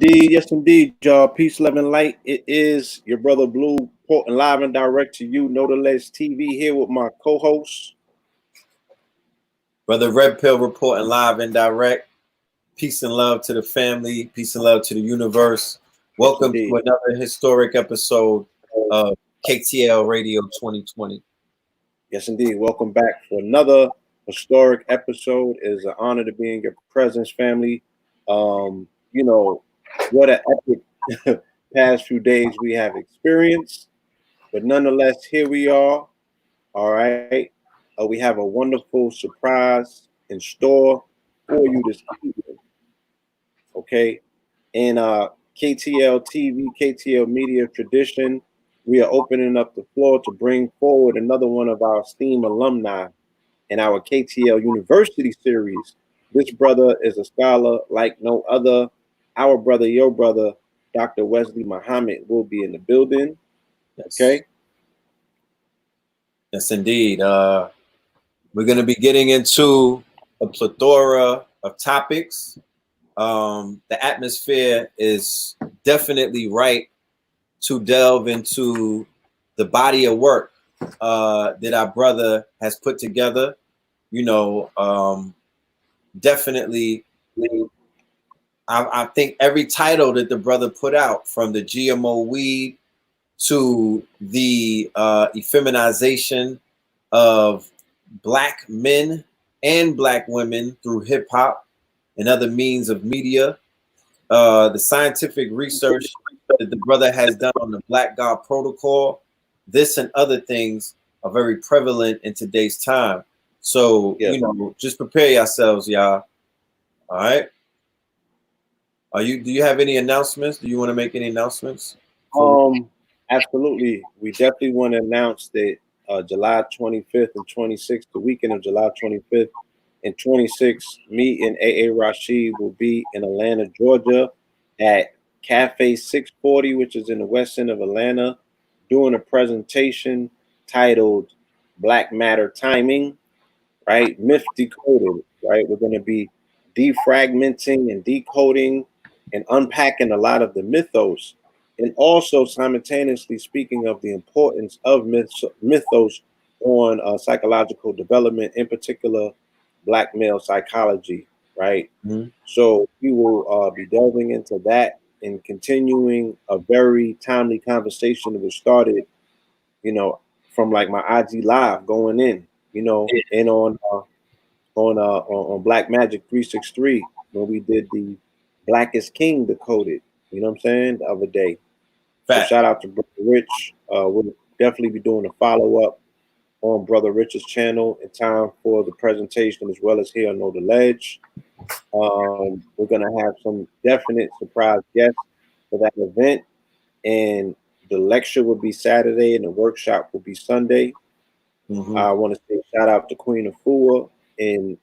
Yes, indeed, y'all. Peace, love, and light. It is your brother Blue, reporting live and direct to you. No Delays TV here with my co-host, Brother Red Pill, reporting live and direct. Peace and love to the family. Peace and love to the universe. Welcome to another historic episode of KTL Radio 2020. Yes, indeed. Welcome back for another historic episode. It is an honor to be in your presence, family. What an epic past few days we have experienced. But nonetheless, here we are. All right. We have a wonderful surprise in store for you this evening. Okay. In KTL TV, KTL Media tradition, we are opening up the floor to bring forward another one of our esteemed alumni in our KTL University series. This brother is a scholar like no other. Our brother, your brother, Dr. Wesley Muhammad, will be in the building. Yes. Okay. Yes, indeed. We're going to be getting into a plethora of topics. The atmosphere is definitely right to delve into the body of work that our brother has put together. Definitely, I think every title that the brother put out, from the GMO weed to the effeminization of Black men and Black women through hip hop and other means of media, the scientific research that the brother has done on the Black God Protocol, this and other things are very prevalent in today's time. So, just prepare yourselves, y'all. All right. Do you have any announcements? Do you want to make any announcements? Absolutely. We definitely want to announce that July 25th and 26th, the weekend of July 25th and 26th, me and AA Rashid will be in Atlanta, Georgia at Cafe 640, which is in the west end of Atlanta, doing a presentation titled Black Matter Timing, right? Myth Decoded, right? We're going to be defragmenting and decoding and unpacking a lot of the mythos, and also simultaneously speaking of the importance of mythos on psychological development, in particular Black male psychology, right? Mm-hmm. So we will be delving into that and continuing a very timely conversation that was started, from like my IG live going in, and on Black Magic 363 when we did the Black is King decoded, you know what I'm saying, the other day. So shout out to Brother Rich. We'll definitely be doing a follow-up on Brother Rich's channel in time for the presentation, as well as here on Know the Ledge. We're gonna have some definite surprise guests for that event, and the lecture will be Saturday and the workshop will be Sunday. Mm-hmm. I want to say shout out to Queen Afua and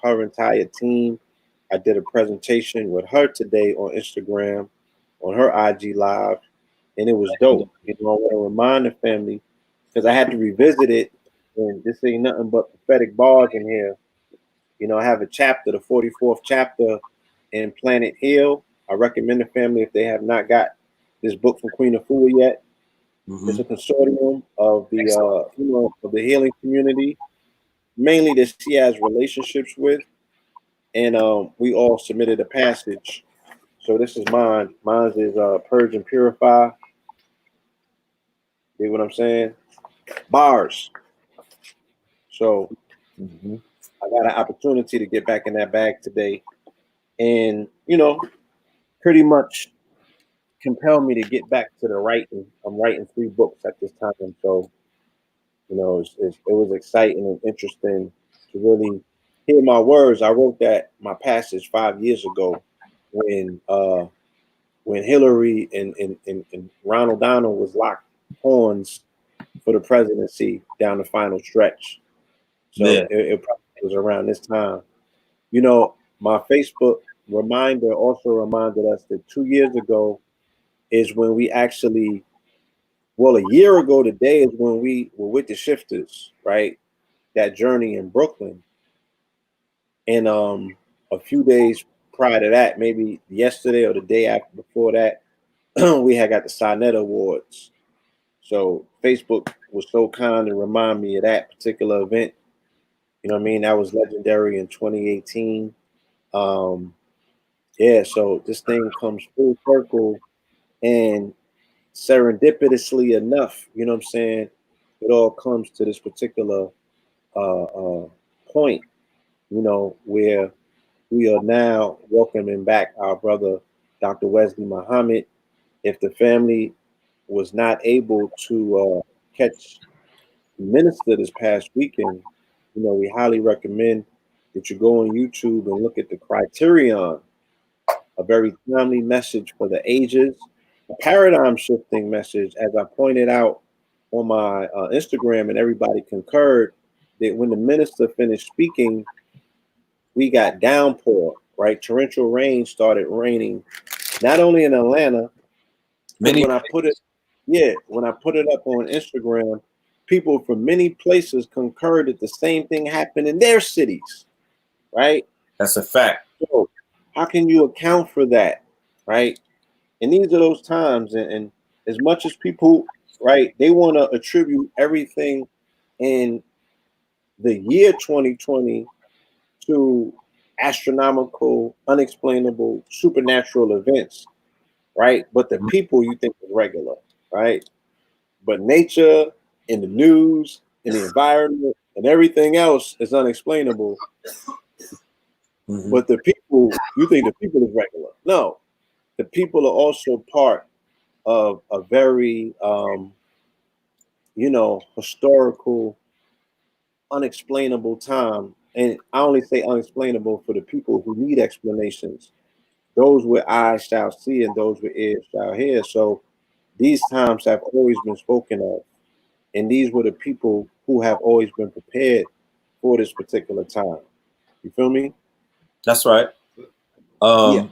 her entire team. I did a presentation with her today on Instagram, on her IG live, and it was dope. I want to remind the family, because I had to revisit it, and this ain't nothing but prophetic bars in here. I have a chapter, the 44th chapter in Planet Hill. I recommend the family, if they have not got this book from Queen Afua yet. Mm-hmm. It's a consortium of the of the healing community, mainly that she has relationships with, and we all submitted a passage. So this is mine. Mine is Purge and Purify. You know what I'm saying? Bars. So I got an opportunity to get back in that bag today, and pretty much compel me to get back to the writing. I'm writing 3 books at this time, so it was exciting and interesting to really hear my words. I wrote my passage 5 years ago when Hillary and Ronald Donald was locked horns for the presidency down the final stretch. So it probably was around this time. My Facebook reminder also reminded us that 2 years ago is when we actually, well, a year ago today is when we were with the Shifters, right? That journey in Brooklyn. And a few days prior to that, maybe yesterday or the day after before that, we had got the Sonnet Awards. So Facebook was so kind to remind me of that particular event. You know what I mean? That was legendary in 2018. Um, yeah, so this thing comes full circle, and serendipitously enough, you know what I'm saying? It all comes to this particular point, you know, where we are now welcoming back our brother, Dr. Wesley Muhammad. If the family was not able to catch the minister this past weekend, you know, we highly recommend that you go on YouTube and look at the Criterion, a very timely message for the ages, a paradigm shifting message, as I pointed out on my Instagram, and everybody concurred that when the minister finished speaking, we got downpour, right? Torrential rain started raining, not only in Atlanta, because Many. when I put it, yeah, when I put it up on Instagram, people from many places concurred that the same thing happened in their cities, right? That's a fact. So how can you account for that, right? And these are those times, and as much as people, right, they want to attribute everything in the year 2020 to astronomical, unexplainable, supernatural events, right? But the people you think is regular, right? But nature and the news and the environment and everything else is unexplainable. Mm-hmm. But the people, you think the people is regular. No, the people are also part of a very, you know, historical, unexplainable time. And I only say unexplainable for the people who need explanations. Those with eyes shall see and those with ears shall hear. So these times have always been spoken of. And these were the people who have always been prepared for this particular time. You feel me? That's right. Yeah.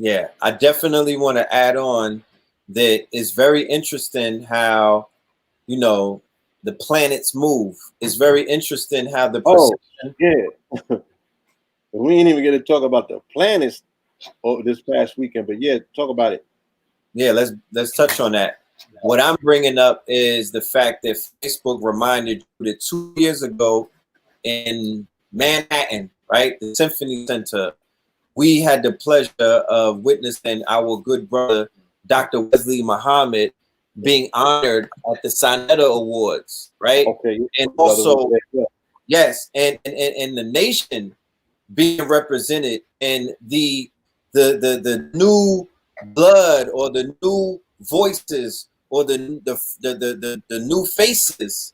Yeah, I definitely want to add on that it's very interesting how, you know, the planets move. It's very interesting how the Oh, perception. yeah. We ain't even going to talk about the planets this past weekend, but yeah, talk about it. Yeah, let's touch on that. What I'm bringing up is the fact that Facebook reminded you that 2 years ago in Manhattan, right, the Symphony Center, we had the pleasure of witnessing our good brother, Dr. Wesley Muhammad, being honored at the Sonetta Awards, right? Okay, And brother. also, Yeah. yes, and the nation being represented, and the new blood or the new voices or the new faces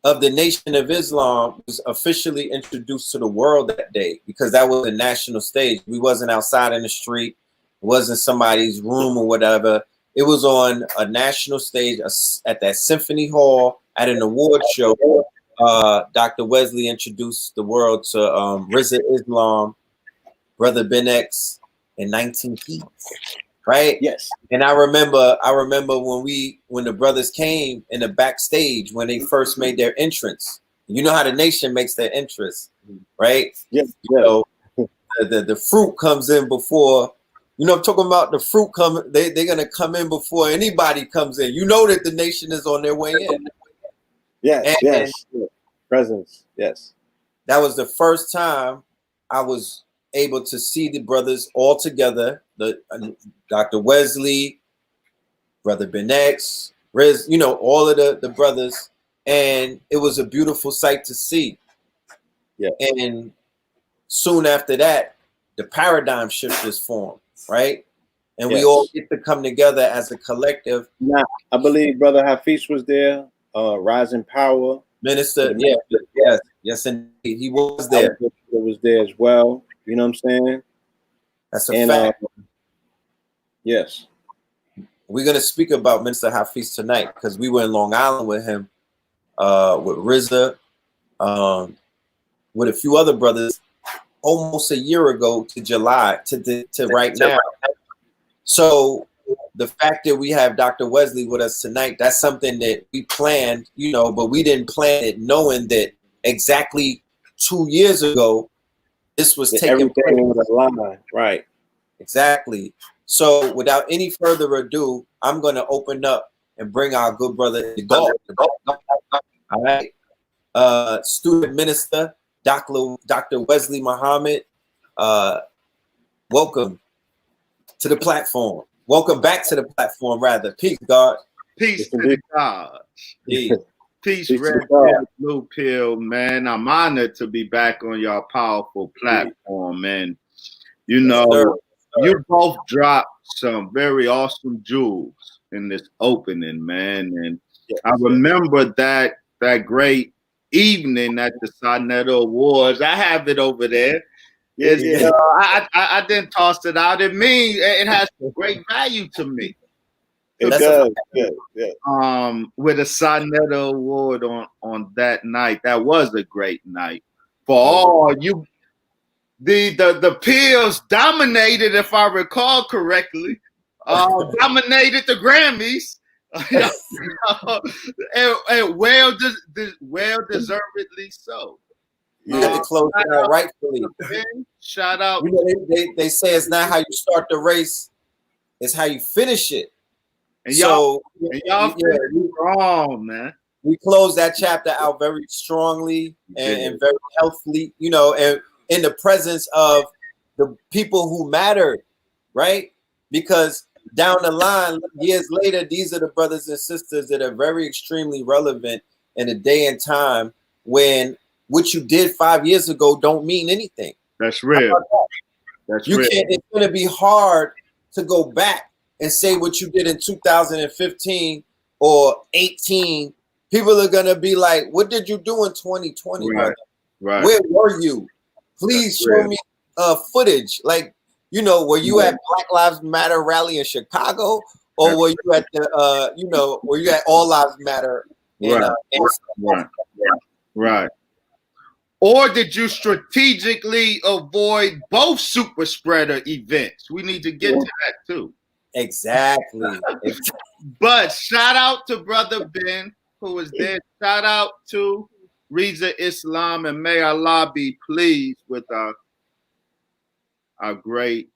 of the Nation of Islam was officially introduced to the world that day, because that was a national stage. We wasn't outside in the street, it wasn't somebody's room or whatever. It was on a national stage at that Symphony Hall at an award show. Dr. Wesley introduced the world to Rizza Islam, Brother Ben X, and 19 Keys, right? Yes. And I remember when the brothers came in the backstage when they first made their entrance. You know how the nation makes their entrance, right? Yes. So the fruit comes in before, you know, I'm talking about the fruit they're gonna come in before anybody comes in. You know that the nation is on their way in. Yes. And Yes. Presence. Yes. that was the first time I was able to see the brothers all together. Dr. Wesley, Brother Ben X, Riz, you know, all of the brothers. And it was a beautiful sight to see. Yeah. And soon after that, the paradigm shift is formed, right? And we all get to come together as a collective. Now, I believe Brother Hafiz was there, Rising Power. Minister, yes, indeed. He was there. Was there as well. You know what I'm saying? That's a fact. Yes. We're going to speak about Minister Hafiz tonight because we were in Long Island with him, with Rizza, with a few other brothers almost a year ago to July to right now. So the fact that we have Dr. Wesley with us tonight, that's something that we planned, you know, but we didn't plan it knowing that exactly 2 years ago, this was That taking place. everything was aligned, right? Exactly. So without any further ado, I'm going to open up and bring our good brother, the dog. All right. Student minister, Dr. Wesley Muhammad. Welcome to the platform. Welcome back to the platform, rather. Peace, God. Peace to the gods. Peace. Peace, Peace to Red the God. Pill, Blue Pill, man. I'm honored to be back on your powerful platform, man. You know, sir. you both dropped some very awesome jewels in this opening, man. And Yes, I remember that great evening at the Sonetto Awards. I have it over there. Yeah. I didn't toss it out. It means it has great value to me. It That's does. Yeah. With a Sonetto Award on that night. That was a great night. For all you, the peers dominated, if I recall correctly, dominated the Grammys, and well deservedly so. You had to close it out rightfully. Shout out. You know, they say it's not how you start the race, it's how you finish it. And so y'all wrong, man. We closed that chapter out very strongly and very healthily, you know, and in the presence of the people who mattered, right? Because down the line, years later, these are the brothers and sisters that are very extremely relevant in a day and time when what you did 5 years ago don't mean anything. That's real. That's real. It's going to be hard to go back and say what you did in 2015 or 18. People are going to be like, what did you do in 2020, brother? Right. Where were you? Please show me footage. Like, you know, were you at Black Lives Matter rally in Chicago? Or were you at the, you know, were you at All Lives Matter? Right. Or did you strategically avoid both super spreader events? We need to get to that too. Exactly. But shout out to Brother Ben, who was there. Shout out to Reza Islam, and may Allah be pleased with our great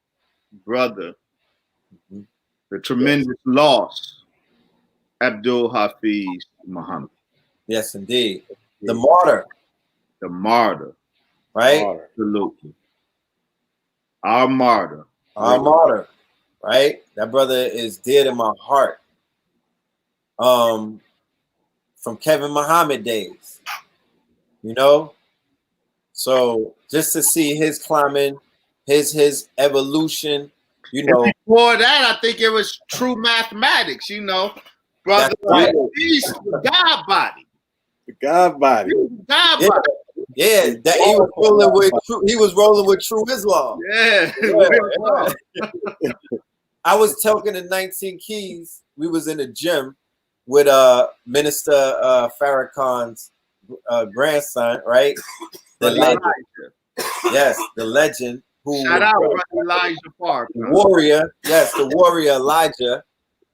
brother. The tremendous loss, Abdul Hafiz Muhammad. Yes, indeed. The martyr. The martyr. Right? Absolutely. Our martyr. Our martyr. Right? That brother is dear to my heart. From Kevin Muhammad days. You know? So just to see his climbing, his evolution, you know. And before that, I think it was True Mathematics, you know. Brother, he's the God body. The God body. God body. Yeah, that he was rolling with True Islam. Yeah. I was talking to 19 Keys. We was in the gym with Minister Farrakhan's grandson, right? The legend. Yes, the legend. Who shout out Brother Elijah Park. The warrior. Yes, the warrior Elijah,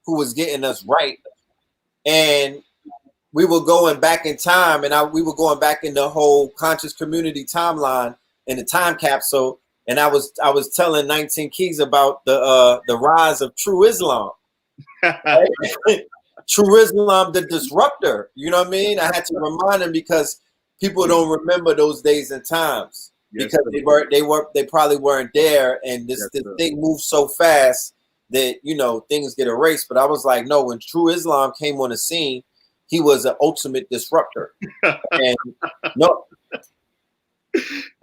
who was getting us right. And we were going back in time, and we were going back in the whole conscious community timeline in the time capsule. And I was telling 19 Keys about the rise of True Islam. Right? True Islam, the disruptor. You know what I mean? I had to remind him because people don't remember those days and times because they probably weren't there, and this thing moved so fast that, you know, things get erased. But I was like, no, when True Islam came on the scene, he was an ultimate disruptor. And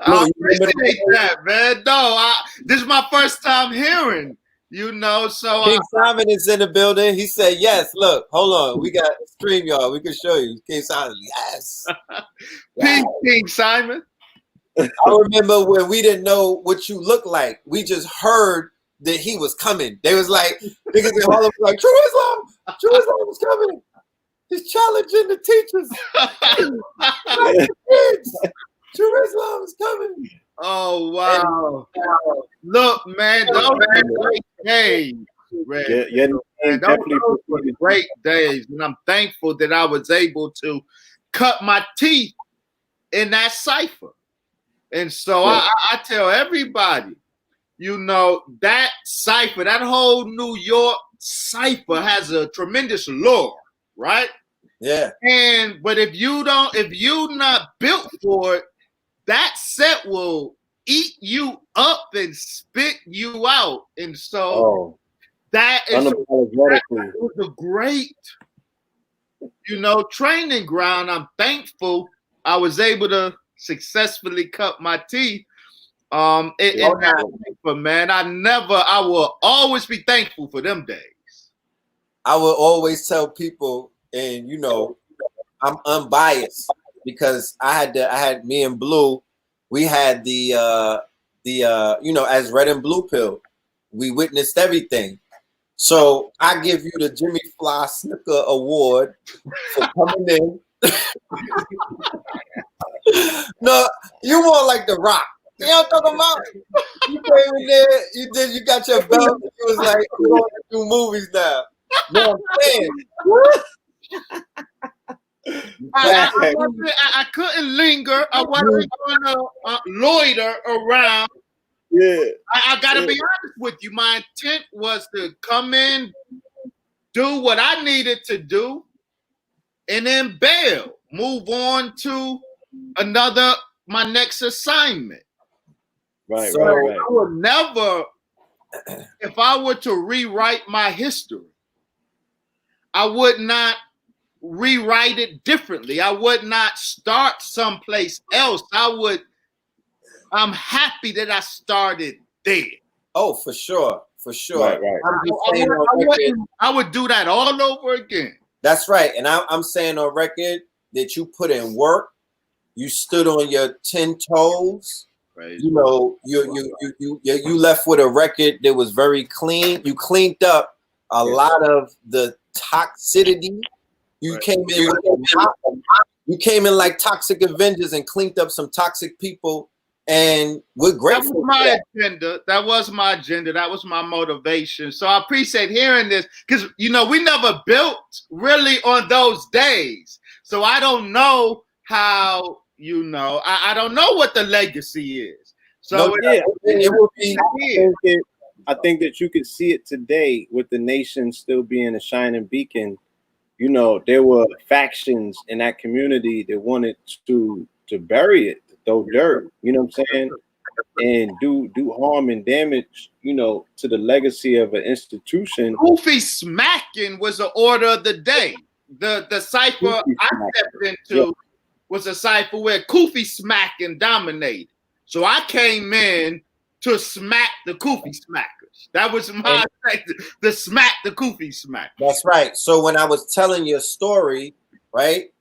I appreciate that, man. No, this is my first time hearing, you know. So King Simon is in the building. He said, yes, look, hold on. We got stream, y'all. We can show you. King Simon, yes. Peace, King Simon. I remember when we didn't know what you looked like. We just heard that he was coming. They was like, niggas in Harlem was like, True Islam was coming. He's challenging the teachers. True Islam is coming. Oh, wow. Look, man, those were great days. Those were great days. And I'm thankful that I was able to cut my teeth in that cipher. And so I tell everybody, you know, that cipher, that whole New York cipher has a tremendous lore, right? Yeah. But if you're not built for it, that set will eat you up and spit you out. And so that was a great, you know, training ground. I'm thankful I was able to successfully cut my teeth. But man, I will always be thankful for them days. I will always tell people, and you know, I'm unbiased because I had me and Blue, we had the you know, as Red and Blue Pill, we witnessed everything. So I give you the Jimmy Fly Snooker Award for coming in. No, you more like The Rock. You know what I'm talking about? You came in there, you got your belt, you was like, we're going to do movies now. No, I'm saying. I couldn't linger. I wasn't going to loiter around. Yeah. I got to be honest with you. My intent was to come in, do what I needed to do, and then bail. Move on to my next assignment. Right, so right. I would never, if I were to rewrite my history, I would not rewrite it differently. I would not start someplace else. I'm happy that I started there. Oh, for sure. For sure. Right. I'm just saying on record, I would do that all over again. That's right. And I'm saying on record that you put in work, you stood on your 10 toes. You know, you left with a record that was very clean. You cleaned up a lot of the toxicity. You came in like Toxic Avengers and cleaned up some toxic people. And we're grateful. That was my agenda. That was my agenda. That was my motivation. So I appreciate hearing this because, you know, we never built really on those days. So I don't know how, you know, I don't know what the legacy is. So it will be. I think that you could see it today with the nation still being a shining beacon. You know, there were factions in that community that wanted to bury it, to throw dirt, you know what I'm saying, and do harm and damage, you know, to the legacy of an institution. Goofy smacking was the order of the day. The cipher I stepped into was a cipher where Koofy smacking dominated. So I came in to smack the Koofy smackers. That was my the smack the Koofy smack. That's right. So when I was telling your story, right,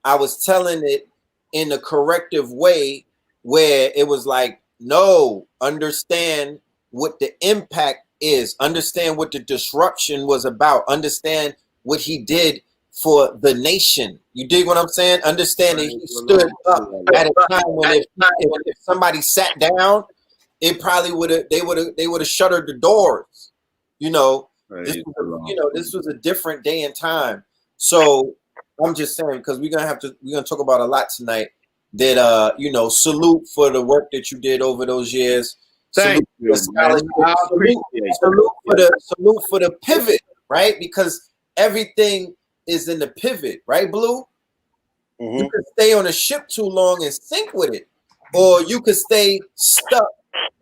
I was telling it in a corrective way where it was like, no, understand what the impact is, understand what the disruption was about, understand what he did for the nation. You dig what I'm saying? Understand that he stood up at a time when if somebody sat down, it probably they would have shuttered the doors. You know, this was a different day and time. So I'm just saying, because we're gonna talk about a lot tonight. That you know, salute for the work that you did over those years. Thank you. Salute for the pivot, right? Because everything is in the pivot, right, Blue? Mm-hmm. You could stay on a ship too long and sink with it, or you could stay stuck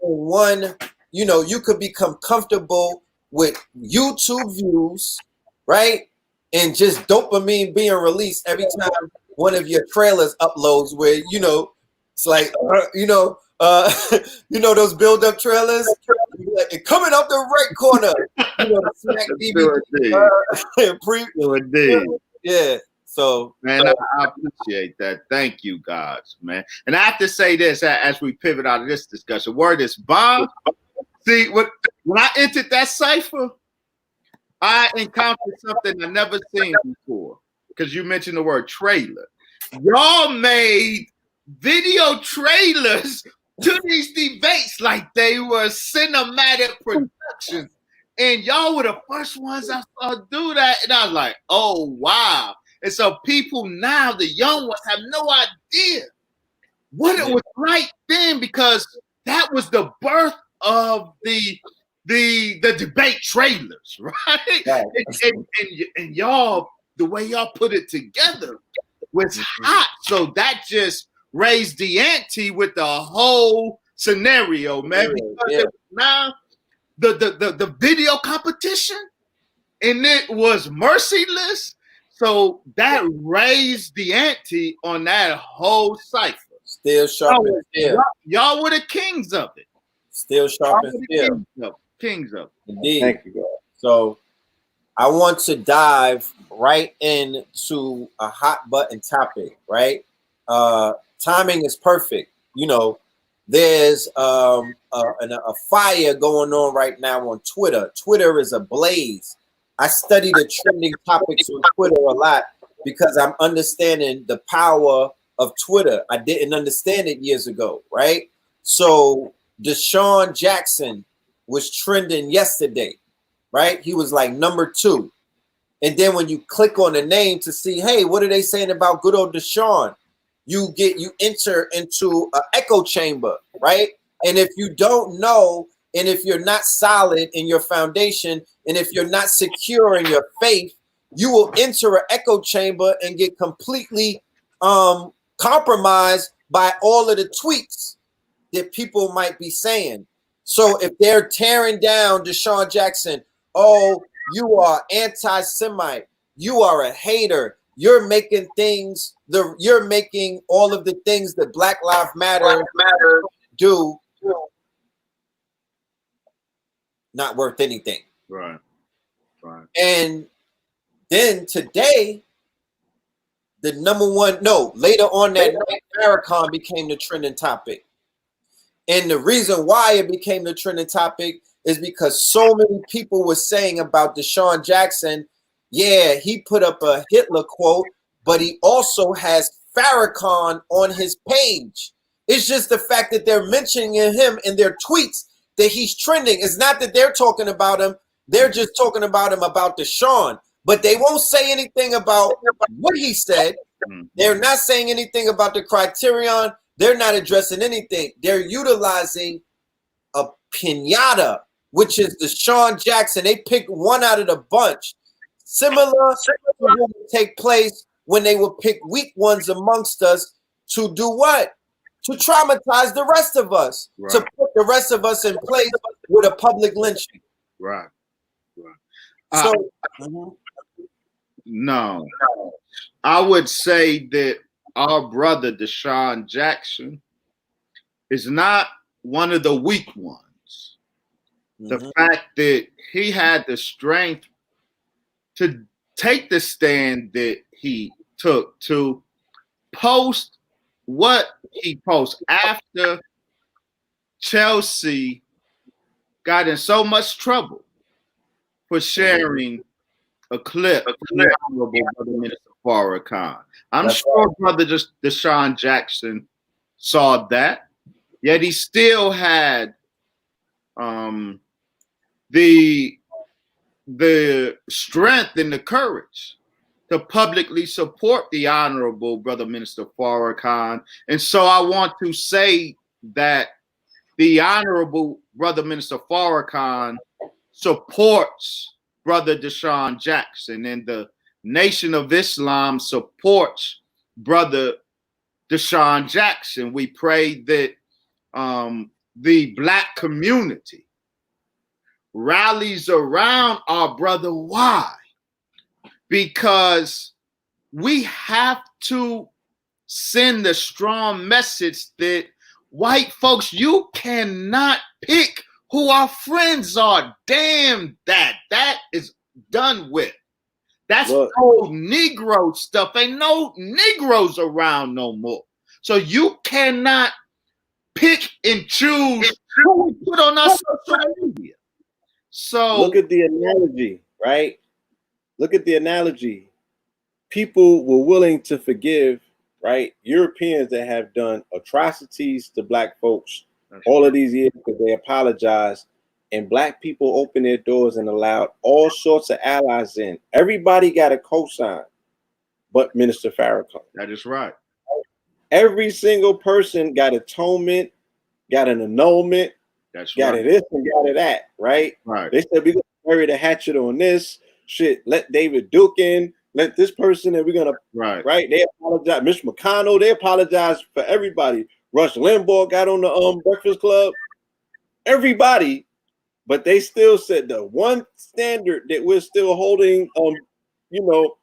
in one. You know, you could become comfortable with YouTube views, right? And just dopamine being released every time one of your trailers uploads, where you know it's like you know those build-up trailers, like, coming up the right corner, you know, Smack DVD. Yeah. So man, I appreciate that. Thank you, guys, man. And I have to say this as we pivot out of this discussion. Word is bomb. See, when I entered that cipher, I encountered something I never seen before. Because you mentioned the word trailer. Y'all made video trailers to these debates like they were cinematic productions. And y'all were the first ones I saw do that. And I was like, oh, wow. And so people now, the young ones, have no idea what it was like then, because that was the birth of the debate trailers, right? And y'all, the way y'all put it together was hot. So that just raised the ante with the whole scenario, man. Because now the video competition, and it was merciless. So that raised the ante on that whole cipher. Still sharp and still. Y'all were the kings of it. Still sharp and still. Kings of it. Indeed. Thank you, God. So I want to dive right into a hot button topic, right? Timing is perfect. You know, there's a fire going on right now on Twitter. Twitter is ablaze. I study the trending topics on Twitter a lot because I'm understanding the power of Twitter. I didn't understand it years ago, right? So Deshaun Jackson was trending yesterday, right? He was like #2. And then when you click on the name to see, hey, what are they saying about good old Deshaun? You enter into an echo chamber, right? And if you don't know, and if you're not solid in your foundation, and if you're not secure in your faith, you will enter an echo chamber and get completely compromised by all of the tweets that people might be saying. So if they're tearing down Deshaun Jackson, oh, you are anti-Semite, you are a hater, you're making all of the things that Black Lives Matter do not worth anything. Right. And then today, later on that night, Farrakhan became the trending topic. And the reason why it became the trending topic is because so many people were saying about Deshaun Jackson, yeah, he put up a Hitler quote, but he also has Farrakhan on his page. It's just the fact that they're mentioning him in their tweets that he's trending. It's not that they're talking about him. They're just talking about him about Deshaun. But they won't say anything about what he said. They're not saying anything about the criterion. They're not addressing anything. They're utilizing a pinata, which is Deshaun Jackson. They picked one out of the bunch. Similar to what would take place when they would pick weak ones amongst us to do what? To traumatize the rest of us, to put the rest of us in place with a public lynching. Right. So, no, I would say that our brother Deshaun Jackson is not one of the weak ones. The fact that he had the strength to take the stand that he took to post what he posted after Chelsea got in so much trouble for sharing a clip from the Honorable Brother Minister Farrakhan. I'm sure Brother Deshaun Jackson saw that, yet he still had the strength and the courage to publicly support the Honorable Brother Minister Farrakhan. And so I want to say that the Honorable Brother Minister Farrakhan supports Brother Deshaun Jackson, and the Nation of Islam supports Brother Deshaun Jackson. We pray that the Black community rallies around our brother. Why? Because we have to send the strong message that white folks, you cannot pick who our friends are. Damn that. That is done with. That's old Negro stuff. Ain't no Negroes around no more. So you cannot pick and choose who we put on our social media. So look at the analogy, right? Look at the analogy. People were willing to forgive, right? Europeans that have done atrocities to Black folks all of these years because they apologized, and Black people opened their doors and allowed all sorts of allies in. Everybody got a cosign but Minister Farrakhan. That is right. Every single person got atonement, got an annulment, That's got right. it this and got it that, right? Right. They said we're gonna bury the hatchet on this shit. Let David Duke in, let this person, and we're gonna Right. They apologize. Mitch McConnell, they apologized for everybody. Rush Limbaugh got on the Breakfast Club. Everybody, but they still said the one standard that we're still holding. You know,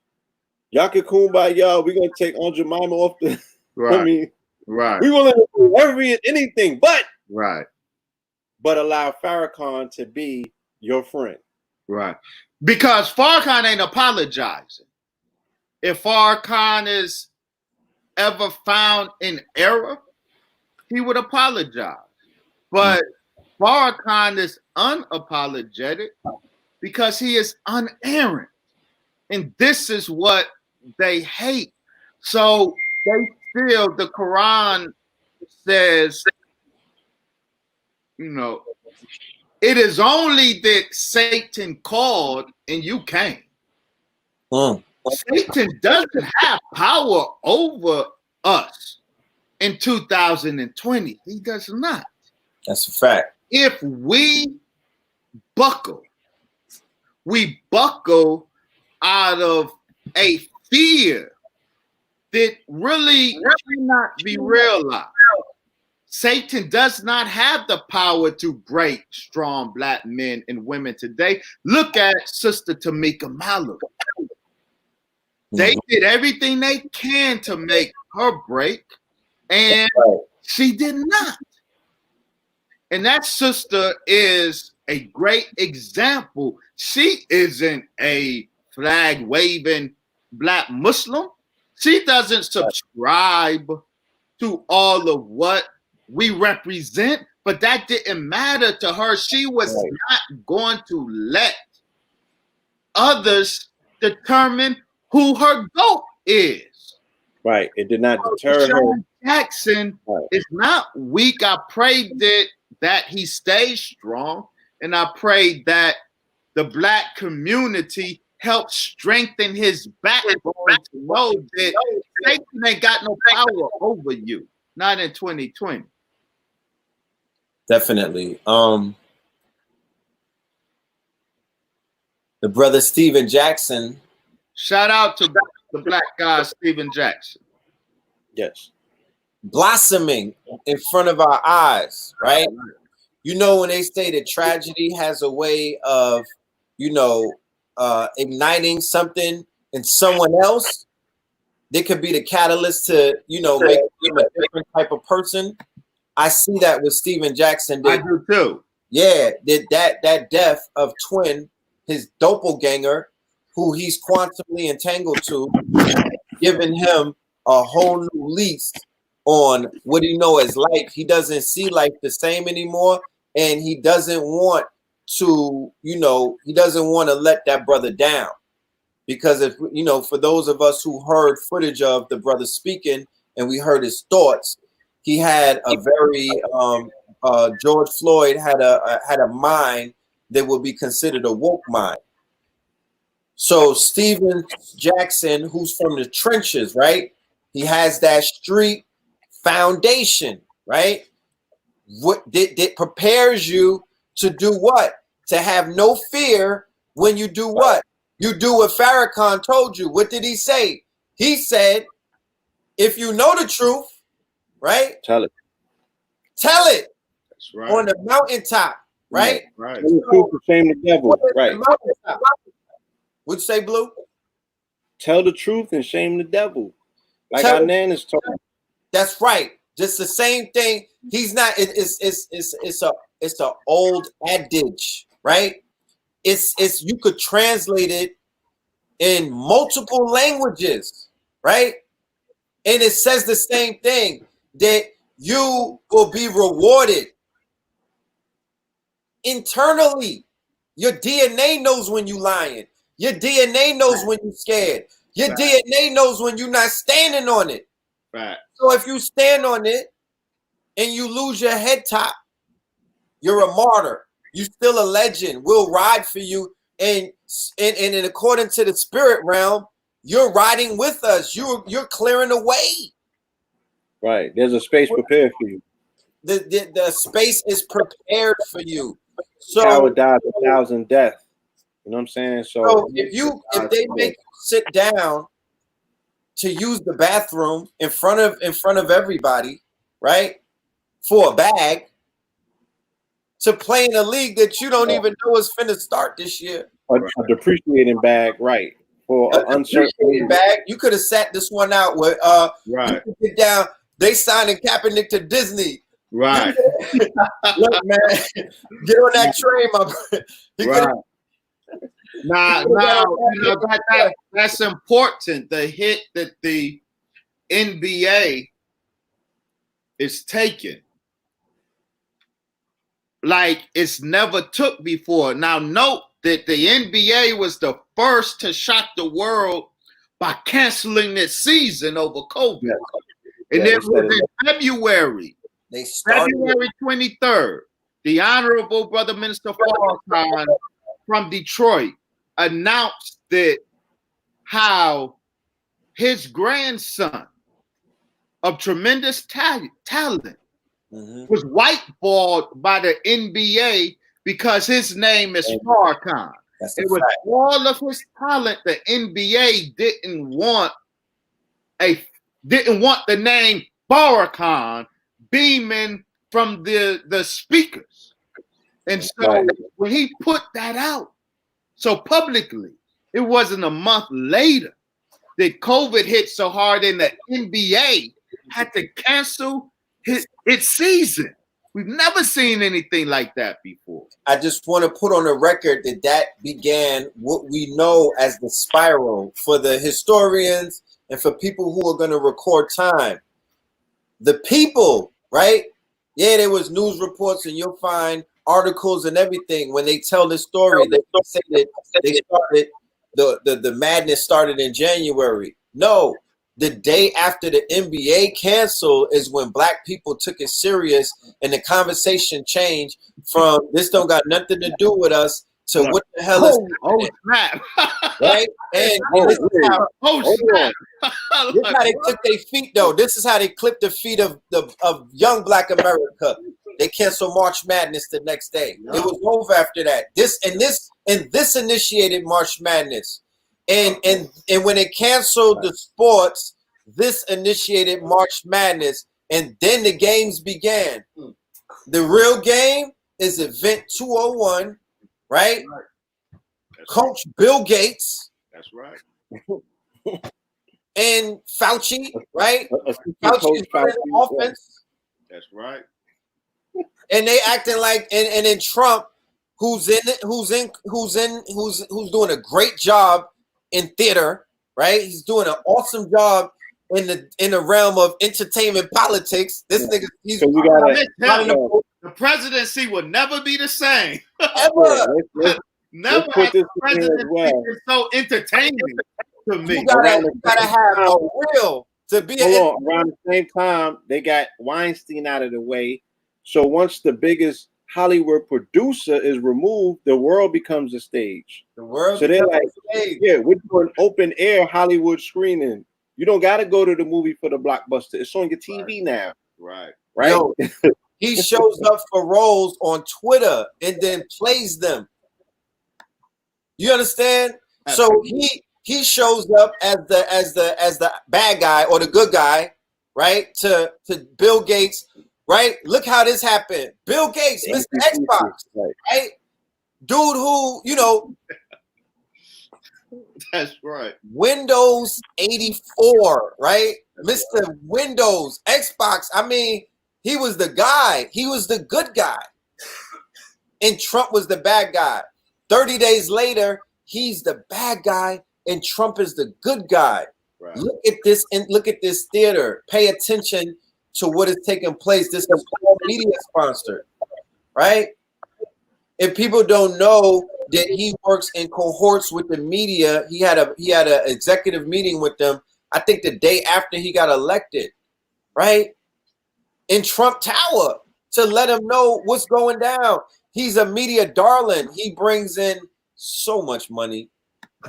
y'all can kumbaya. We're gonna take Aunt Jemima off the. Right. I mean, Right. we willing to do anything, but allow Farrakhan to be your friend. Right. Because Farrakhan ain't apologizing. If Farrakhan is ever found in error, he would apologize. But Farrakhan is unapologetic because he is unerrant. And this is what they hate. So they still, the Quran says, you know, it is only that Satan called and you came. Satan doesn't have power over us in 2020. He does not. That's a fact. If we buckle out of a fear that really cannot be realized. Satan does not have the power to break strong Black men and women today. Look at Sister Tamika Mallory. They did everything they can to make her break, and she did not. And that sister is a great example. She isn't a flag-waving Black Muslim. She doesn't subscribe to all of what we represent, but that didn't matter to her. She was not going to let others determine who her GOAT is. Right. It did not deter her. Jackson is not weak. I pray that he stays strong, and I pray that the Black community helps strengthen his backbone to know that Satan ain't got no power over you. Not in 2020. Definitely. The brother Steven Jackson. Shout out to the Black guy, Steven Jackson. Yes. Blossoming in front of our eyes, right? You know, when they say that tragedy has a way of, igniting something in someone else, they could be the catalyst to, make them a different type of person. I see that with Steven Jackson. I do too. Yeah, that death of Twin, his doppelganger, who he's quantumly entangled to, giving him a whole new lease on what he know as life. He doesn't see life the same anymore, and he doesn't want to, he doesn't want to let that brother down. Because if, for those of us who heard footage of the brother speaking and we heard his thoughts, he had a very, George Floyd had a mind that would be considered a woke mind. So Steven Jackson, who's from the trenches, right? He has that street foundation, right? What that prepares you to do what? To have no fear when you do what? You do what Farrakhan told you. What did he say? He said, if you know the truth, right? Tell it. Tell it. That's right. On the mountaintop, right? Right. Tell the truth and shame the devil. Right. What'd you say, Blue? Tell the truth and shame the devil. Like our Nan is talking. That's right. Just the same thing. He's not. It's a old adage, right? It's you could translate it in multiple languages, right? And it says the same thing, that you will be rewarded internally. Your DNA knows when you lying. Your DNA knows when you're scared. Your DNA knows when you're not standing on it. Right. So if you stand on it and you lose your head top, you're a martyr. You're still a legend. We'll ride for you. And according to the spirit realm, you're riding with us. You're clearing the way. Right. There's a space prepared for you. The space is prepared for you. So Coward died 1,000 deaths. You know what I'm saying? So if they make you sit down to use the bathroom in front of everybody, right, for a bag, to play in a league that you don't even know is finna start this year, a depreciating bag, right? For an uncertain bag, you could have sat this one out with right. Get down. They signing Kaepernick to Disney. Right. Look, man, get on that train, my brother. Right. Now, that's important. The hit that the NBA is taking, like it's never took before. Now, note that the NBA was the first to shock the world by canceling this season over COVID. Yeah. And it was in February. February 23rd. The Honorable Brother Minister Farrakhan from Detroit announced that how his grandson of tremendous talent was whiteballed by the NBA because his name is Farrakhan. It was all of his talent. The NBA didn't want the name Farrakhan beaming from the speakers. And so when he put that out so publicly, it wasn't a month later that COVID hit so hard and the NBA had to cancel its season. We've never seen anything like that before. I just want to put on the record that began what we know as the spiral for the historians and for people who are going to record time. The people, right? Yeah, there was news reports and you'll find articles and everything when they tell the story. They say that they started the madness started in January. No, the day after the NBA canceled is when black people took it serious and the conversation changed from this don't got nothing to do with us to what the hell is snap. Right? And this is how they clip their feet though. This is how they clip the feet of young black America. They canceled March Madness the next day. It was over after that. This initiated March Madness. And when it canceled the sports, this initiated March Madness, and then the games began. The real game is Event 201, right? Coach Bill Gates. That's right. And Fauci, right? Fauci's running the offense. That's right. And they acting like, and then Trump, who's doing a great job in theater, right? He's doing an awesome job in the realm of entertainment politics. This nigga, he's the presidency will never be the same. Ever. Never has the presidency been so entertaining to me. You gotta have a will to be around the same time they got Weinstein out of the way. So once the biggest Hollywood producer is removed, the world becomes a stage. So they're like, yeah, we're doing open air Hollywood screening. You don't got to go to the movie for the blockbuster. It's on your TV now. Right. Yo, he shows up for roles on Twitter and then plays them. You understand? So he shows up as the bad guy or the good guy, right? To Bill Gates. Right? Look how this happened. Bill Gates, Mr. Xbox, right? Dude who, That's right. Windows 84, right? Mr. Windows, Xbox. I mean, he was the guy. He was the good guy. And Trump was the bad guy. 30 days later, he's the bad guy and Trump is the good guy. Right. Look at this and look at this theater. Pay attention to what is taking place. This is all media sponsored, right? If people don't know that he works in cohorts with the media, he had an executive meeting with them, I think the day after he got elected, right? In Trump Tower to let him know what's going down. He's a media darling. He brings in so much money.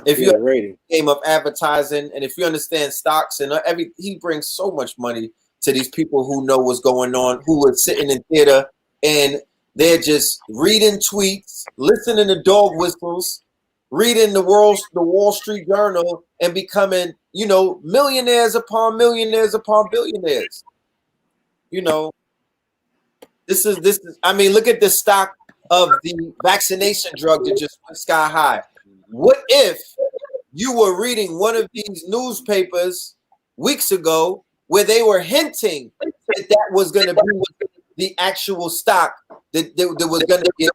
If you're in the game of advertising and if you understand stocks and he brings so much money to these people who know what's going on, who are sitting in theater and they're just reading tweets, listening to dog whistles, reading the Wall Street Journal, and becoming, you know, millionaires upon millionaires upon billionaires. You know, this is. I mean, look at the stock of the vaccination drug that just went sky high. What if you were reading one of these newspapers weeks ago where they were hinting that was going to be the actual stock that was going to get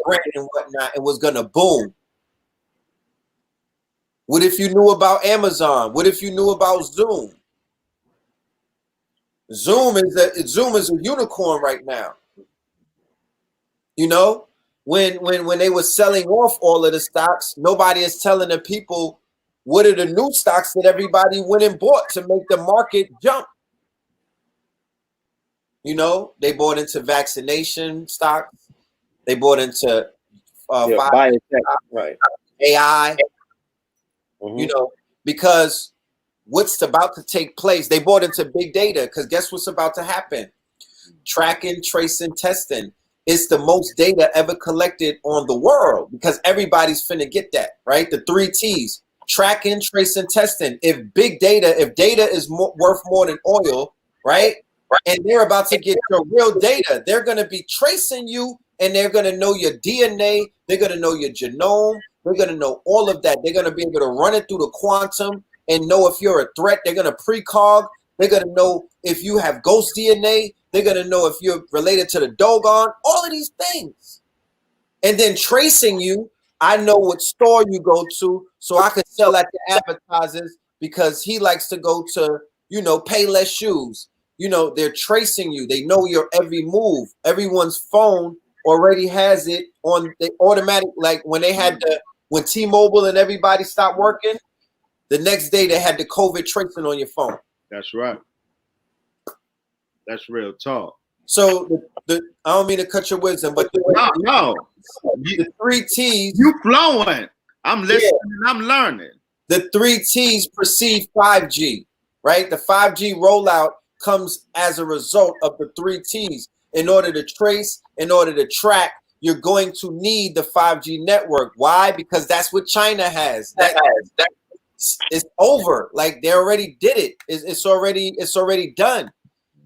rent and whatnot and was going to boom? What if you knew about Amazon? What if you knew about Zoom? Zoom is a unicorn right now. You know, when they were selling off all of the stocks, nobody is telling the people what are the new stocks that everybody went and bought to make the market jump. You know, they bought into vaccination stocks. They bought into biotech, right? AI. You know, because what's about to take place, they bought into big data because guess what's about to happen? Tracking, tracing, testing. It's the most data ever collected on the world because everybody's finna get that, right? The 3 T's, tracking, tracing, testing. If data is worth more than oil, right? And they're about to get your real data. They're going to be tracing you and they're going to know your DNA. They're going to know your genome. They're going to know all of that. They're going to be able to run it through the quantum and know if you're a threat. They're going to precog. They're going to know if you have ghost DNA. They're going to know if you're related to the Dogon. All of these things. And then tracing you, I know what store you go to so I can sell at the advertisers because he likes to go to, you know, Payless Shoes. You know, they're tracing you. They know your every move. Everyone's phone already has it on the automatic. Like when T-Mobile and everybody stopped working, the next day they had the COVID tracing on your phone. That's right. That's real talk. So I don't mean to cut your wisdom, but the 3 T's. You flowing. I'm listening. Yeah. I'm learning. The 3 T's precede 5G, right? The 5G rollout comes as a result of the 3 T's. In order to trace, in order to track, you're going to need the 5G network. Why? Because that's what China has. It's over. Like they already did it. It's already done.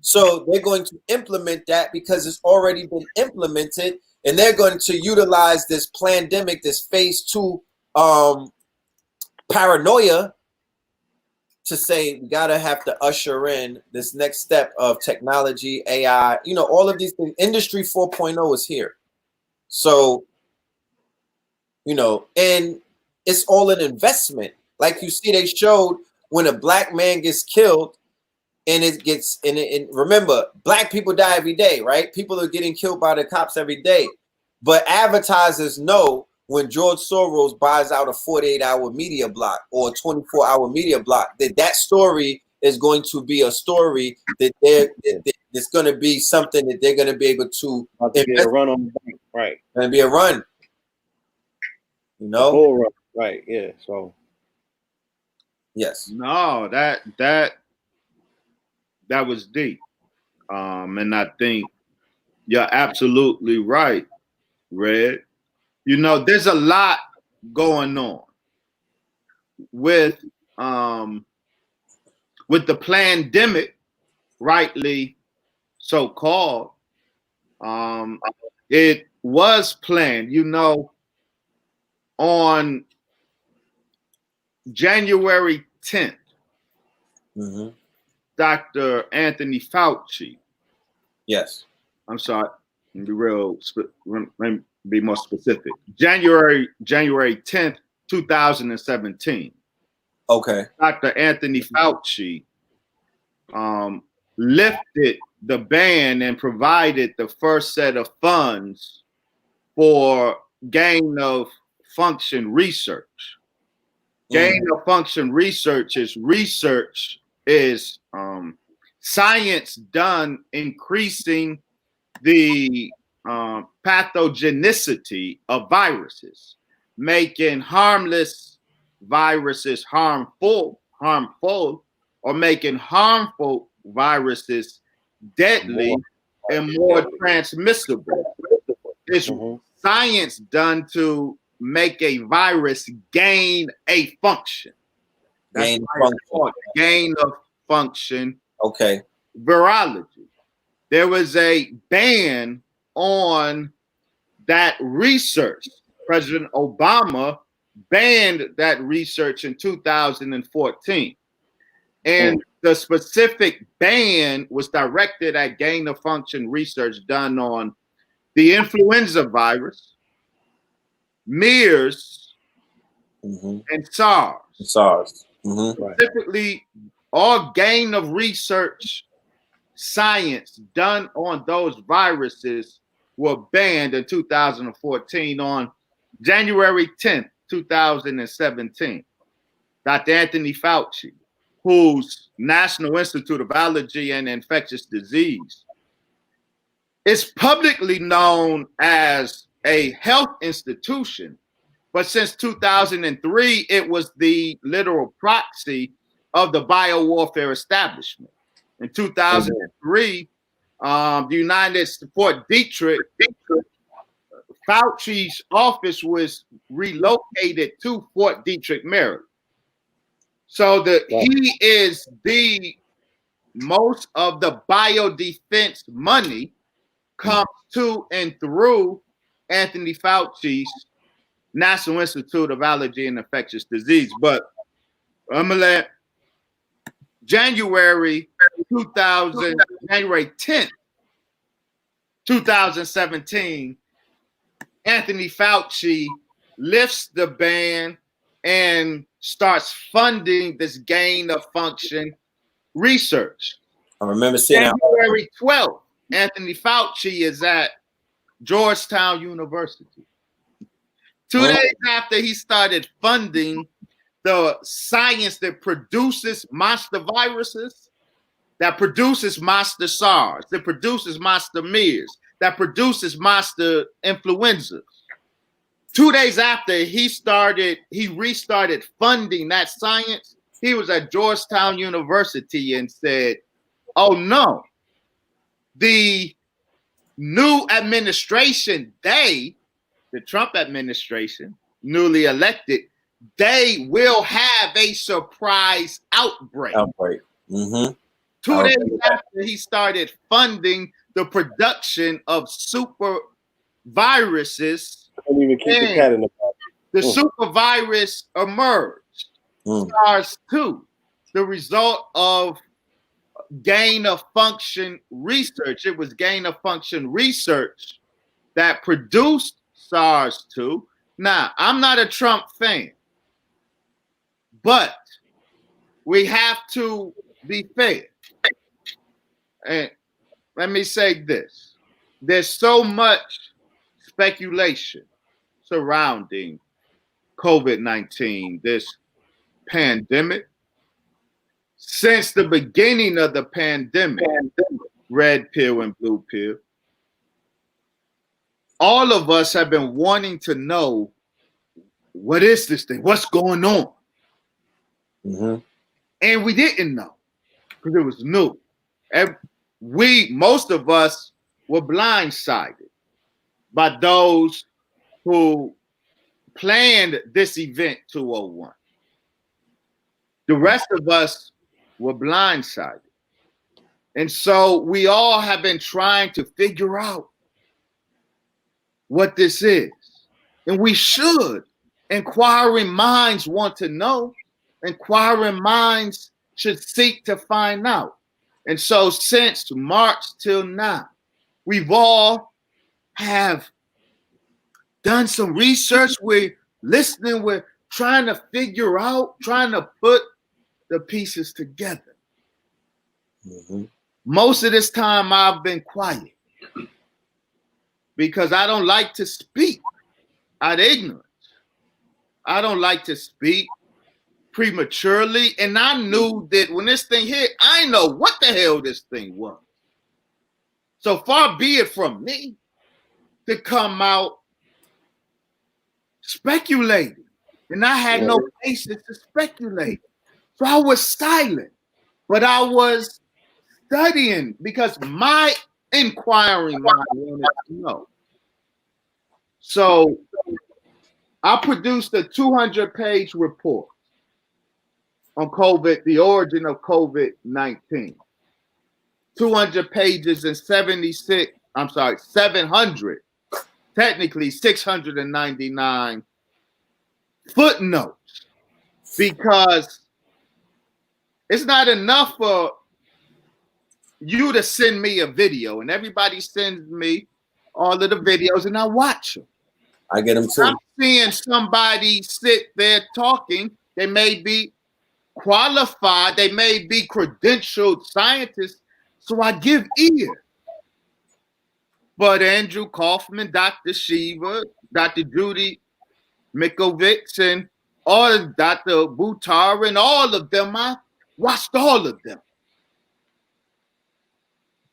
So they're going to implement that because it's already been implemented, and they're going to utilize this pandemic, this phase 2 paranoia, to say we gotta have to usher in this next step of technology, AI, you know, all of these things. Industry 4.0 is here. So, you know, and it's all an investment. Like you see, they showed when a black man gets killed and remember, black people die every day, right? People are getting killed by the cops every day. But advertisers know when George Soros buys out a 48-hour media block or a 24-hour media block, that story is going to be a story that it's going to be something that they're going to be able to be a run on the bank, right? Going to be a run, you know, a bull run, right? Yeah. So, yes. No, that was deep, and I think you're absolutely right, Red. You know, there's a lot going on with the pandemic, rightly so called. It was planned, you know, on January 10th, Dr. Anthony Fauci. Yes. I'm sorry. Let me be more specific. January 10th, 2017. Okay. Dr. Anthony Fauci lifted the ban and provided the first set of funds for gain of function research. Gain of function research is science done increasing the pathogenicity of viruses, making harmless viruses harmful, or making harmful viruses deadly and more transmissible. It's science done to make a virus gain a function. That's gain of function. Okay. Virology. There was a ban on that research. President Obama banned that research in 2014. And the specific ban was directed at gain of function research done on the influenza virus, MERS, and SARS. Specifically, all gain of research science done on those viruses were banned in 2014 on January 10th, 2017. Dr. Anthony Fauci, whose National Institute of Allergy and Infectious Disease is publicly known as a health institution, but since 2003, it was the literal proxy of the biowarfare establishment. In 2003, the United States, Fort Detrick, Fauci's office was relocated to Fort Detrick, Maryland. So he is the most of the biodefense money comes to and through Anthony Fauci's National Institute of Allergy and Infectious Disease. But I'm gonna let January 10th, 2017, Anthony Fauci lifts the ban and starts funding this gain of function research. I remember seeing January 12th, Anthony Fauci is at Georgetown University. 2 days after he started funding the science that produces monster viruses, that produces monster SARS, that produces monster MERS, that produces monster influenza. 2 days after he restarted funding that science, he was at Georgetown University and said, oh no, the new administration, the Trump administration, newly elected, they will have a surprise outbreak. 2 days after he started funding the production of super viruses, the super virus emerged, SARS-2, the result of gain of function research. It was gain of function research that produced SARS-2. Now, I'm not a Trump fan, but we have to be fair. And let me say this. There's so much speculation surrounding COVID-19, this pandemic. Since the beginning of the pandemic, red pill and blue pill, all of us have been wanting to know, what is this thing? What's going on? And we didn't know because it was new. And most of us were blindsided by those who planned this event 201. The rest of us were blindsided. And so we all have been trying to figure out what this is. And we should. Inquiring minds want to know. Inquiring minds should seek to find out. And so since March till now, we've all have done some research. We're listening. We're trying to figure out, trying to put the pieces together. Most of this time I've been quiet because I don't like to speak out of ignorance. I don't like to speak prematurely. And I knew that when this thing hit, I didn't know what the hell this thing was. So far be it from me to come out speculating. And I had no basis to speculate. So I was silent, but I was studying because my inquiring mind wanted to know. So I produced a 200-page report on COVID, the origin of COVID-19. 200 pages and 700, technically 699 footnotes, because it's not enough for you to send me a video, and everybody sends me all of the videos and I watch them. I get them too. I'm seeing somebody sit there talking. They may be qualified, they may be credentialed scientists, so I give ear. But Andrew Kaufman, Dr. Shiva, Dr. Judy Mikovits, and all of Dr. Buttar, and all of them, I watched all of them.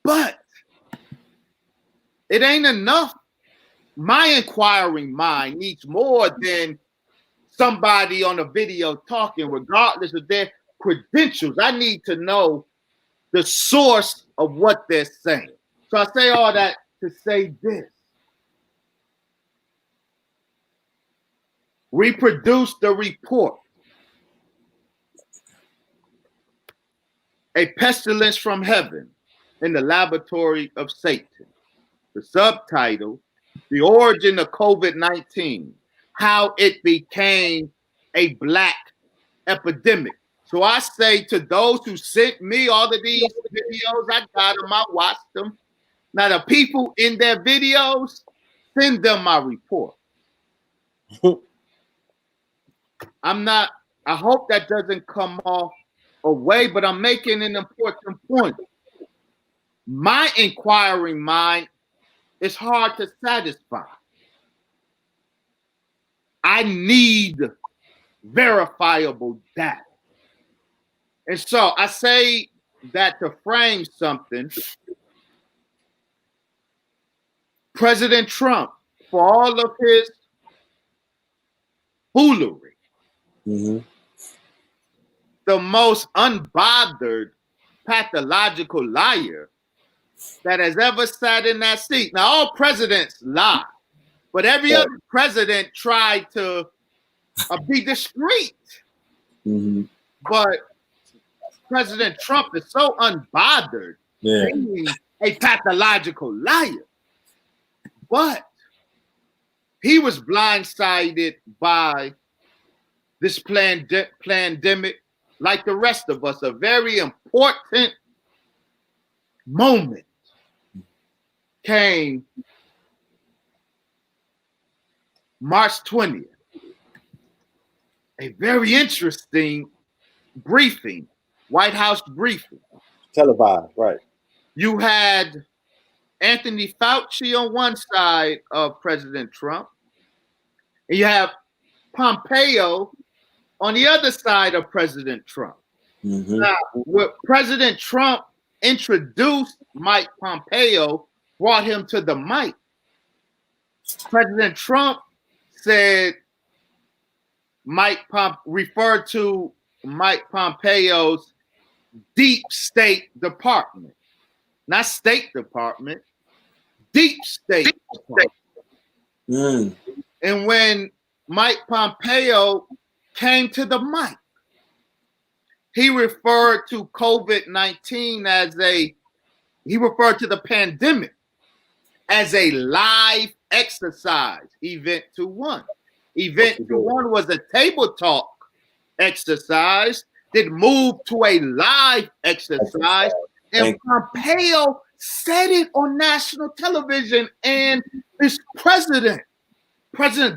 But it ain't enough. My inquiring mind needs more than somebody on a video talking, regardless of their credentials. I need to know the source of what they're saying. So I say all that to say this. Reproduce the report. A pestilence from heaven in the laboratory of Satan. The subtitle, The Origin of COVID-19, How It Became a Black Epidemic. So I say to those who sent me all of these videos, I got them, I watched them. Now the people in their videos, send them my report. I hope that doesn't come off away, but I'm making an important point. My inquiring mind is hard to satisfy. I need verifiable data. And so I say that to frame something. President Trump, for all of his foolery, the most unbothered pathological liar that has ever sat in that seat. Now, all presidents lie, but every other president tried to be discreet. But President Trump is so unbothered being a pathological liar. But he was blindsided by this pandemic, like the rest of us. A very important moment came March 20th. A very interesting briefing, White House briefing. Televised, right. You had Anthony Fauci on one side of President Trump, and you have Pompeo on the other side of President Trump. Now, when President Trump introduced Mike Pompeo, brought him to the mic, President Trump said referred to Mike Pompeo's deep state department. Not State Department, deep state department. And when Mike Pompeo came to the mic, he referred to COVID-19 he referred to the pandemic as a live exercise, Event 2-1. Event 2-1 was a table talk exercise that moved to a live exercise. And Pompeo said it on national television, and this President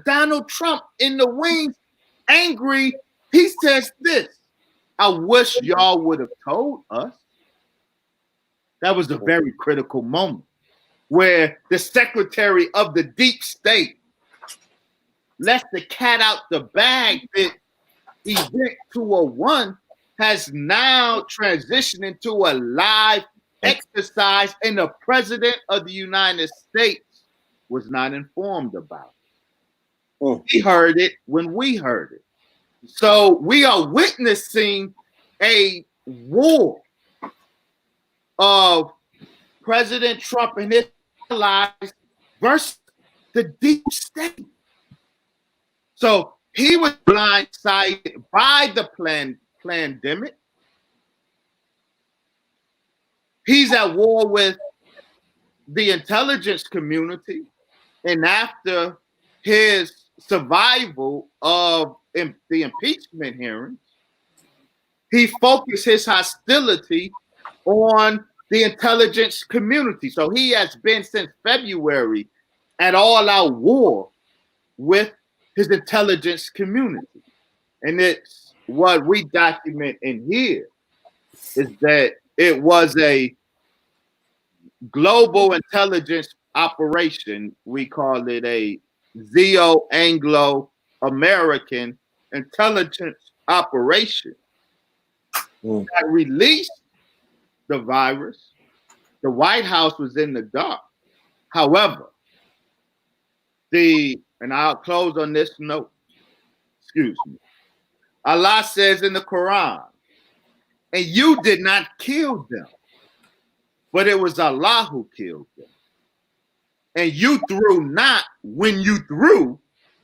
Donald Trump in the wings, angry, he says this: I wish y'all would have told us. That was a very critical moment where the secretary of the deep state left the cat out the bag that Event 201 has now transitioned into a live exercise, and the President of the United States was not informed about it. He heard it when we heard it. So we are witnessing a war of President Trump and his allies versus the deep state. So he was blindsided by the pandemic. He's at war with the intelligence community. And after his survival of the impeachment hearings, he focused his hostility on the intelligence community. So he has been since February at all-out war with his intelligence community. And it's what we document in here is that it was a global intelligence operation. We call it a Anglo-American intelligence operation that released the virus. The White House was in the dark. However, and I'll close on this note, excuse me. Allah says in the Quran, and you did not kill them, but it was Allah who killed them. And you threw not when you threw,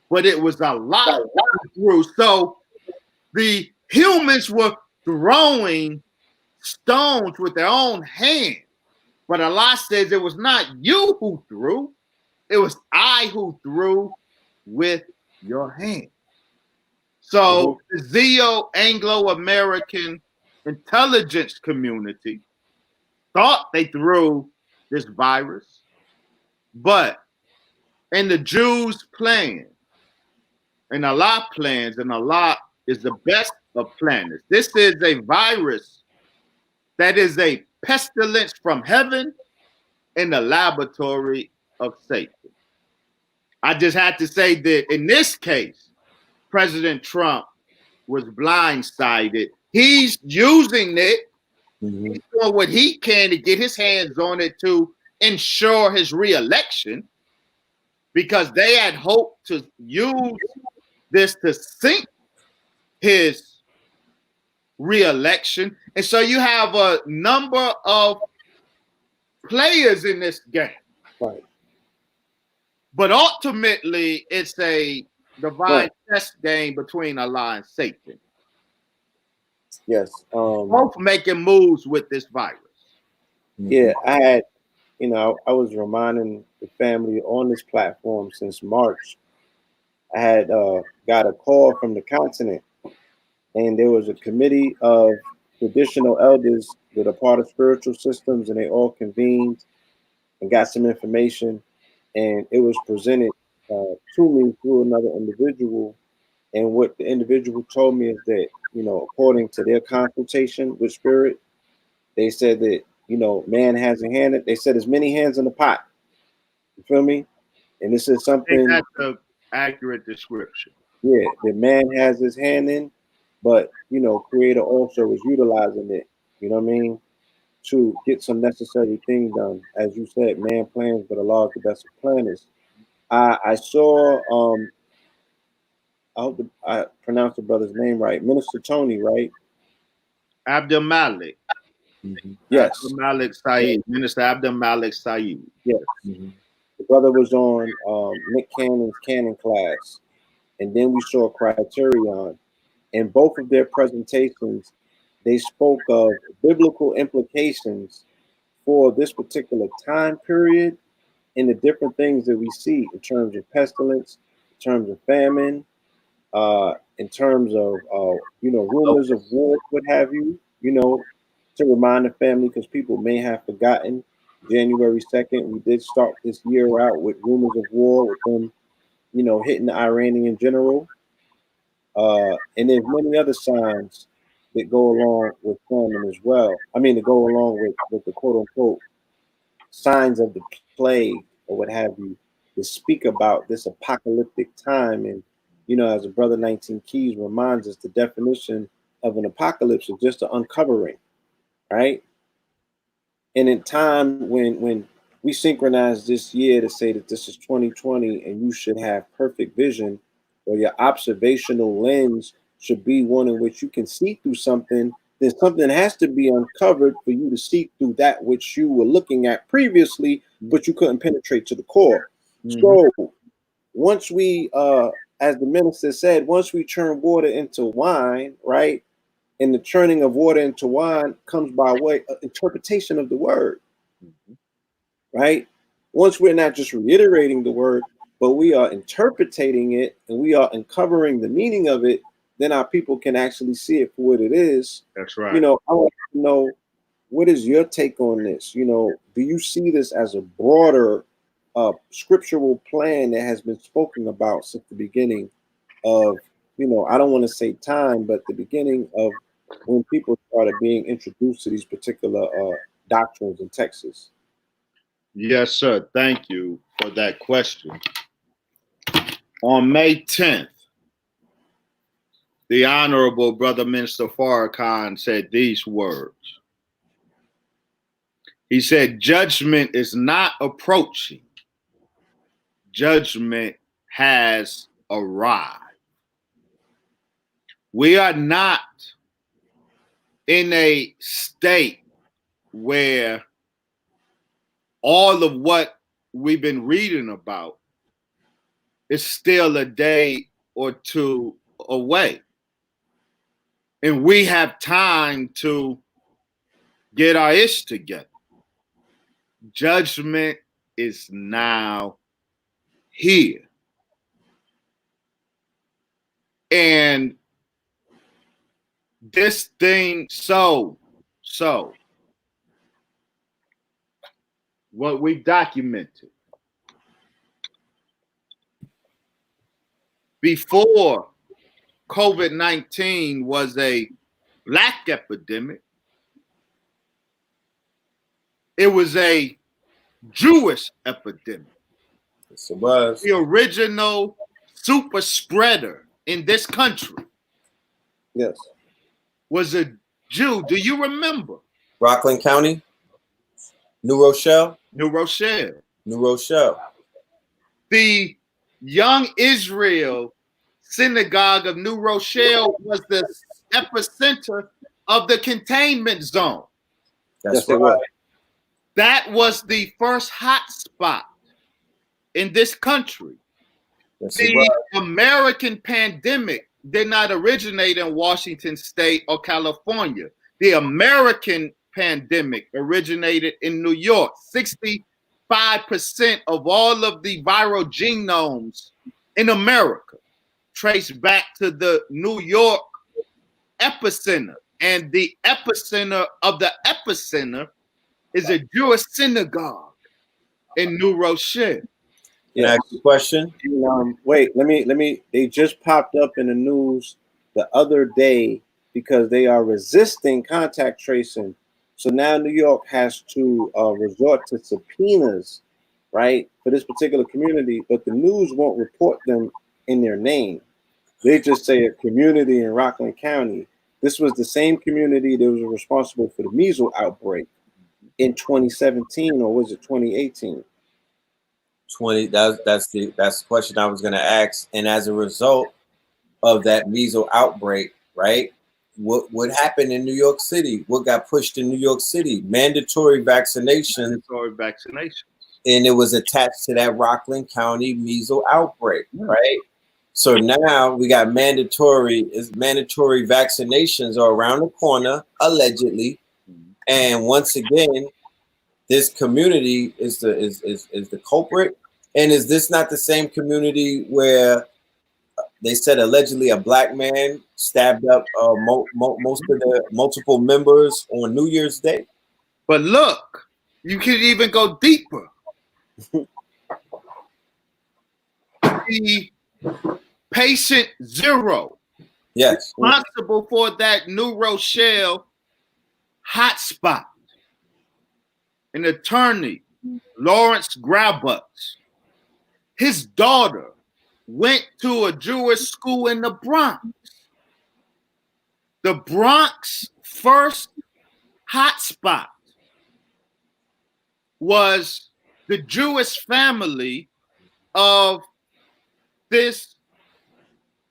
but it was Allah who threw. So the humans were throwing stones with their own hands. But Allah says it was not you who threw, it was I who threw with your hand. So the Anglo-American intelligence community thought they threw this virus, but in the Jews' plan, and Allah plans, and Allah is the best of planners. This is a virus that is a pestilence from heaven in the laboratory of Satan. I just had to say that in this case, President Trump was blindsided. He's using it. He's doing what he can to get his hands on it to ensure his reelection, because they had hoped to use this to sink his reelection. And so you have a number of players in this game. Right. But ultimately, it's a divine chess game between Allah and Satan. Yes. Both making moves with this virus. Yeah, I had, I was reminding the family on this platform since March. I had got a call from the continent, and there was a committee of traditional elders that are part of spiritual systems, and they all convened and got some information, and it was presented to me through another individual. And what the individual told me is that, according to their consultation with spirit, they said that, man has a hand. They said there's many hands in the pot. You feel me? And this is something. That's an accurate description. Yeah, the man has his hand in, but, Creator also is utilizing it, you know what I mean, to get some necessary things done. As you said, man plans, but Allah is the best of planners. I saw, I hope I pronounced the brother's name right, Minister Tony, right? Abdul Malik. Yes. Abdul Malik Saeed. Minister Abdul Malik Saeed. Yes. The brother was on Nick Cannon's Cannon class, and then we saw Criterion. In both of their presentations, they spoke of biblical implications for this particular time period and the different things that we see in terms of pestilence, in terms of famine, in terms of, rumors of war, what have you, to remind the family, because people may have forgotten. January 2nd, we did start this year out with rumors of war, with them, hitting the Iranian general. And there's many other signs that go along with famine as well. I mean, to go along with the quote unquote signs of the plague or what have you, to speak about this apocalyptic time. And, as a brother 19 Keys reminds us, the definition of an apocalypse is just an uncovering, right? And in time when we synchronize this year to say that this is 2020 and you should have perfect vision, or your observational lens should be one in which you can see through something then something has to be uncovered for you to see through that which you were looking at previously, but you couldn't penetrate to the core. So once we, as the minister said, once we turn water into wine, right? And the turning of water into wine comes by way of interpretation of the word, right? Once we're not just reiterating the word, but we are interpreting it and we are uncovering the meaning of it, then our people can actually see it for what it is. That's right. You know, I want to know, what is your take on this? You know, do you see this as a broader scriptural plan that has been spoken about since the beginning of, you know, I don't want to say time, but the beginning of when people started being introduced to these particular doctrines in Texas? Yes, sir. Thank you for that question. On May 10th, the Honorable Brother Minister Farrakhan said these words. He said, judgment is not approaching. Judgment has arrived. We are not in a state where all of what we've been reading about is still a day or two away. And we have time to get our ish together. Judgment is now here. And this thing, so what we documented before COVID-19 was a black epidemic. It was a Jewish epidemic. Yes, it was. The original super spreader in this country. Yes. Was a Jew. Do you remember? Rockland County, New Rochelle. New Rochelle. New Rochelle. The Young Israel Synagogue of New Rochelle was the epicenter of the containment zone. That's Yes, right. That was the first hot spot in this country. Yes, The American pandemic did not originate in Washington State or California. The American pandemic originated in New York. 65% of all of the viral genomes in America trace back to the New York epicenter. And the epicenter of the epicenter is a Jewish synagogue in New Rochelle. Can I ask you a question? Wait, let me. They just popped up in the news the other day because they are resisting contact tracing. So now New York has to resort to subpoenas, right, for this particular community, but the news won't report them in their name. They just say a community in Rockland County. This was the same community that was responsible for the measles outbreak in 2017, or was it 2018? 20. That's the question I was going to ask. And as a result of that measles outbreak, right? What happened in New York City? What got pushed in New York City? Mandatory vaccination. Mandatory vaccination. And it was attached to that Rockland County measles outbreak, right? So now we got mandatory vaccinations are around the corner, allegedly. And once again, this community is the culprit. And is this not the same community where they said allegedly a black man stabbed up most of the multiple members on New Year's Day? But look, you can even go deeper. The patient zero, yes, responsible for that New Rochelle hotspot, an attorney, Lawrence Graubucks, his daughter went to a Jewish school in the Bronx. The Bronx first hotspot was the Jewish family of this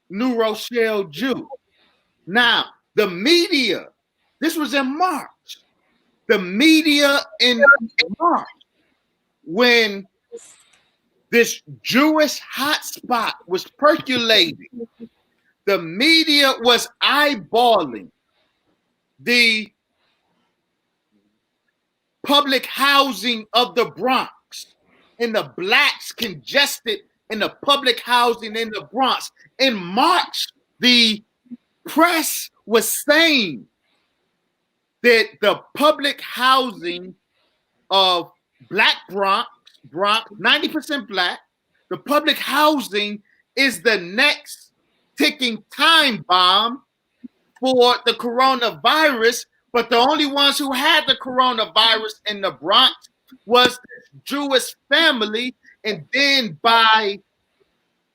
New Rochelle Jew. Now, the media This was in March. The media in March, when this Jewish hotspot was percolating, the media was eyeballing the public housing of the Bronx and the blacks congested in the public housing in the Bronx. In March, the press was saying that the public housing of Black Bronx, 90% Black, the public housing is the next ticking time bomb for the coronavirus. But the only ones who had the coronavirus in the Bronx was this Jewish family. And then by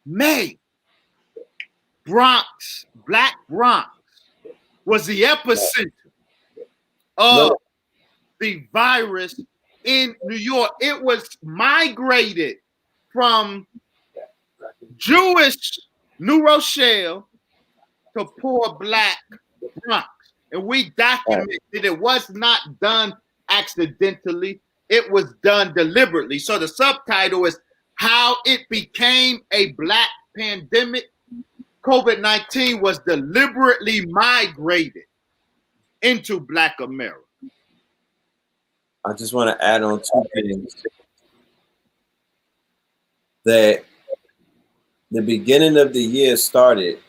May, Bronx, Black Bronx, was the epicenter of the virus in New York. It was migrated from Jewish New Rochelle to poor Black Bronx. And we documented it was not done accidentally. It was done deliberately. So the subtitle is How It Became a Black Pandemic. COVID-19 was deliberately migrated into Black America. I just want to add on two things. That the beginning of the year started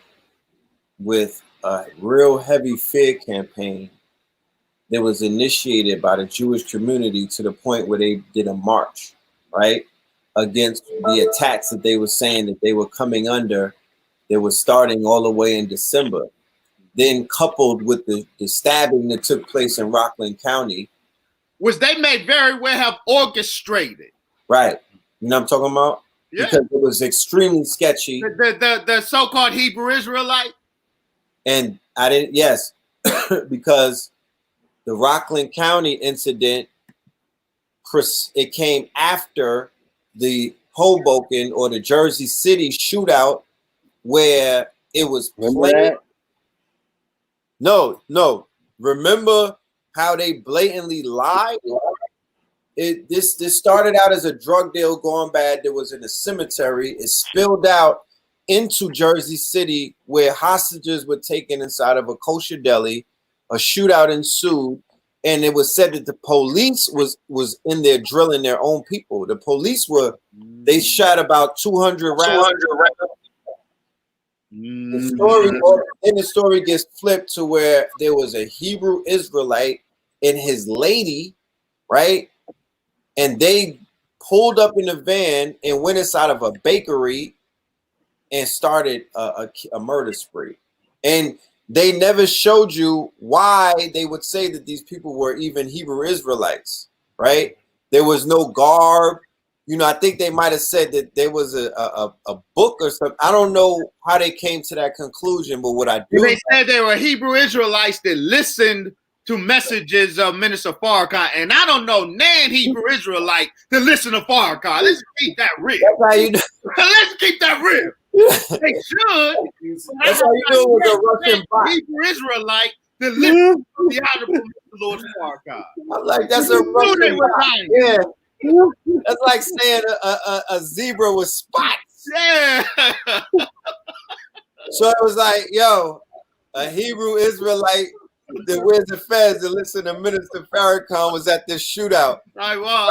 with a real heavy fear campaign that was initiated by the Jewish community to the point where they did a march, right, against the attacks that they were saying that they were coming under. They were starting all the way in December. Then coupled with the stabbing that took place in Rockland County, which they may very well have orchestrated. Right. You know what I'm talking about? Yeah. Because it was extremely sketchy. The so-called Hebrew Israelite. And I didn't, yes, because the Rockland County incident, it came after the Hoboken or the Jersey City shootout where it was played. No. Remember how they blatantly lied? This started out as a drug deal going bad that was in a cemetery. It spilled out into Jersey City where hostages were taken inside of a kosher deli. A shootout ensued, and it was said that the police was in there drilling their own people. The police they shot about 200 rounds. The story gets flipped to where there was a Hebrew Israelite and his lady, right? And they pulled up in a van and went inside of a bakery and started a murder spree. And they never showed you why they would say that these people were even Hebrew Israelites, right? There was no garb. You know, I think they might have said that there was a book or something. I don't know how they came to that conclusion, but what I do, they said they were Hebrew Israelites that listened to messages of Minister Farrakhan, and I don't know nan Hebrew Israelite to listen to Farrakhan. Let's keep that real. That's how you know. Let's keep that real. They should. That's how you know it was a Russian bot. Hebrew Israelite to listen to the Honorable Mr. Lord Farrakhan. I'm like, that's a Russian bot. Yeah. That's like saying a zebra with spots. Yeah. So it was like, yo, a Hebrew Israelite that wears the fez and listen to Minister Farrakhan was at this shootout. Right, well,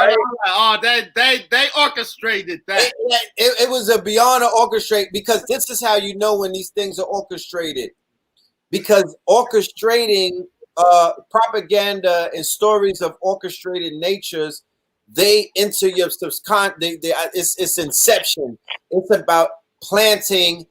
they orchestrated that. It was a beyond an orchestrate, because this is how you know when these things are orchestrated. Because orchestrating propaganda and stories of orchestrated natures, they enter your subconscious. It's inception. It's about planting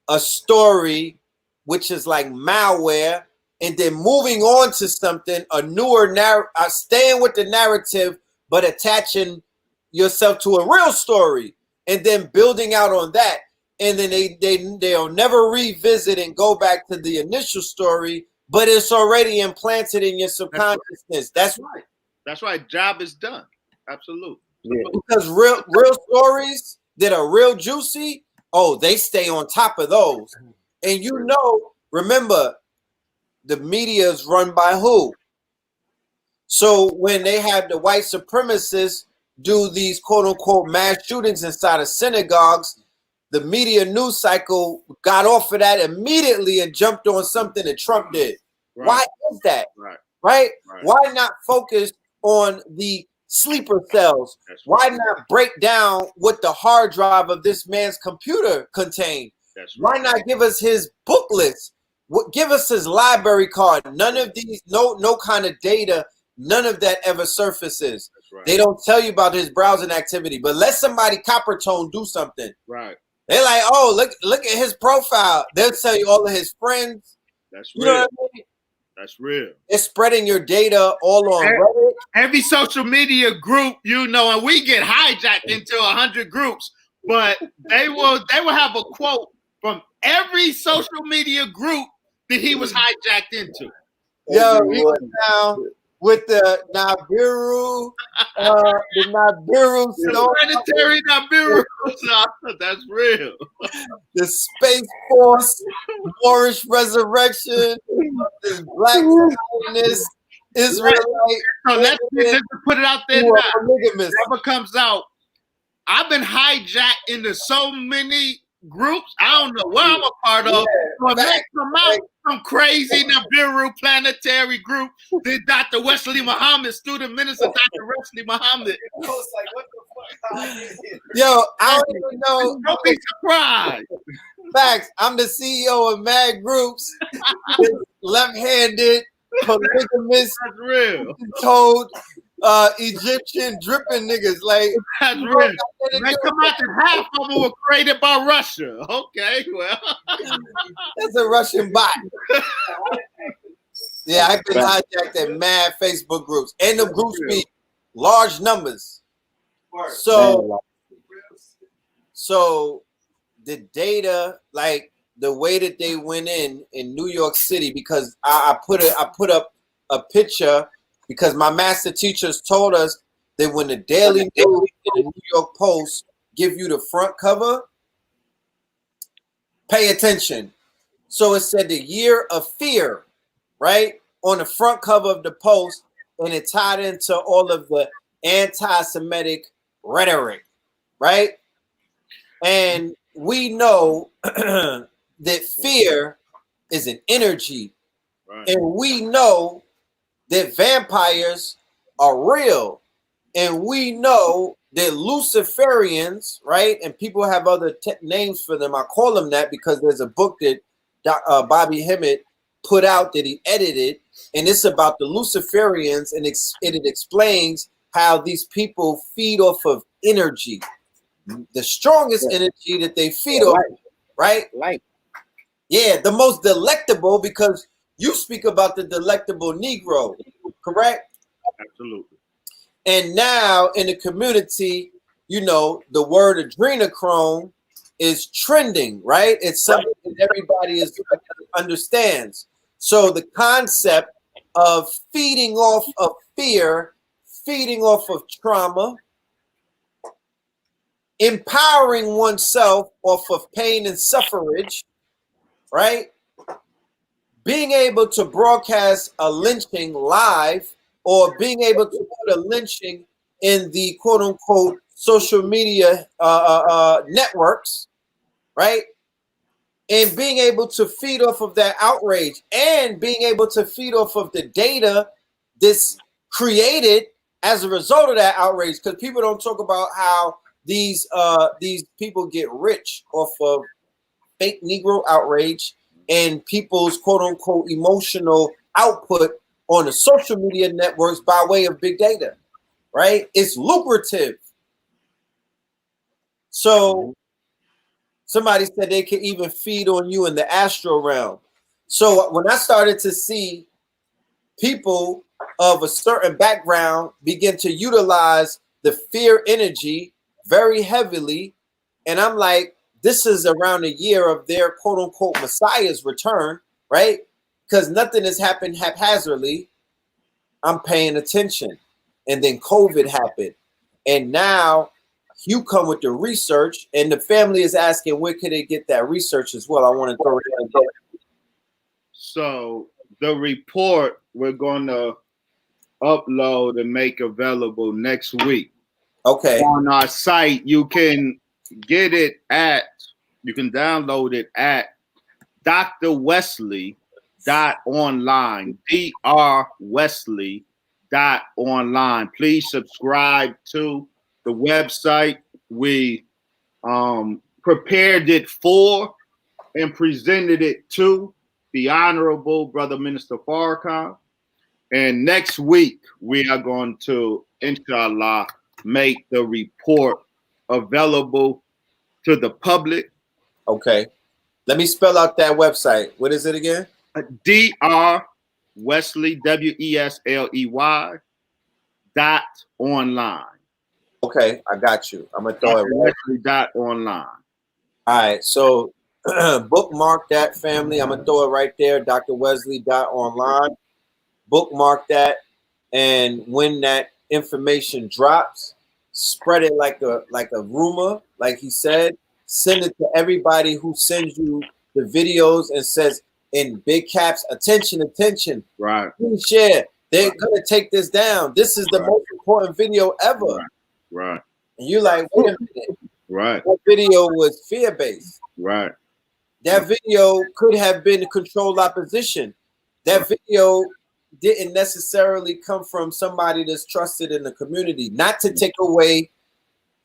a story, which is like malware, and then moving on to something, a newer narrative, staying with the narrative, but attaching yourself to a real story, and then building out on that. And then they'll never revisit and go back to the initial story, but it's already implanted in your subconsciousness. That's right. That's right. Job is done. Absolutely. Yeah. Because real stories that are real juicy, they stay on top of those. And remember, the media is run by who? So when they have the white supremacists do these quote unquote mass shootings inside of synagogues, the media news cycle got off of that immediately and jumped on something that Trump did. Right. Why is that? Right? Why not focus on the sleeper cells? Why not break down what the hard drive of this man's computer contained? Why not give us his booklets? Give us his library card? None of these, no kind of data, none of that ever surfaces. They don't tell you about his browsing activity, but let somebody copper tone do something. Right. They're like, oh, look at his profile. They'll tell you all of his friends. That's real. You know what I mean? That's real. It's spreading your data all on Reddit. Every social media group, you know, and we get hijacked into 100 groups, but they will have a quote from every social media group that he was hijacked into. Yo, he was down with the Nibiru, Planetary Nibiru. That's real. The Space Force, Moorish Resurrection, this Black Zionist, Israelite. So let's put it out there now. Whatever comes out, I've been hijacked into so many groups. I don't know what I'm a part of. But let's come out some crazy Nibiru planetary group. Then Dr. Wesley Muhammad, student minister Dr. Wesley Muhammad. I was like, what the fuck? Yo, I don't even know. Don't be surprised. Facts. I'm the CEO of Mad Groups. Left-handed, polygamous, that's real. Told Egyptian dripping niggas. Like, that's real. They come out that half of them were created by Russia. Okay, well. That's a Russian bot. Yeah, I've been hijacked at mad Facebook groups. And the groups be large numbers. So the data, like the way that they went in New York City, because I put up a picture because my master teachers told us that when the Daily News and the New York Post give you the front cover, pay attention. So it said the year of fear, right? On the front cover of the Post, and it tied into all of the anti-Semitic rhetoric, right? And we know that fear is an energy, and we know that vampires are real, and we know that Luciferians, right? And people have other names for them. I call them that because there's a book that Bobby Hemmett put out that he edited, and it's about the Luciferians, and it explains how these people feed off of energy, the strongest energy that they feed off, right? Light. Yeah, the most delectable, because you speak about the delectable Negro, correct? Absolutely. And now in the community, you know, the word adrenochrome is trending, right? It's something that everybody understands. So the concept of feeding off of fear, feeding off of trauma, empowering oneself off of pain and suffrage, right? Being able to broadcast a lynching live, or being able to put a lynching in the quote unquote social media networks, right? And being able to feed off of that outrage, and being able to feed off of the data that's created as a result of that outrage. Because people don't talk about how these people get rich off of fake Negro outrage and people's quote unquote emotional output on the social media networks by way of big data, right? It's lucrative. So somebody said they could even feed on you in the astral realm. So when I started to see people of a certain background begin to utilize the fear energy very heavily, and I'm like, this is around a year of their quote unquote Messiah's return, right? Because nothing has happened haphazardly. I'm paying attention. And then COVID happened. And now you come with the research, and the family is asking where could they get that research as well. I want to throw it in there. So the report we're going to upload and make available next week. Okay. On our site, you can get it at, you can download it at drwesley.online, drwesley.online. Please subscribe to the website. We prepared it for and presented it to the Honorable Brother Minister Farrakhan. And next week, we are going to, inshallah, make the report available to the public. Okay. Let me spell out that website. What is it again? Dr. Wesley, WESLEY .online. Okay, I got you. I'm gonna throw it right. .online. All right, so bookmark that, family. I'm gonna throw it right there. Dr. Wesley .online. Bookmark that, and when that information drops, spread it like a rumor, like he said. Send it to everybody who sends you the videos and says in big caps, "Attention, attention!" Right. Please share. They're gonna take this down. This is the most important video ever. Right. And you're like, wait a minute. Right. That video was fear-based. Right. That video could have been controlled opposition. That video didn't necessarily come from somebody that's trusted in the community. Not to take away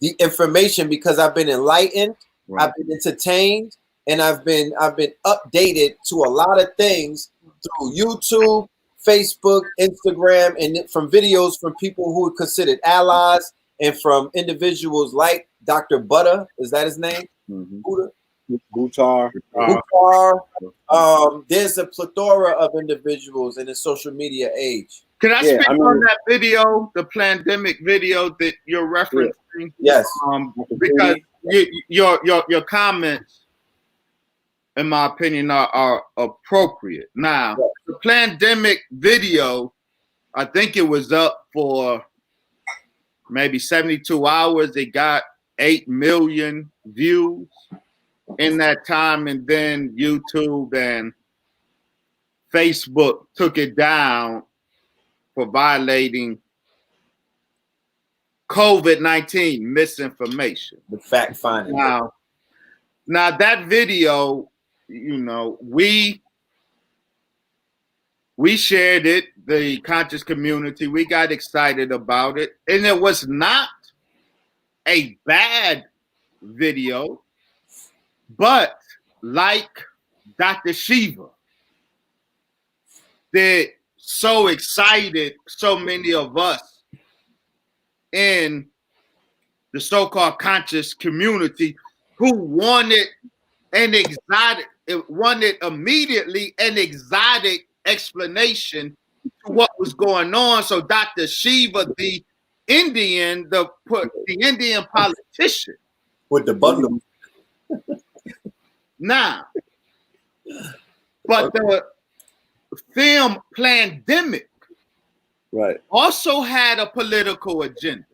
the information, because I've been enlightened, I've been entertained, and I've been updated to a lot of things through YouTube, Facebook, Instagram, and from videos from people who are considered allies, and from individuals like Dr. Butter, is that his name? Buttar. There's a plethora of individuals in the social media age. Can I speak on that video, the pandemic video that you're referencing? Yes. Because your comments, in my opinion, are appropriate. Now, the pandemic video, I think it was up for maybe 72 hours. It got 8 million views in that time, and then YouTube and Facebook took it down for violating COVID-19 misinformation. The fact finding. Now that video, you know, we shared it, the conscious community, we got excited about it, and it was not a bad video, but like Dr. Shiva, that so excited so many of us in the so-called conscious community who wanted immediately an exotic explanation to what was going on. So Dr. Shiva, the Indian politician, with the bundle. Now, but the film Plandemic also had a political agenda.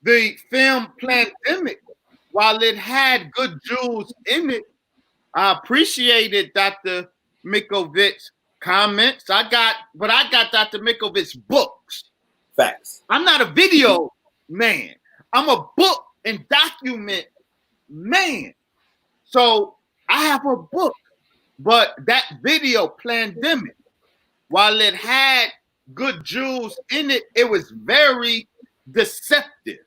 The film Plandemic, while it had good jewels in it, I appreciated Dr. Mikovich's comments. I got Dr. Mikovich's books. Facts. I'm not a video man. I'm a book and document man. So I have a book, but that video Plandemic, while it had good jewels in it, it was very deceptive,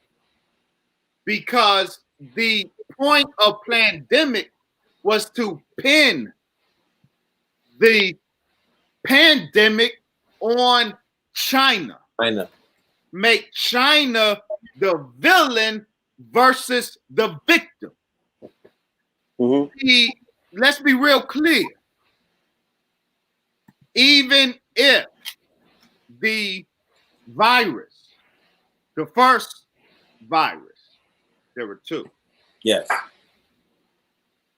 because the point of Plandemic was to pin the pandemic on China. Make China the villain versus the victim. Let's be real clear. Even if the virus, the first virus, there were two. Yes.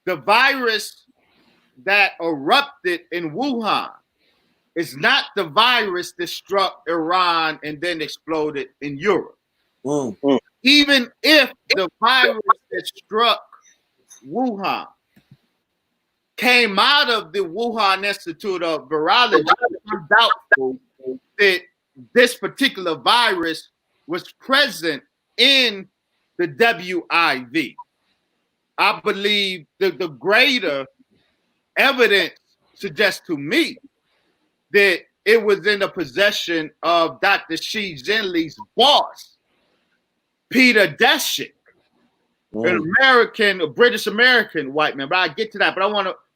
The virus that erupted in Wuhan is not the virus that struck Iran and then exploded in Europe. Even if the virus that struck Wuhan came out of the Wuhan Institute of Virology, I'm doubtful that this particular virus was present in the WIV. I believe the greater evidence suggests to me that it was in the possession of Dr. Xi Jinping's boss, Peter Daszak, an American, a British American white man. But I get to that.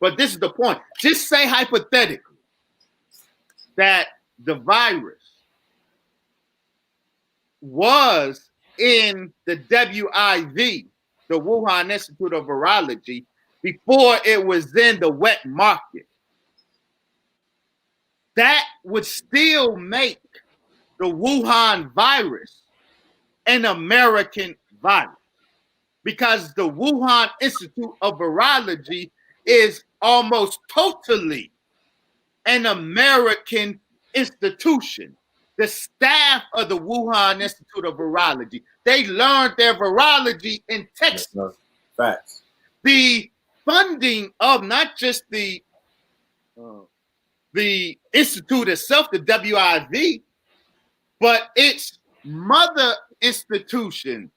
But this is the point. Just say hypothetically that the virus was in the WIV, the Wuhan Institute of Virology, before it was in the wet market. That would still make the Wuhan virus an American virus, because the Wuhan Institute of Virology is almost totally an American institution. The staff of the Wuhan Institute of Virology, they learned their virology in Texas. Facts. The funding of not just the institute itself, the WIV, but its mother institution,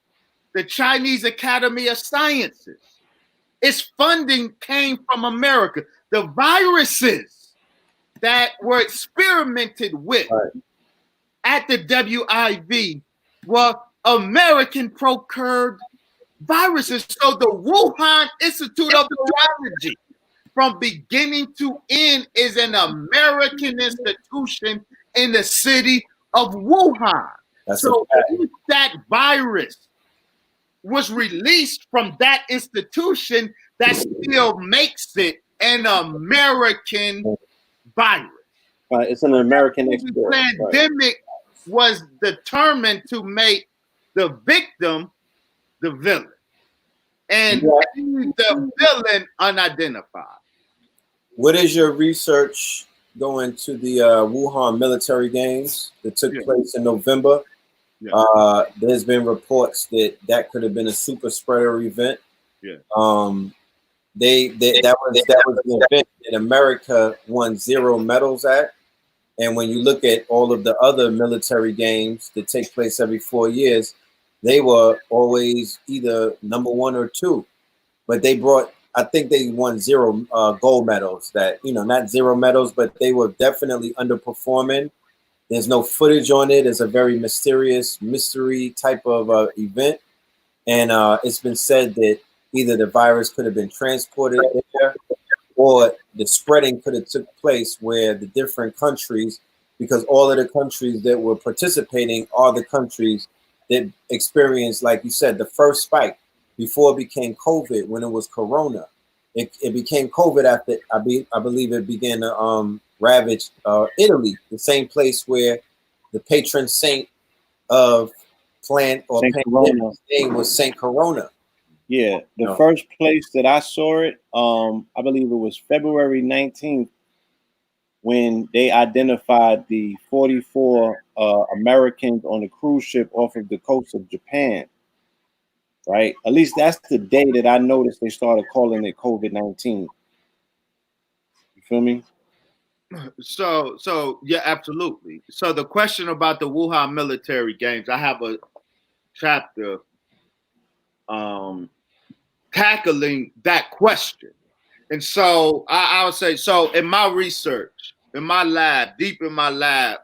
the Chinese Academy of Sciences. Its funding came from America. The viruses that were experimented with at the WIV were American procured viruses. So the Wuhan Institute of Virology, from beginning to end, is an American institution in the city of Wuhan. So if that virus was released from that institution, that still makes it an American virus. It's an American export. The pandemic was determined to make the victim the villain, and the villain unidentified. What is your research going to the Wuhan military games that took place in November? There's been reports that could have been a super spreader event. That was the event that America won 0 medals at. And when you look at all of the other military games that take place every 4 years, they were always either number 1 or 2. But I think they won 0 gold medals. That, not 0 medals, but they were definitely underperforming. There's no footage on it. It's a very mystery type of event. And it's been said that either the virus could have been transported there, or the spreading could have took place where the different countries, because all of the countries that were participating are the countries that experienced, like you said, the first spike before it became COVID, when it was Corona. It became COVID after, I believe it began to ravage Italy, the same place where the patron saint of pandemic name was Saint Corona. Yeah, the first place that I saw it, I believe it was February 19th, when they identified the 44 Americans on a cruise ship off of the coast of Japan. Right? At least that's the day that I noticed they started calling it COVID-19. You feel me? So yeah, absolutely. So the question about the Wuhan military games, I have a chapter tackling that question. And so I would say, so in my research, in my lab, deep in my lab,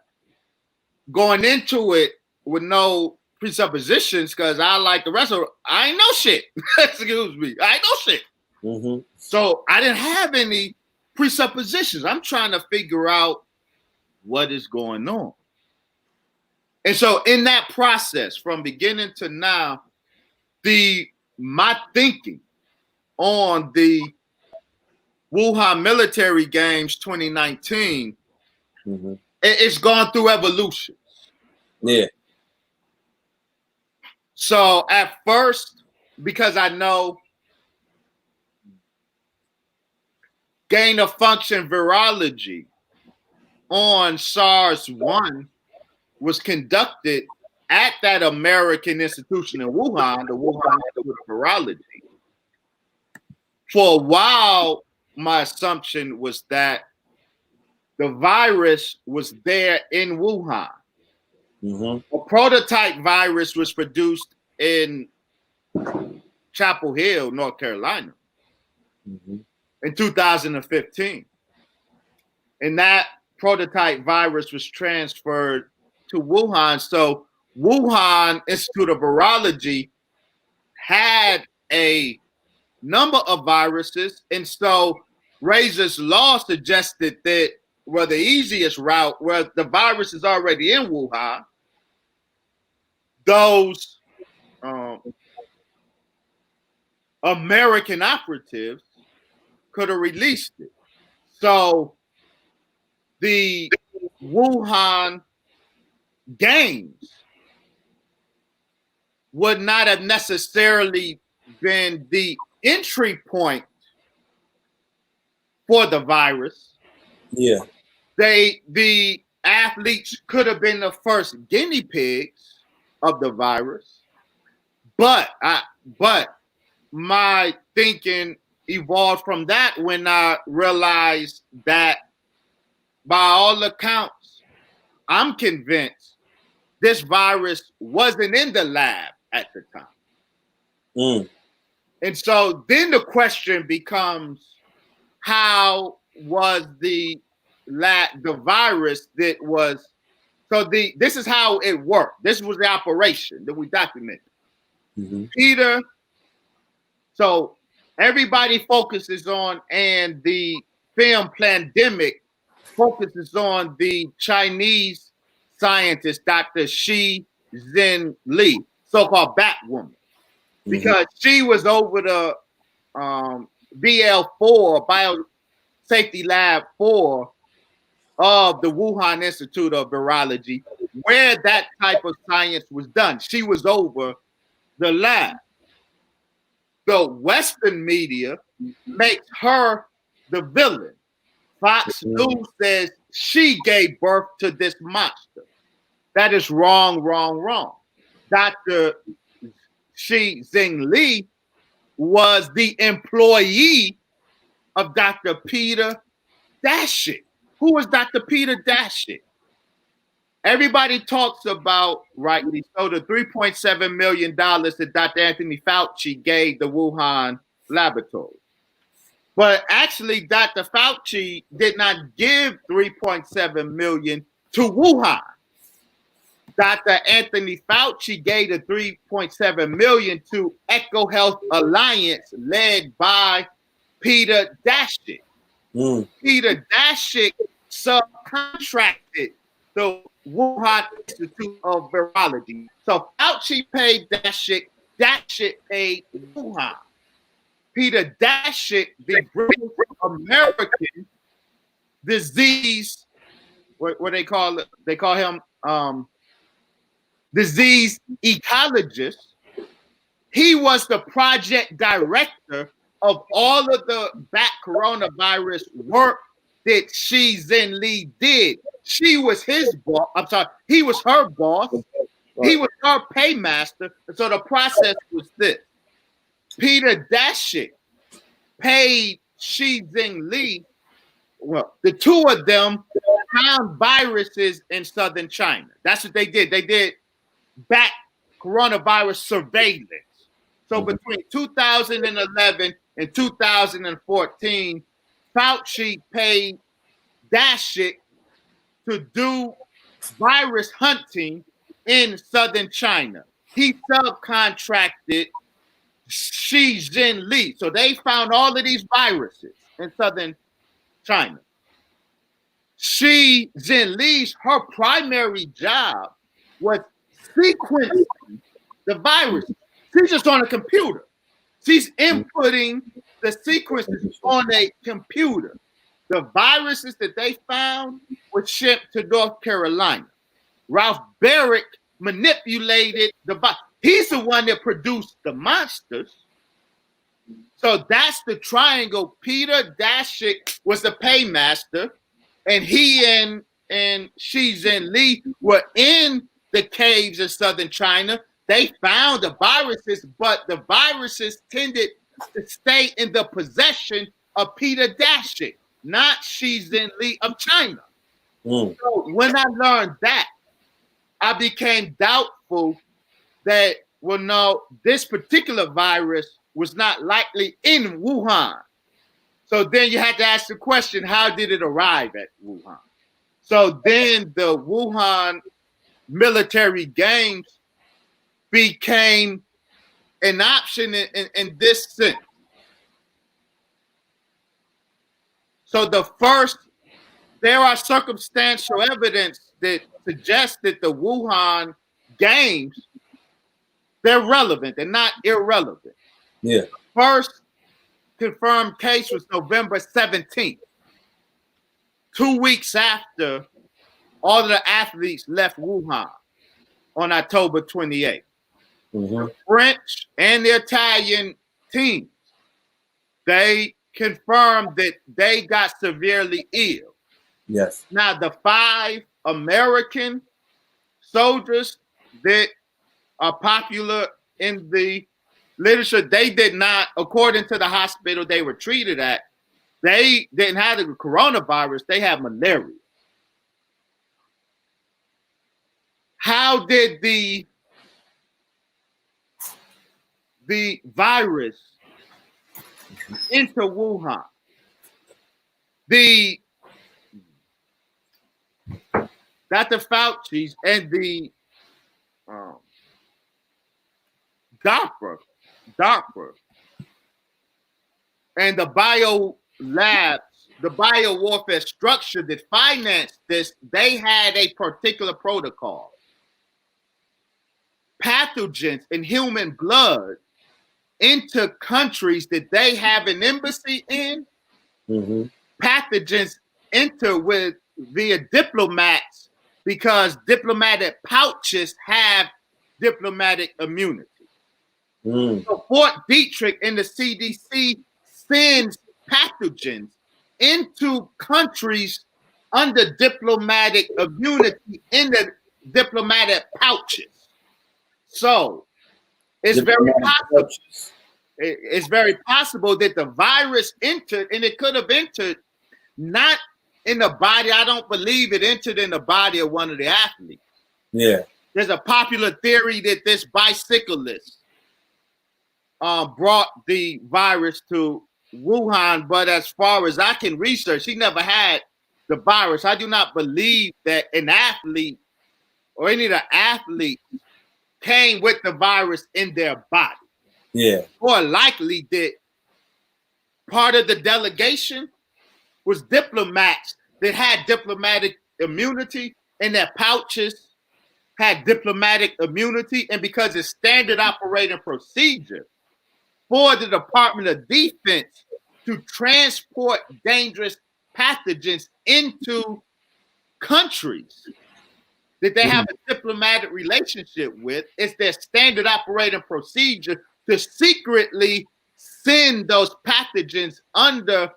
going into it with no presuppositions, because I, like the rest of it, I ain't know shit. Excuse me. I ain't know shit. Mm-hmm. So I didn't have any presuppositions. I'm trying to figure out what is going on. And so in that process, from beginning to now, my thinking on the Wuhan military games 2019, it's gone through evolution. Yeah. So at first, because I know gain of function virology on SARS-1 was conducted at that American institution in Wuhan, the Wuhan Institute of Virology. For a while, my assumption was that the virus was there in Wuhan. Mm-hmm. A prototype virus was produced in Chapel Hill, North Carolina, Mm-hmm. in 2015. And that prototype virus was transferred to Wuhan. So Wuhan Institute of Virology had a number of viruses. And so Razor's Law suggested that, well, the easiest route, where the virus is already in Wuhan, those American operatives could have released it. So the Wuhan games would not have necessarily been the entry point for the virus. Yeah. The athletes could have been the first guinea pigs of the virus, but my thinking evolved from that when I realized that, by all accounts, I'm convinced this virus wasn't in the lab at the time. Mm. And so then the question becomes, how was the virus that was, this is how it worked. This was the operation that we documented. Mm-hmm. Peter, so everybody focuses on, and the film Plandemic focuses on the Chinese scientist, Dr. Shi Zhen Li, so-called Batwoman, because she was over the BL4, Biosafety Lab 4 of the Wuhan Institute of Virology, where that type of science was done. She was over the lab. The Western media makes her the villain. Fox News says she gave birth to this monster. That is wrong, wrong, wrong. Dr. Shi Zhen Li was the employee of Dr. Peter Daszak. Who was Dr. Peter Daszak? Everybody talks about, rightly so, the $3.7 million that Dr. Anthony Fauci gave the Wuhan laboratory. But actually, Dr. Fauci did not give $3.7 million to Wuhan. Dr. Anthony Fauci gave the $3.7 million to EcoHealth Alliance, led by Peter Daszak. Peter Daszak subcontracted the Wuhan Institute of Virology. So Fauci paid Daszak, Daszak paid Wuhan. Peter Daszak, the British American disease, what they call it? They call him disease ecologist. He was the project director of all of the bat coronavirus work that Shi Zhen Li did. She was his boss. I'm sorry, he was her boss. He was her paymaster. And so the process was this. Peter Daszak paid Shi Zhen Li. Well, the two of them found viruses in southern China. That's what they did. They did bat coronavirus surveillance. So between 2011 and 2014, Fauci paid Daszak to do virus hunting in southern China. He subcontracted Shi Zhen Li. So they found all of these viruses in southern China. Shi Zhen Li's, her primary job was sequencing the virus. She's just on a computer. She's inputting the sequences on a computer. The viruses that they found were shipped to North Carolina. Ralph Barrick manipulated the virus. He's the one that produced the monsters. So that's the triangle. Peter Daszak was the paymaster, and he and Shi Zhen Li were in the caves of southern China. They found the viruses, but the viruses tended to stay in the possession of Peter Daszak, not Xi Jinping of China. Mm. So when I learned that, I became doubtful that, well, no, this particular virus was not likely in Wuhan. So then you had to ask the question, how did it arrive at Wuhan? So then the Wuhan military games became an option in this sense. So there are circumstantial evidence that suggests that the Wuhan games, they're relevant. They're not irrelevant. Yeah. First confirmed case was November 17th, 2 weeks after all of the athletes left Wuhan on October 28th. Mm-hmm. The French and the Italian teams, they confirmed that they got severely ill. Yes. Now, the 5 American soldiers that are popular in the literature, they did not, according to the hospital they were treated at, they didn't have the coronavirus, they had malaria. How did the virus enter Wuhan? The Dr. Fauci's and the DARPA and the bio labs, the bio warfare structure that financed this, they had a particular protocol. Pathogens in human blood into countries that they have an embassy in, Mm-hmm. pathogens enter via diplomats because diplomatic pouches have diplomatic immunity. Mm. So Fort Detrick and the CDC sends pathogens into countries under diplomatic immunity in the diplomatic pouches. So it's very possible. It's very possible that the virus entered, and it could have entered not in the body. I don't believe it entered in the body of one of the athletes. Yeah. There's a popular theory that this bicyclist brought the virus to Wuhan, but as far as I can research, he never had the virus. I do not believe that an athlete or any of the athletes came with the virus in their body. Yeah. More likely that part of the delegation was diplomats that had diplomatic immunity, and their pouches had diplomatic immunity. And because it's standard operating procedure for the Department of Defense to transport dangerous pathogens into countries that they have a diplomatic relationship with, it's their standard operating procedure to secretly send those pathogens under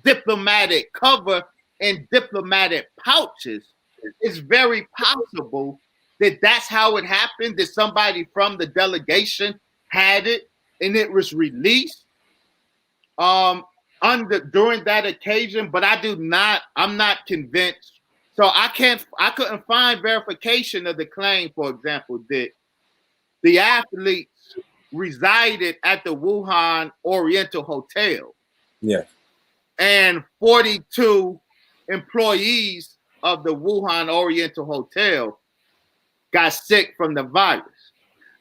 diplomatic cover and diplomatic pouches. It's very possible that that's how it happened, that somebody from the delegation had it and it was released during that occasion, but I'm not convinced. So I couldn't find verification of the claim, for example, that the athletes resided at the Wuhan Oriental Hotel. Yeah. And 42 employees of the Wuhan Oriental Hotel got sick from the virus.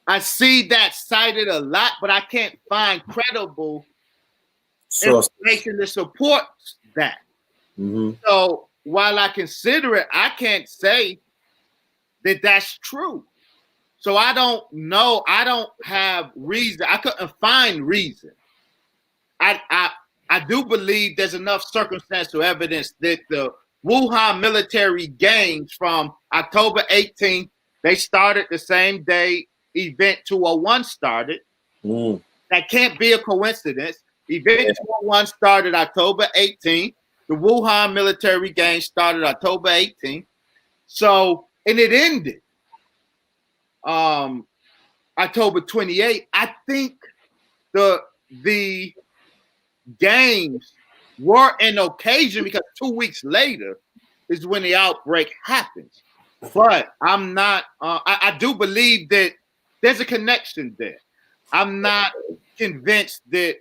I see that cited a lot, but I can't find credible information that supports that. Mm-hmm. So while I consider it, I can't say that that's true. So I don't know. I don't have reason. I couldn't find reason. I do believe there's enough circumstantial evidence that the Wuhan military games from October 18th, they started the same day Event 201 started. Mm. That can't be a coincidence. Event 201 started October 18th. The Wuhan military games started October 18th. So, and it ended October 28th. I think the games were an occasion because 2 weeks later is when the outbreak happens. But I'm not, I do believe that there's a connection there. I'm not convinced that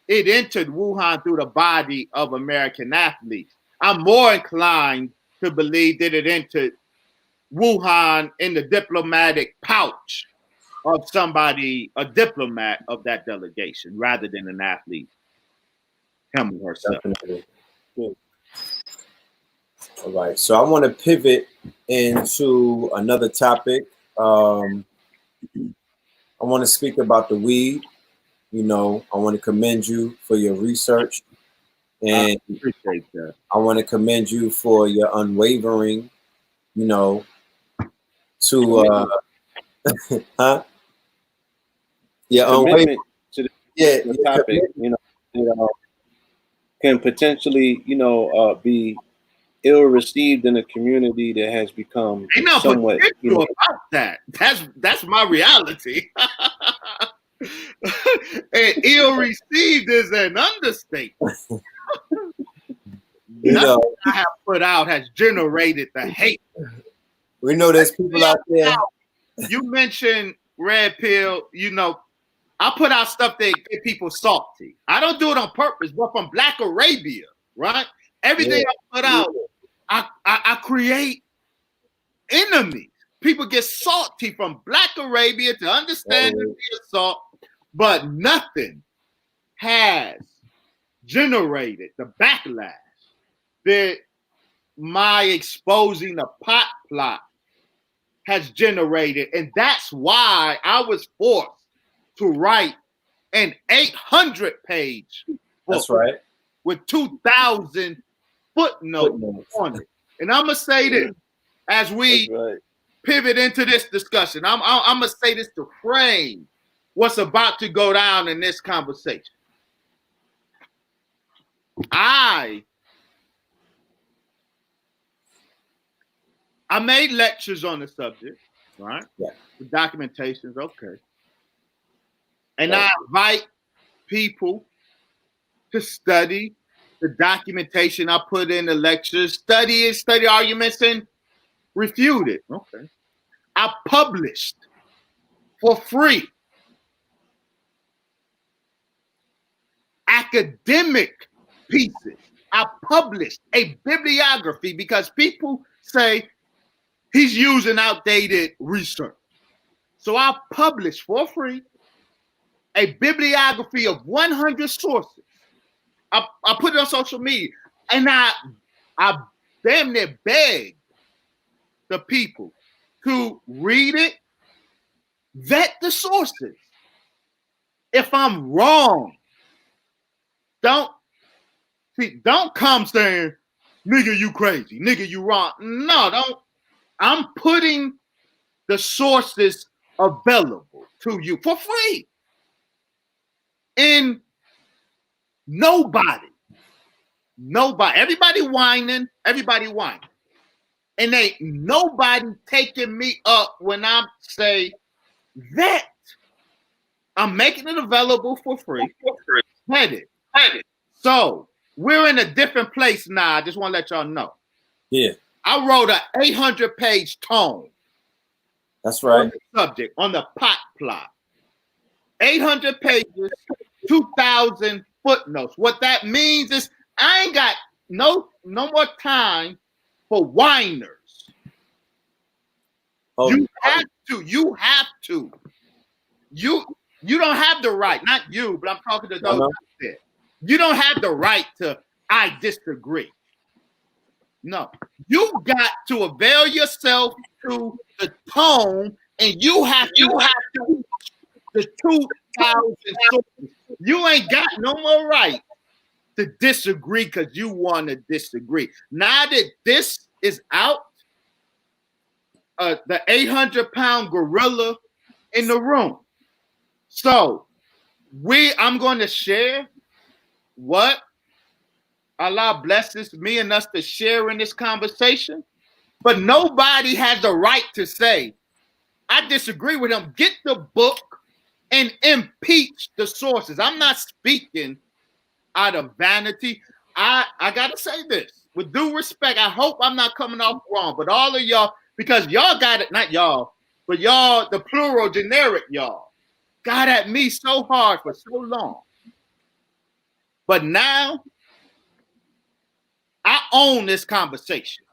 it entered Wuhan through the body of American athletes. I'm more inclined to believe that it entered Wuhan in the diplomatic pouch of somebody, a diplomat of that delegation, rather than an athlete, him or herself. Definitely. All right, so I want to pivot into another topic. I want to speak about the weed. You know, I want to commend you for your research, and I appreciate that. I want to commend you for your unwavering, you know, to huh? Yeah, Commitment to yeah, the topic, can potentially, be ill received in a community that has become Ain't no somewhat, potential about that. That's my reality. And ill received is an understatement. Nothing I have put out has generated the hate. We know there's people out there. You mentioned Red Pill, I put out stuff that get people salty. I don't do it on purpose, but from Black Arabia, right? Everything I put out, I create enemies. People get salty from Black Arabia to understand the assault, but nothing has generated the backlash that my exposing the pot plot has generated. And that's why I was forced to write an 800-page book. That's right. With 2,000 footnotes on it. And I'm going to say this as we pivot into this discussion. I'm going to say this to frame what's about to go down in this conversation. I made lectures on the subject, right? Yeah. The documentations, okay. And I invite people to study the documentation I put in the lectures, study arguments, and refute it. Okay. I published for free academic pieces. I published a bibliography because people say he's using outdated research. So I published for free a bibliography of 100 sources. I put it on social media, and I damn near begged the people to read it, vet the sources. If I'm wrong, don't come saying, nigga, you crazy, nigga, you wrong. No, don't. I'm putting the sources available to you for free. And nobody, everybody whining. And ain't nobody taking me up when I say that. I'm making it available for free. Headed. So we're in a different place now. I just want to let y'all know. Yeah. I wrote an 800-page tome. That's right. On the subject, on the pot plot. 800 pages, 2,000 footnotes. What that means is I ain't got no more time for whiners. You have to. You don't have the right, not you, but I'm talking to those out there. You don't have the right to, I disagree. No, you got to avail yourself to the tone, and you have to the 2,000 sources. You ain't got no more right to disagree because you want to disagree. Now that this is out, the 800-pound gorilla in the room. So I'm going to share what Allah blesses me and us to share in this conversation, but nobody has the right to say, I disagree with him. Get the book and impeach the sources. I'm not speaking out of vanity. I gotta say this with due respect. I hope I'm not coming off wrong, but all of y'all, because y'all got it, not y'all, but y'all, the plural generic y'all, got at me so hard for so long. But now I own this conversation.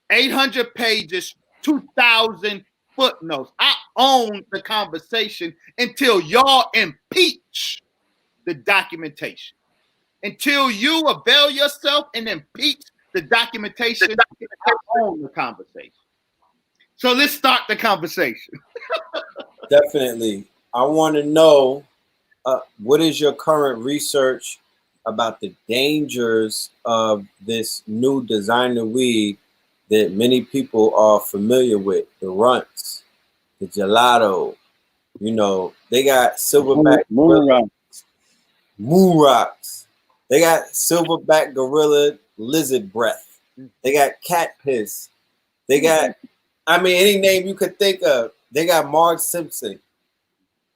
800 pages, 2,000 footnotes. I own the conversation until y'all impeach the documentation. Until you avail yourself and impeach the documentation, I own the conversation. So let's start the conversation. Definitely. I want to know what is your current research about the dangers of this new designer weed that many people are familiar with, the runts, the gelato. You know, they got silverback moon rocks. They got silverback gorilla lizard breath. They got cat piss. They got, I mean, any name you could think of. They got Marge Simpson.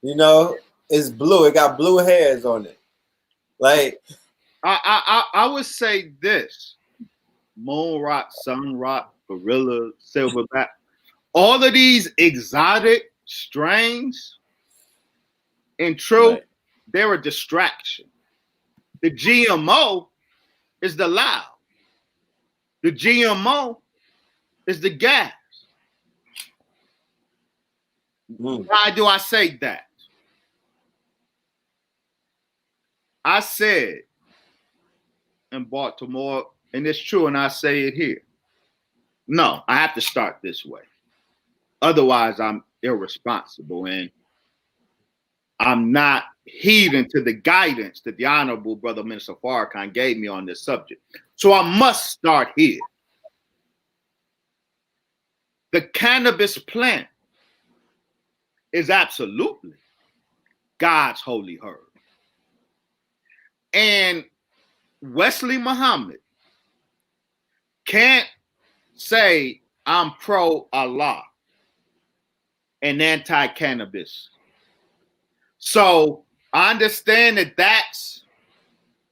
You know, it's blue. It got blue hairs on it. Like, I would say this: moon rock, sun rock, gorilla, silverback. All of these exotic strains, in truth, they're a distraction. The GMO is the loud. The GMO is the gas. Why do I say that? I said in Baltimore, and it's true, and I say it here. No, I have to start this way. Otherwise, I'm irresponsible and I'm not heeding to the guidance that the Honorable Brother Minister Farrakhan gave me on this subject. So I must start here. The cannabis plant is absolutely God's holy herb. And Wesley Muhammad can't say I'm pro-Allah and anti-cannabis. So I understand that that's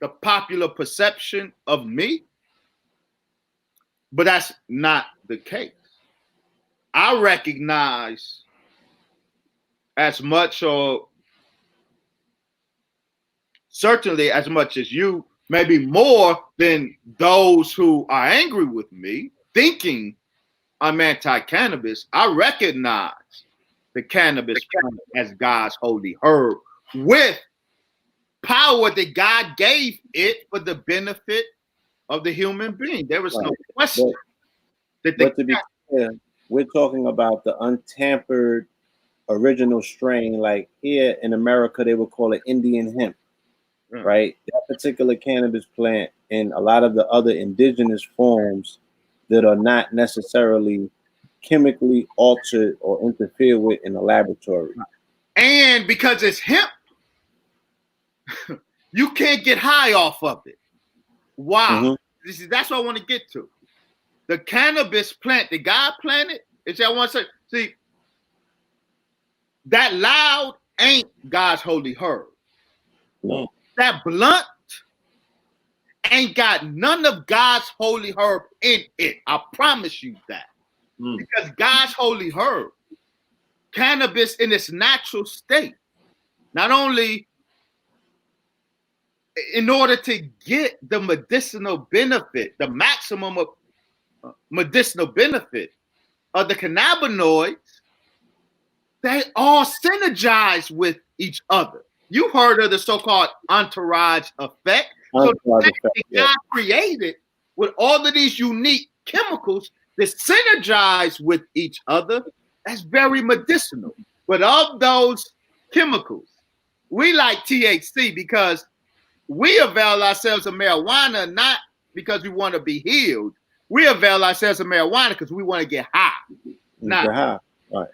the popular perception of me, but that's not the case. I recognize as much, or certainly as much as you, maybe more than those who are angry with me, thinking I'm anti-cannabis. I recognize the cannabis plant as God's holy herb with power that God gave it for the benefit of the human being. There was no question. But to be clear, we're talking about the untampered original strain. Like here in America, they would call it Indian hemp, right? That particular cannabis plant and a lot of the other indigenous forms that are not necessarily chemically altered or interfered with in a laboratory. And because it's hemp, you can't get high off of it. Wow. That's what I want to get to. The cannabis plant, the God planted, is that I want to say, see, that loud ain't God's holy herb. No. That blunt ain't got none of God's holy herb in it. I promise you that. Because God's holy herb, cannabis in its natural state, not only in order to get the medicinal benefit, the maximum of medicinal benefit of the cannabinoids, they all synergize with each other. You heard of the so-called entourage effect. So the God created with all of these unique chemicals that synergize with each other, that's very medicinal. But of those chemicals, we like THC because we avail ourselves of marijuana not because we want to be healed. We avail ourselves of marijuana because we want to get high. Now, right.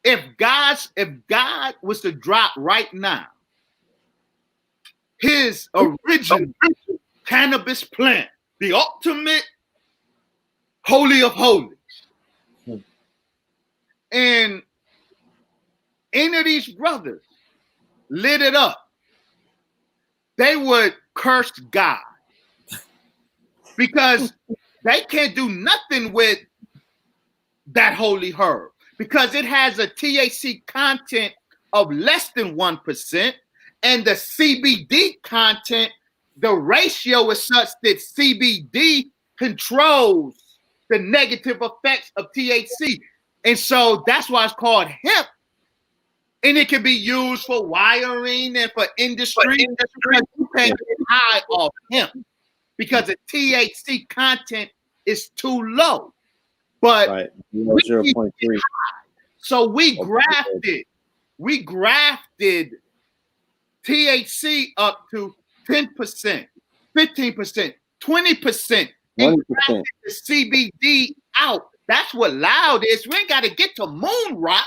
If God was to drop right now his original cannabis plant, the ultimate holy of holies, and any of these brothers lit it up, they would cursed God because they can't do nothing with that holy herb because it has a THC content of less than 1%, and the CBD content, the ratio is such that CBD controls the negative effects of THC. And so that's why it's called hemp. And it can be used for wiring and for industry. Because you can't get high off hemp because the THC content is too low. But right, 0.3. So we grafted THC up to 10%, 15%, 20%, and 20%. grafted the CBD out. That's what loud is. We ain't got to get to moon rock.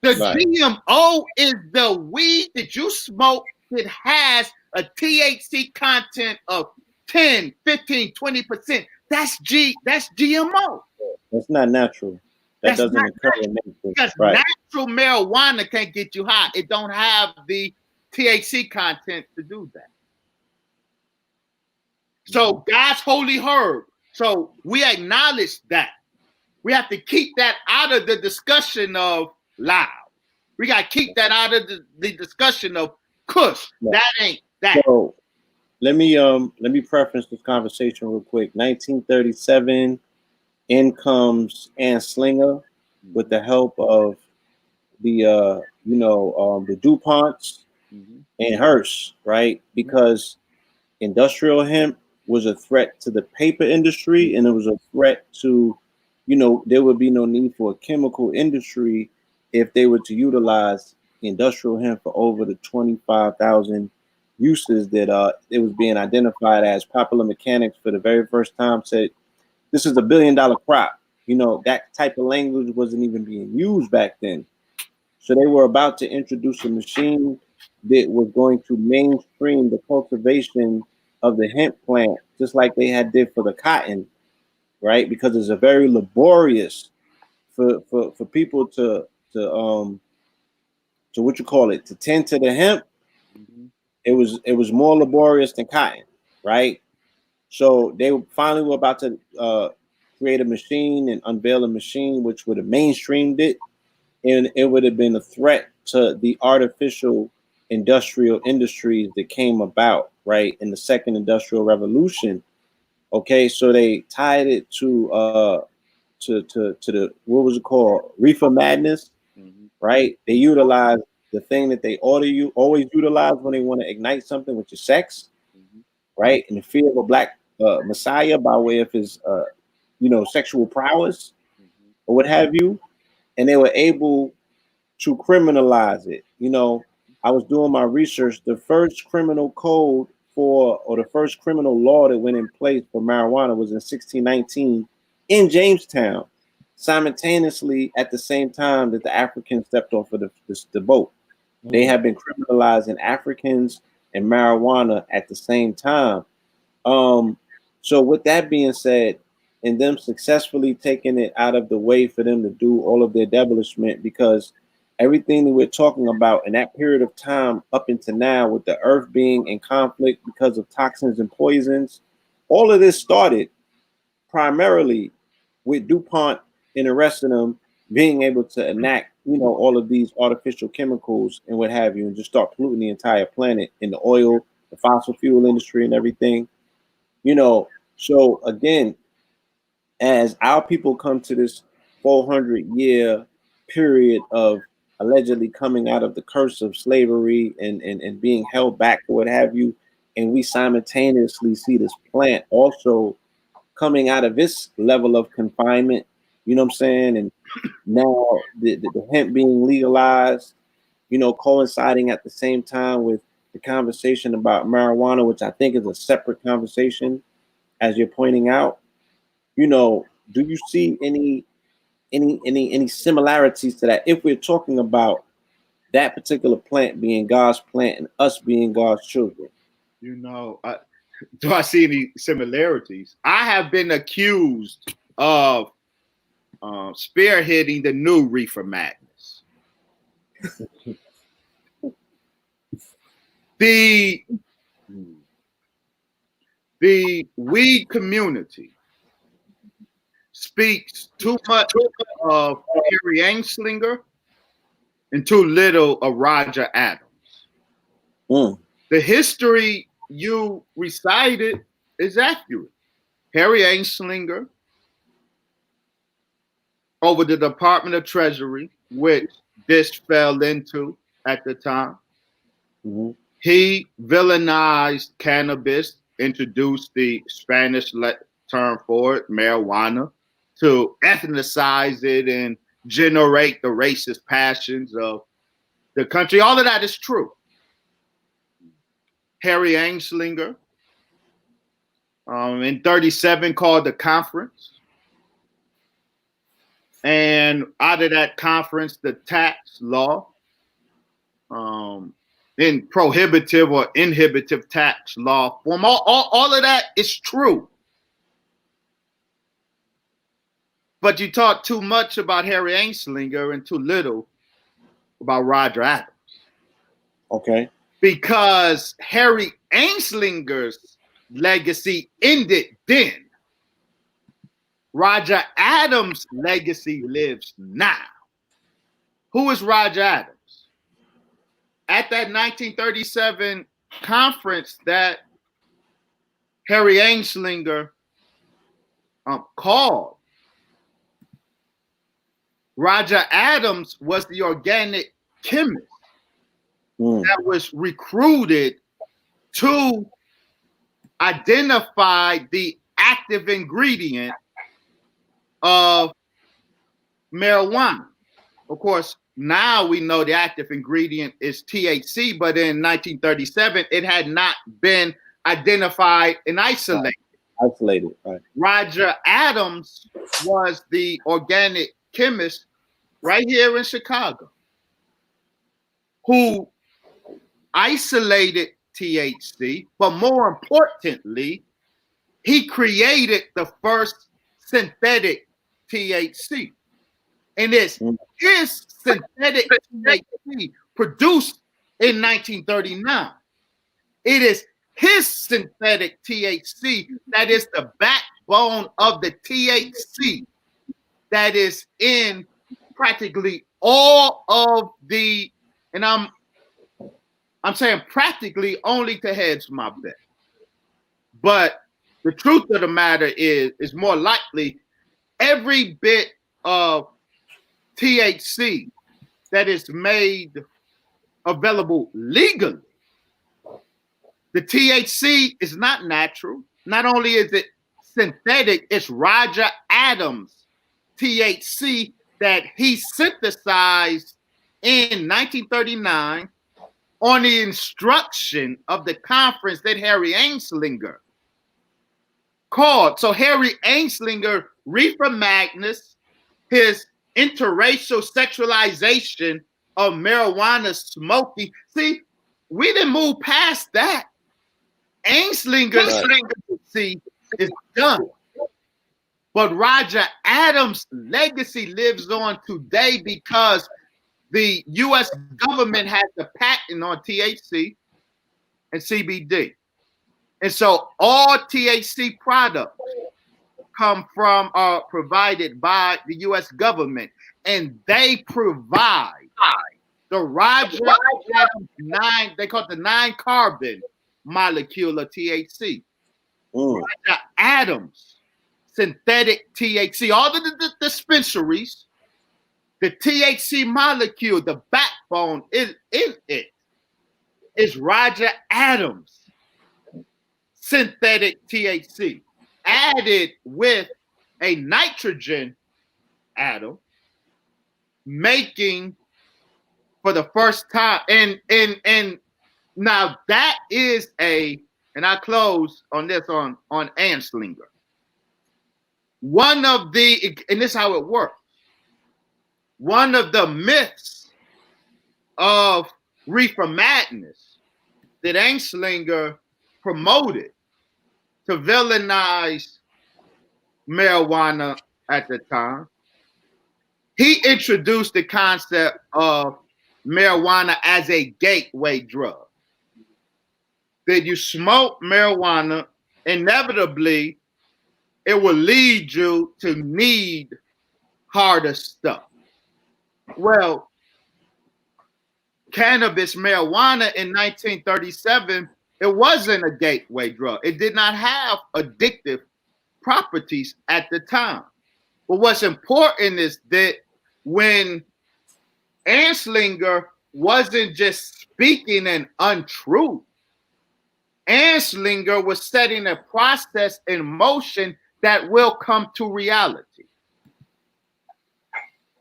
The GMO is the weed that you smoke that has a THC content of 10, 15, 20%. That's GMO. That's not natural. That That's doesn't not occur in nature. because natural marijuana can't get you high. It don't have the THC content to do that. So God's holy herb. So we acknowledge that. We have to keep that out of the discussion of loud. We got to keep that out of the discussion of Kush. No. That ain't that. So let me preference this conversation real quick. 1937, in comes Anslinger with the help of the the DuPonts and Hearst, right? Because industrial hemp was a threat to the paper industry, and it was a threat to, there would be no need for a chemical industry if they were to utilize industrial hemp for over the 25,000 uses that it was being identified as. Popular Mechanics for the very first time said this is $1 billion crop. That type of language wasn't even being used back then. So they were about to introduce a machine that was going to mainstream the cultivation of the hemp plant, just like they had did for the cotton, right? Because it's a very laborious for people to what you call it, to tend to the hemp. It was more laborious than cotton, right? So they finally were about to create a machine and unveil a machine which would have mainstreamed it, and it would have been a threat to the artificial industrial industries that came about, right, in the second industrial revolution. Okay, so they tied it to the, what was it called, reefer madness, right? They utilized the thing that they always utilize when they want to ignite something, which is sex, right? And the fear of a black messiah by way of his sexual prowess or what have you, and they were able to criminalize it. I was doing my research. The first criminal code the first criminal law that went in place for marijuana was in 1619 in Jamestown, simultaneously at the same time that the Africans stepped off of the boat. They have been criminalizing Africans and marijuana at the same time. So with that being said, and them successfully taking it out of the way for them to do all of their devilishment, because everything that we're talking about in that period of time up until now, with the earth being in conflict because of toxins and poisons, all of this started primarily with DuPont and the rest of them being able to enact, all of these artificial chemicals and what have you, and just start polluting the entire planet in the oil, the fossil fuel industry and everything. So again, as our people come to this 400-year period of allegedly coming out of the curse of slavery and being held back or what have you, and we simultaneously see this plant also coming out of this level of confinement, you know what I'm saying? And now the hemp being legalized, coinciding at the same time with the conversation about marijuana, which I think is a separate conversation, as you're pointing out. Do you see any similarities to that if we're talking about that particular plant being God's plant and us being God's children? Do I see any similarities? I have been accused of spearheading the new reefer madness. The the weed community speaks too much of Harry Anslinger and too little of Roger Adams. The history you recited is accurate. Harry Anslinger, over the Department of Treasury, which this fell into at the time, he villainized cannabis, introduced the Spanish term for it, marijuana, to ethnicize it and generate the racist passions of the country. All of that is true. Harry Anslinger, in 1937, called the conference. And out of that conference, the tax law, in prohibitive or inhibitive tax law form, all of that is true. But you talk too much about Harry Anslinger and too little about Roger Adams. Okay. Because Harry Anslinger's legacy ended then. Roger Adams' legacy lives now. Who is Roger Adams? At that 1937 conference that Harry Anslinger called, Roger Adams was the organic chemist that was recruited to identify the active ingredient of marijuana. Of course, now we know the active ingredient is THC, but in 1937, it had not been identified and isolated. Right. Roger Adams was the organic chemist right here in Chicago who isolated THC, but more importantly, he created the first synthetic THC. And it's his synthetic THC produced in 1939. It is his synthetic THC that is the backbone of the THC that is in practically all of the, and I'm saying practically only to hedge my bet. But the truth of the matter is more likely every bit of THC that is made available legally. The THC is not natural. Not only is it synthetic, it's Roger Adams' THC that he synthesized in 1939 on the instruction of the conference that Harry Anslinger called. So Harry Anslinger, Reefer Magnus, his interracial sexualization of marijuana smoking. See, we didn't move past that. Anslinger's legacy is done. But Roger Adams' legacy lives on today because the U.S. government has the patent on THC and CBD. And so all THC products come from, are provided by the U.S. government, and they provide the Roger Adams 9, they call it the 9-carbon molecule of THC. Roger Adams synthetic THC, all the dispensaries, the THC molecule, the backbone is in it, is Roger Adams synthetic THC added with a nitrogen atom, making for the first time, and now that is and I close on this on Anslinger. One of the, and this is how it works. One of the myths of Reefer Madness that Anslinger promoted to villainize marijuana at the time, he introduced the concept of marijuana as a gateway drug. That you smoke marijuana inevitably it will lead you to need harder stuff. Well, cannabis, marijuana in 1937, it wasn't a gateway drug. It did not have addictive properties at the time. But what's important is that when Anslinger wasn't just speaking an untruth, Anslinger was setting a process in motion that will come to reality.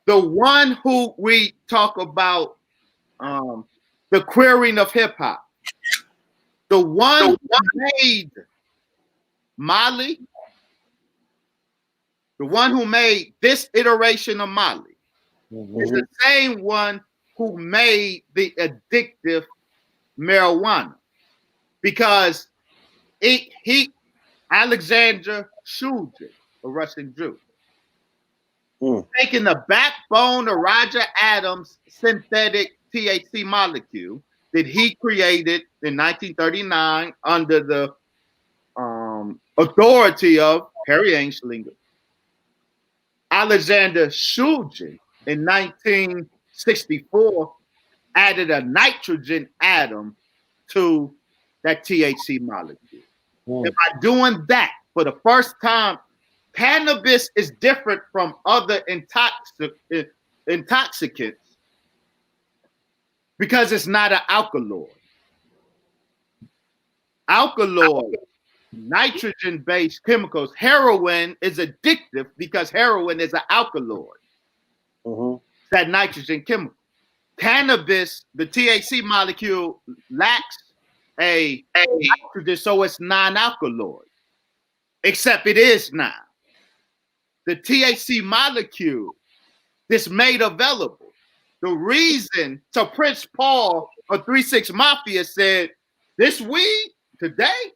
The one who we talk about, the queering of hip hop, the one who made Molly, the one who made this iteration of Molly, is the same one who made the addictive marijuana, because Alexander Shulgin, a Russian Jew, taking the backbone of Roger Adams' synthetic THC molecule that he created in 1939 under the authority of Harry Anslinger. Alexander Shulgin in 1964 added a nitrogen atom to that THC molecule. And by doing that, for the first time, cannabis is different from other intoxicants because it's not an alkaloid. Alkaloid, nitrogen-based chemicals. Heroin is addictive because heroin is an alkaloid. That nitrogen chemical. Cannabis, the THC molecule lacks a nitrogen, so it's non-alkaloid. Except it is now. The THC molecule that's made available. The reason, so Prince Paul of 3-6 Mafia said, this weed today,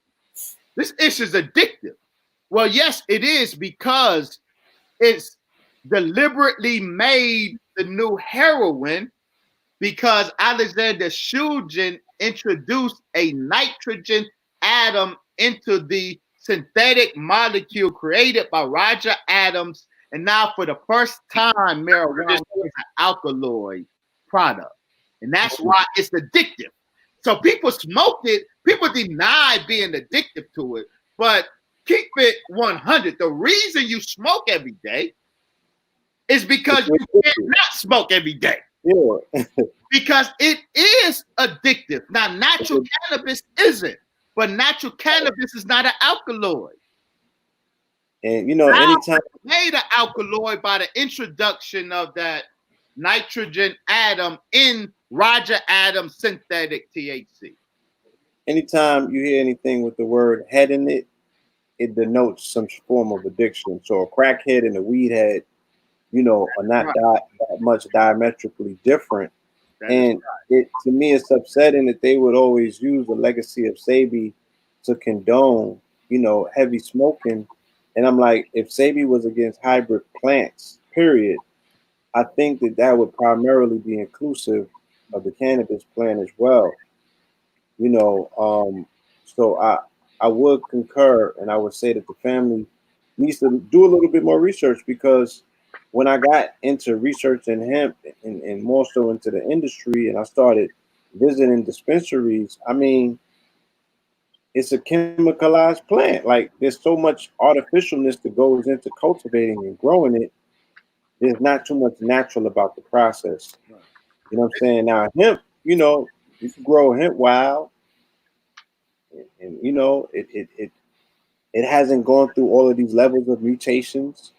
this issue is addictive. Well, yes, it is, because it's deliberately made the new heroin, because Alexander Shulgin introduced a nitrogen atom into the synthetic molecule created by Roger Adams. And now for the first time, marijuana is an alkaloid product. And that's why it's addictive. So people smoke it, people deny being addicted to it, but keep it 100. The reason you smoke every day is because you cannot smoke every day. Yeah. Because it is addictive. Now, natural cannabis isn't, but natural cannabis is not an alkaloid. And you know, anytime made an alkaloid by the introduction of that nitrogen atom in Roger Adams' synthetic THC. Anytime you hear anything with the word head in it, it denotes some form of addiction. So a crackhead and a weed head, you know, are not that much diametrically different. And it, to me, it's upsetting that they would always use the legacy of Sebi to condone, you know, heavy smoking. And I'm like, if Sebi was against hybrid plants, period, I think that that would primarily be inclusive of the cannabis plant as well. You know, so I would concur, and I would say that the family needs to do a little bit more research, because when I got into researching hemp and more so into the industry, and I started visiting dispensaries, I mean, it's a chemicalized plant. Like, there's so much artificialness that goes into cultivating and growing it. There's not too much natural about the process. You know what I'm saying? Now, hemp, you know, you can grow hemp wild, and you know, it hasn't gone through all of these levels of mutations.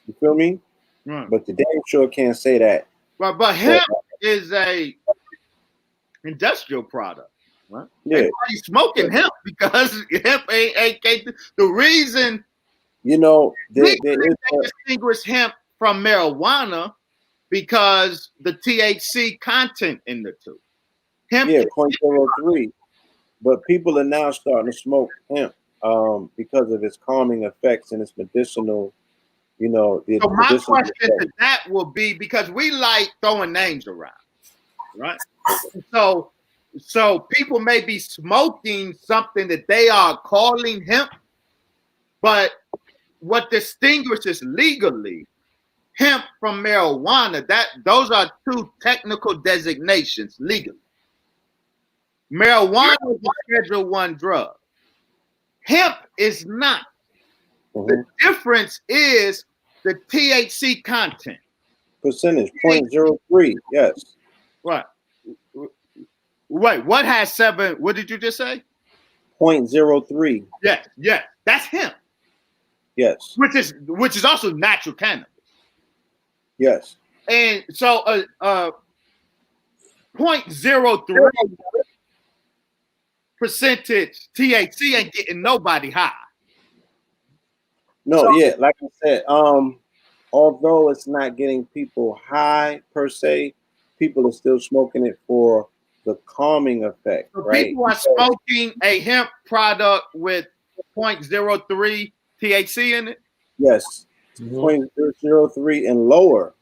You feel me? Right. But the damn sure can't say that. But hemp is a industrial product. Right? Yeah. Everybody's smoking hemp because hemp ain't the reason. You know, they distinguish hemp from marijuana because the THC content in the two. Hemp, yeah, 0.03. But people are now starting to smoke hemp because of its calming effects and its medicinal. You know, so my question to that will be, because we like throwing names around, right? So people may be smoking something that they are calling hemp, But what distinguishes legally hemp from marijuana, those are two technical designations legally. Marijuana is a Schedule I drug. Hemp is not. The difference is the THC content. Percentage 0.03. Yes. Right. Wait, what has 7? What did you just say? 0.03. Yes, yes. That's hemp. Yes. Which is also natural cannabis. Yes. And so 0.03 percentage THC ain't getting nobody high. No, yeah, like I said, although it's not getting people high per se, people are still smoking it for the calming effect, So right? people are smoking a hemp product with 0.03 THC in it? Yes. 0.003 and lower.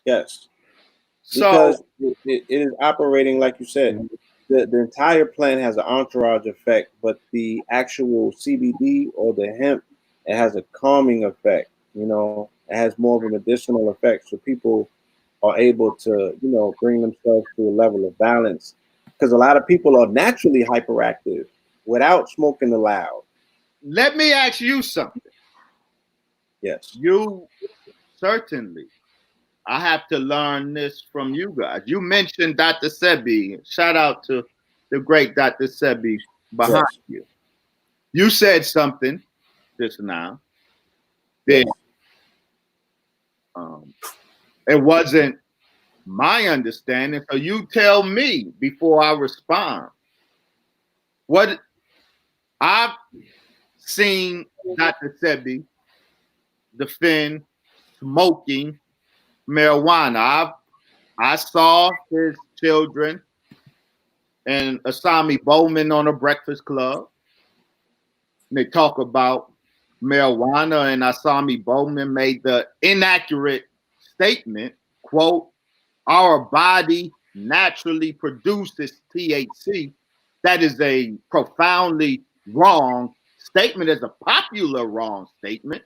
Yes. Because it is operating, like you said, the entire plant has an entourage effect, but the actual CBD or the hemp, it has a calming effect. You know, it has more of a medicinal effect, so people are able to, you know, bring themselves to a level of balance. Because a lot of people are naturally hyperactive without smoking the loud. Let me ask you something. Yes. You certainly, I have to learn this from you guys. You mentioned Dr. Sebi. Shout out to the great Dr. Sebi behind you. You said something just now that it wasn't my understanding. So you tell me before I respond. What I've seen Dr. Sebi defend smoking marijuana. I saw his children and Asami Bowman on a Breakfast Club. And they talk about marijuana, and Asami Bowman made the inaccurate statement, quote, our body naturally produces THC. That is a profoundly wrong statement. It's a popular wrong statement,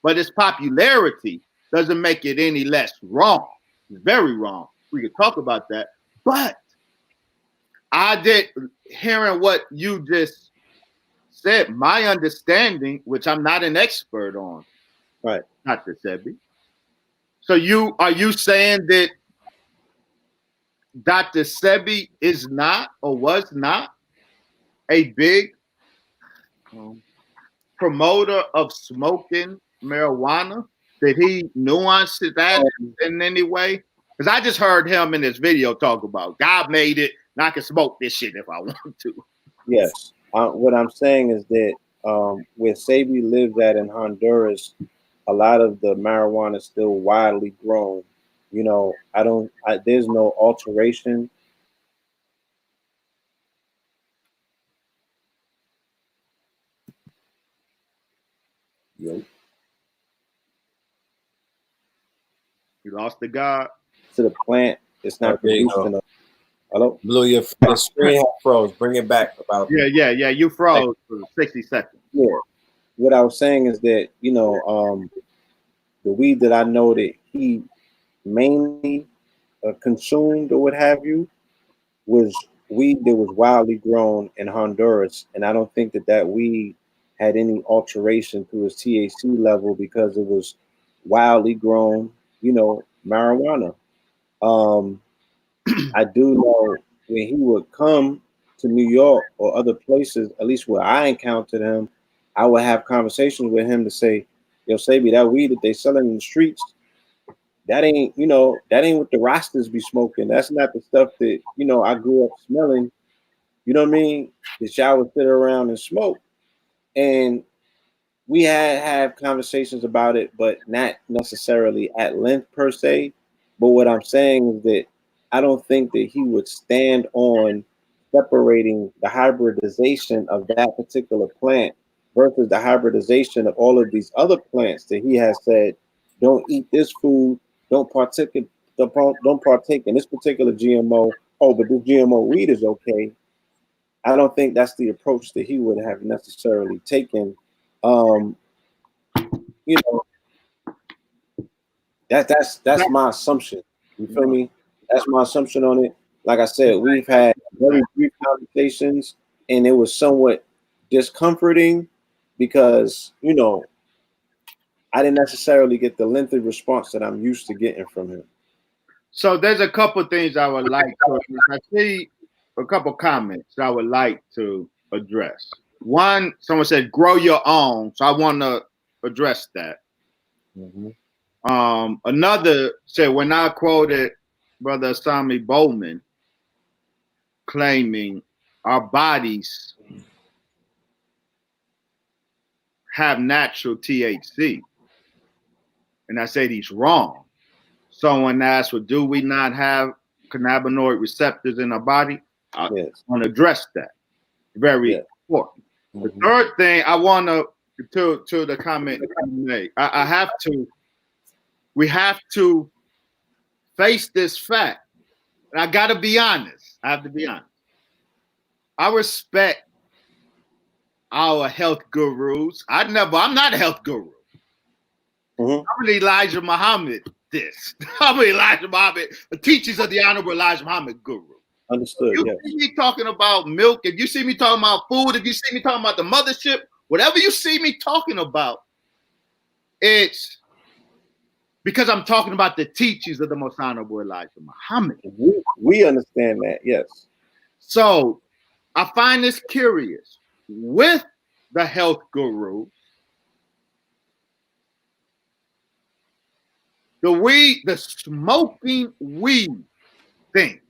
but its popularity doesn't make it any less wrong. It's very wrong. We could talk about that. But I did, hearing what you just said, my understanding, which I'm not an expert on, right, Dr. Sebi. So are you saying that Dr. Sebi is not or was not a big promoter of smoking marijuana? Did he nuance that in any way? Because I just heard him in this video talk about God made it, and I can smoke this shit if I want to. Yes. What I'm saying is that where Sebi lives at in Honduras, a lot of the marijuana is still widely grown. You know, there's no alteration. Yo. You lost the God? To the plant, it's not produced enough. Hello? Blue, your screen froze. Bring it back about. Yeah. You froze for 60 seconds. Yeah. What I was saying is that, you know, the weed that I know that he mainly consumed or what have you was weed that was wildly grown in Honduras, and I don't think that weed had any alteration to its THC level because it was wildly grown, you know, marijuana. I do know when he would come to New York or other places, at least where I encountered him, I would have conversations with him to say, "Yo, Sabi, that weed that they selling in the streets, that ain't, you know, that ain't what the Rastas be smoking. That's not the stuff that, you know, I grew up smelling. You know what I mean? That y'all would sit around and smoke." And we have conversations about it, but not necessarily at length per se. But what I'm saying is that I don't think that he would stand on separating the hybridization of that particular plant versus the hybridization of all of these other plants that he has said, don't eat this food, don't partake in this particular GMO. Oh, but this GMO weed is okay. I don't think that's the approach that he would have necessarily taken Um, you know, that's my assumption. You feel me? That's my assumption on it. Like I said, we've had very brief conversations, and it was somewhat discomforting because I didn't necessarily get the lengthy response that I'm used to getting from him. So there's a couple things I would like to. I see a couple comments I would like to address. One, someone said, "Grow your own," so I want to address that. Mm-hmm. Another said, when I quoted Brother Sami Bowman claiming our bodies have natural THC, and I said he's wrong. Someone asked, well, do we not have cannabinoid receptors in our body? I want to address that. Very important. Mm-hmm. The third thing I want to the comment you made, we have to face this fact. And I got to be honest. I have to be honest. I respect our health gurus. I'm not a health guru. Mm-hmm. I'm Elijah Muhammad. I'm Elijah Muhammad, the teachings of the Honorable Elijah Muhammad guru. Understood. You see me talking about milk, if you see me talking about food, if you see me talking about the mothership, whatever you see me talking about, it's because I'm talking about the teachings of the Most Honorable Elijah Muhammad. We understand that, yes. So I find this curious with the health gurus. The smoking weed thing,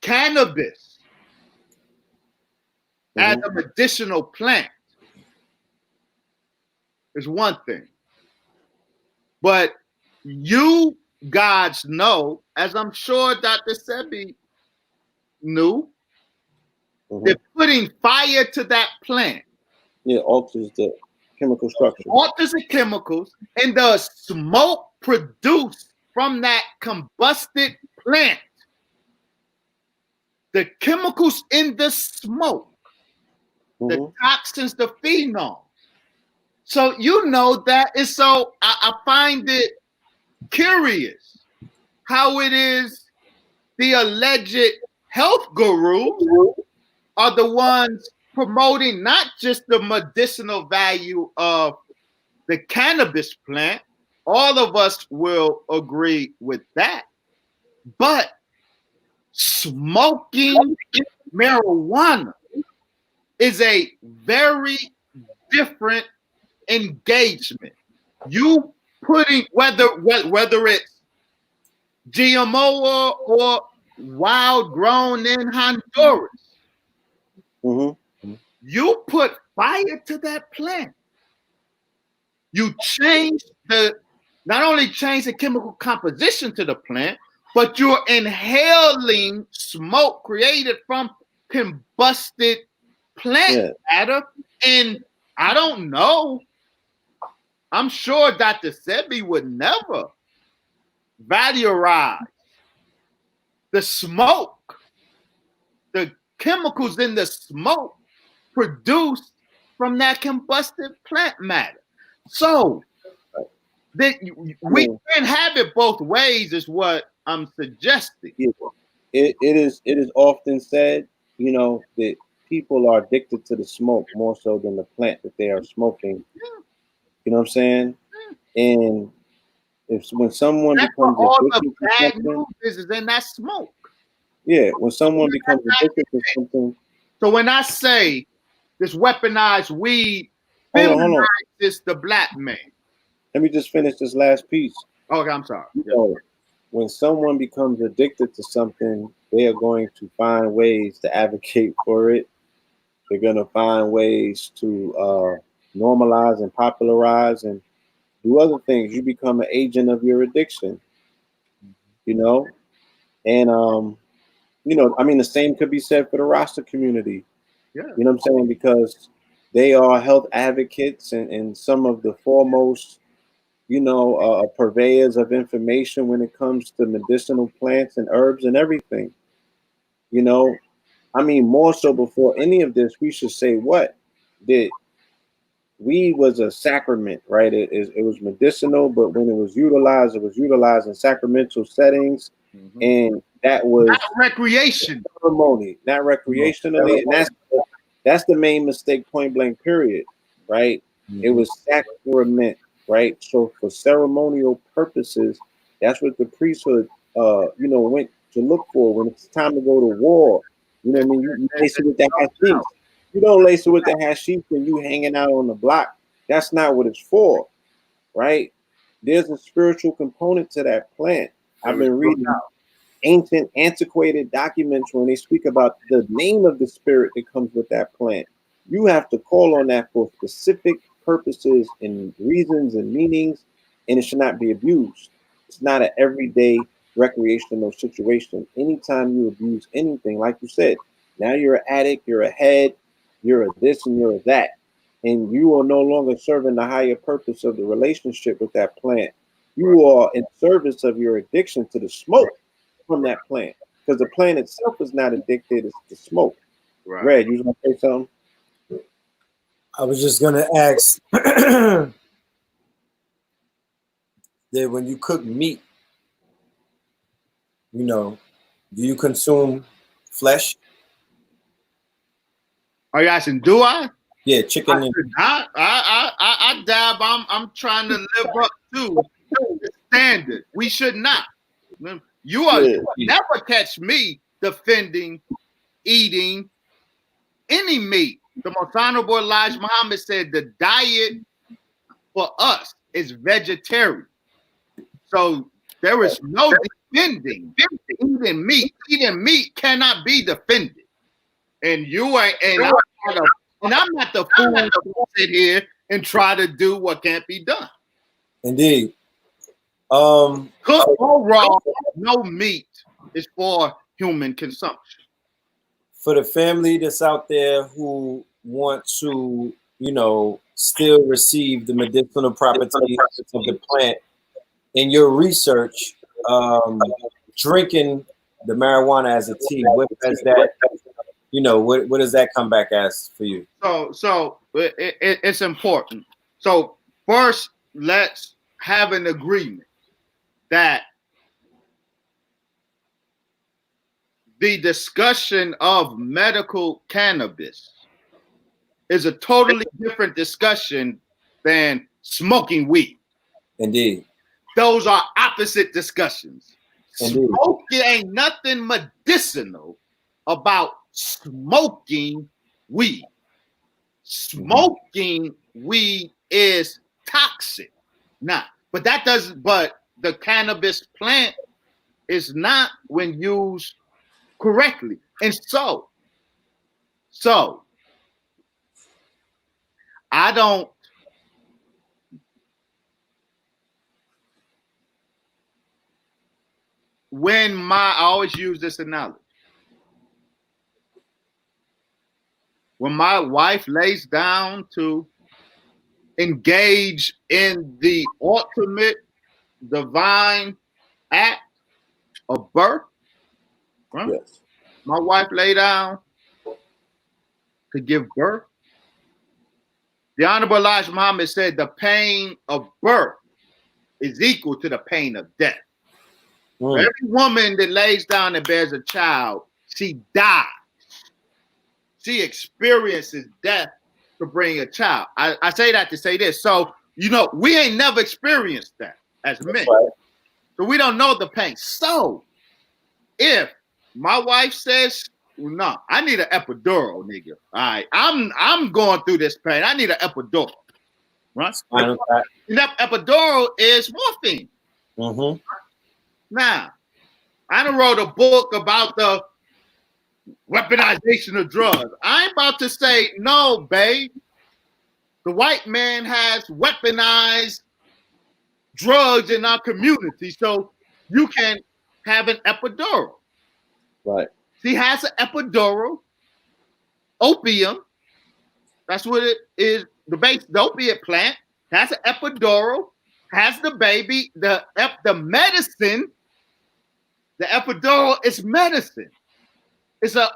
cannabis as a medicinal plant is one thing. But you guys know, as I'm sure Dr. Sebi knew, they're putting fire to that plant. Yeah, alters the chemical structure. Alters the chemicals, and the smoke produced from that combusted plant, the chemicals in the smoke, the toxins, the phenols. So you know that, and so I find it curious how it is the alleged health gurus are the ones promoting not just the medicinal value of the cannabis plant. All of us will agree with that. But smoking marijuana is a very different engagement. You putting whether it's GMO or wild grown in Honduras, you put fire to that plant. You not only change the chemical composition to the plant, but you're inhaling smoke created from combusted plant matter. And I don't know, I'm sure Dr. Sebi would never valorize the smoke, the chemicals in the smoke produced from that combusted plant matter. So we can't have it both ways, is what I'm suggesting. It is often said, that people are addicted to the smoke more so than the plant that they are smoking. You know what I'm saying? And when someone becomes addicted to bad something, news is in that smoke. Yeah, when someone becomes addicted to something. So when I say this weaponized weed feminizes the black man. Let me just finish this last piece. Okay, I'm sorry. When someone becomes addicted to something, they are going to find ways to advocate for it. They're going to find ways to normalize and popularize and do other things. You become an agent of your addiction, and the same could be said for the Rasta community. Yeah. You know what I'm saying? Because they are health advocates and some of the foremost, purveyors of information when it comes to medicinal plants and herbs and everything. More so before any of this, we should say what? That weed was a sacrament, right? It was medicinal, but when it was utilized in sacramental settings, and that was not recreation, ceremony, not recreationally, and that's the main mistake. Point blank. Period. Right? It was sacrament. Right? So for ceremonial purposes, that's what the priesthood, went to look for when it's time to go to war. You know what I mean? You lace it with that hashish. You don't lace it with the hashish when you hanging out on the block. That's not what it's for, right? There's a spiritual component to that plant. I've been reading ancient, antiquated documents when they speak about the name of the spirit that comes with that plant. You have to call on that for specific purposes and reasons and meanings, and it should not be abused. It's not an everyday recreational situation. Anytime you abuse anything, like you said, now you're an addict, you're a head, you're a this and you're a that. And you are no longer serving the higher purpose of the relationship with that plant. You are in service of your addiction to the smoke from that plant, because the plant itself is not addicted, it's the smoke. Right. Red, you want to say something? I was just gonna ask that when you cook meat, do you consume flesh? Are you asking, do I? Yeah, chicken. I dab. I'm trying to live up to the standard. We should not. You will never catch me defending eating any meat. The most honorable Elijah Muhammad said the diet for us is vegetarian. So there is no defending eating meat. Eating meat cannot be defended. And you ain't, and I'm not the fool to sit here and try to do what can't be done. Indeed. Cooked or raw, no meat is for human consumption. For the family that's out there who want to, still receive the medicinal properties of the plant, in your research, drinking the marijuana as a tea, what does that, what does that come back as for you? So it's important. So first, let's have an agreement that the discussion of medical cannabis is a totally different discussion than smoking weed. Indeed. Those are opposite discussions. Indeed. Smoking ain't nothing medicinal about smoking weed. Smoking weed is toxic. But the cannabis plant is not when used correctly. And so I don't I always use this analogy. When my wife lays down to engage in the ultimate divine act of birth, right? Yes. My wife lay down to give birth. The Honorable Elijah Muhammad said the pain of birth is equal to the pain of death. For every woman that lays down and bears a child, she dies. She experiences death to bring a child. I say that to say this. So, we ain't never experienced that as men. Right. So we don't know the pain. So if my wife says, no, I need an epidural, nigga. All right, I'm going through this pain. I need an epidural. Right? And that epidural is morphine. Mm-hmm. Now, I done wrote a book about the weaponization of drugs. I ain't about to say, no, babe. The white man has weaponized drugs in our community, so you can have an epidural. Right. She has an epidural, opium. That's what it is. The opiate plant has an epidural, has the baby. The medicine, the epidural is medicine. It's a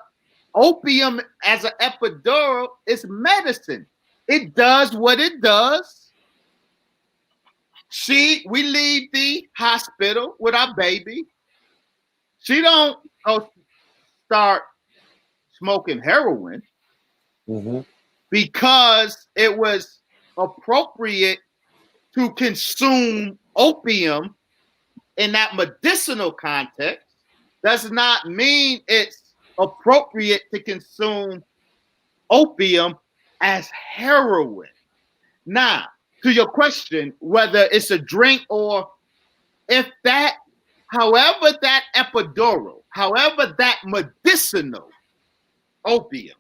opium as an epidural is medicine. It does what it does. We leave the hospital with our baby. She don't go start smoking heroin because it was appropriate to consume opium in that medicinal context. Does not mean it's appropriate to consume opium as heroin. Now, to your question, whether it's a drink or if that, however that epidural, however that medicinal opium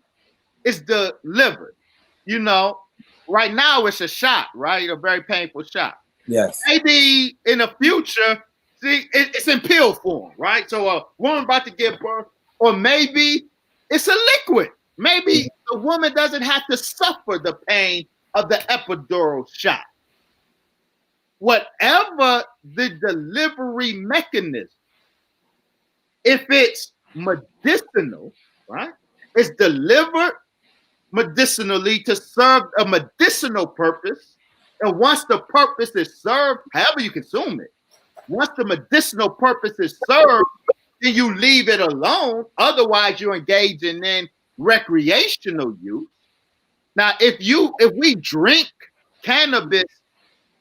is delivered, you know, right now it's a shot, right? A very painful shot. Yes. Maybe in the future, see, it's in pill form, right? So a woman about to give birth, or maybe it's a liquid. Maybe the woman doesn't have to suffer the pain of the epidural shot. Whatever the delivery mechanism, if it's medicinal, right? It's delivered medicinally to serve a medicinal purpose. And once the purpose is served, however you consume it, once the medicinal purpose is served, then you leave it alone. Otherwise, you engage in recreational use. Now, if we drink cannabis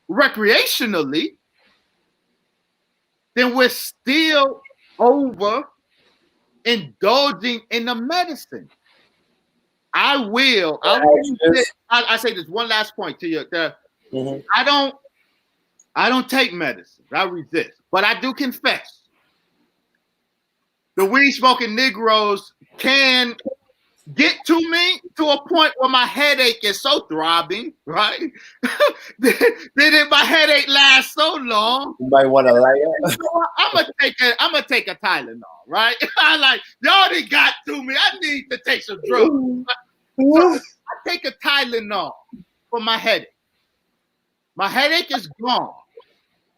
recreationally, then we're still over indulging in the medicine. I say this one last point to you. I don't take medicine. I resist, but I do confess. The weed smoking Negroes can get to me to a point where my headache is so throbbing, right? Then my headache lasts so long. You might want to lay it. I'm gonna take a Tylenol, right? I like y'all done got to me. I need to take some drugs. So I take a Tylenol for my headache. My headache is gone.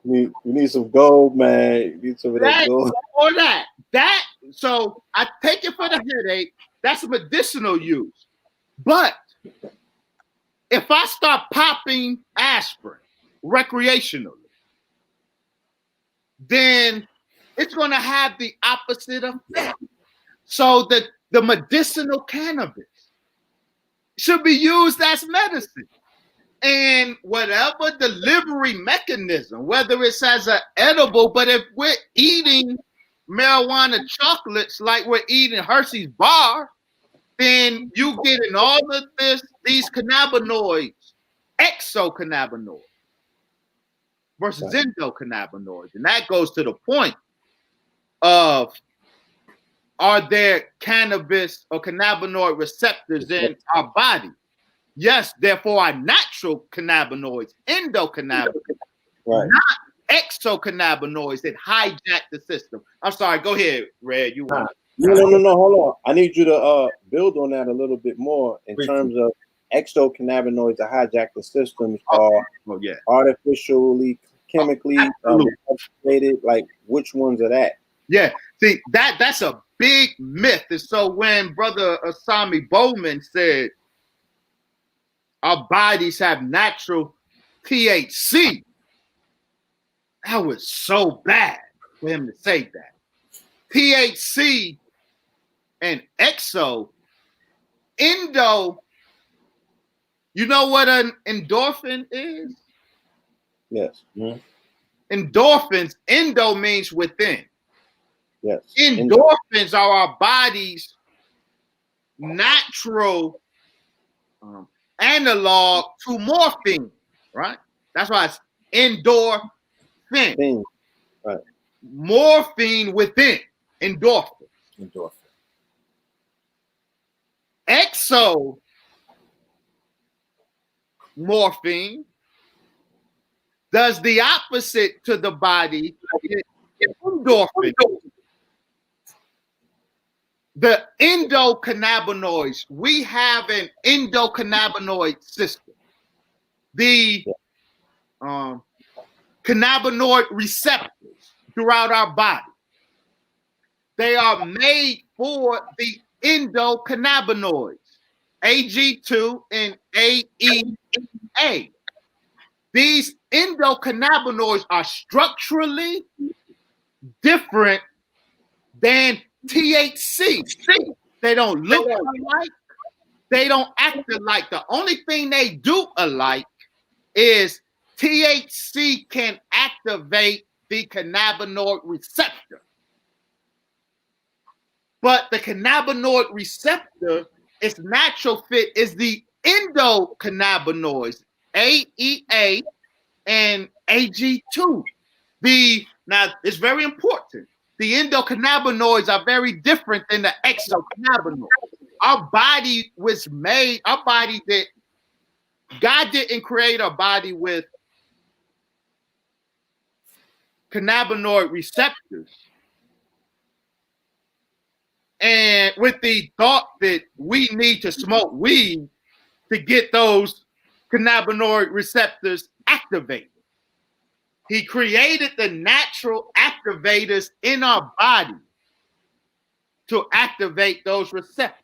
You need some gold, man. You need some of that gold. Or that. So I take it for the headache. That's medicinal use. But if I start popping aspirin recreationally, then it's going to have the opposite effect. So the medicinal cannabis should be used as medicine. And whatever delivery mechanism, whether it's as an edible, but if we're eating marijuana chocolates like we're eating Hershey's bar, then you getting all of these cannabinoids, exocannabinoids versus endocannabinoids. And that goes to the point of, are there cannabis or cannabinoid receptors in our body? Yes, therefore are natural cannabinoids, endocannabinoids, right, not exocannabinoids that hijack the system. I'm sorry, go ahead, Red. You want? No, hold on. I need you to build on that a little bit more in terms of exocannabinoids that hijack the systems are artificially, chemically activated. Like, which ones are that? Yeah, see, that's a big myth. And so when Brother Asami Bowman said our bodies have natural THC, that was so bad for him to say that. THC and endo, you know what an endorphin is? Yes. Mm-hmm. Endorphins, endo means within. Yes. Endorphins are our body's natural analog to morphine, right? That's why it's endorphin. Right. Morphine within, endorphin. Exomorphine does the opposite to the body. Endorphin. The endocannabinoids, we have an endocannabinoid system. The cannabinoid receptors throughout our body, they are made for the endocannabinoids. AG2, and AEA. These endocannabinoids are structurally different than THC. They don't look alike. They don't act alike. The only thing they do alike is THC can activate the cannabinoid receptor. But the cannabinoid receptor, its natural fit is the endocannabinoids, AEA and AG2. Now, it's very important. The endocannabinoids are very different than the exocannabinoids. Our body God didn't create our body with cannabinoid receptors. And with the thought that we need to smoke weed to get those cannabinoid receptors activated. He created the natural activators in our body to activate those receptors.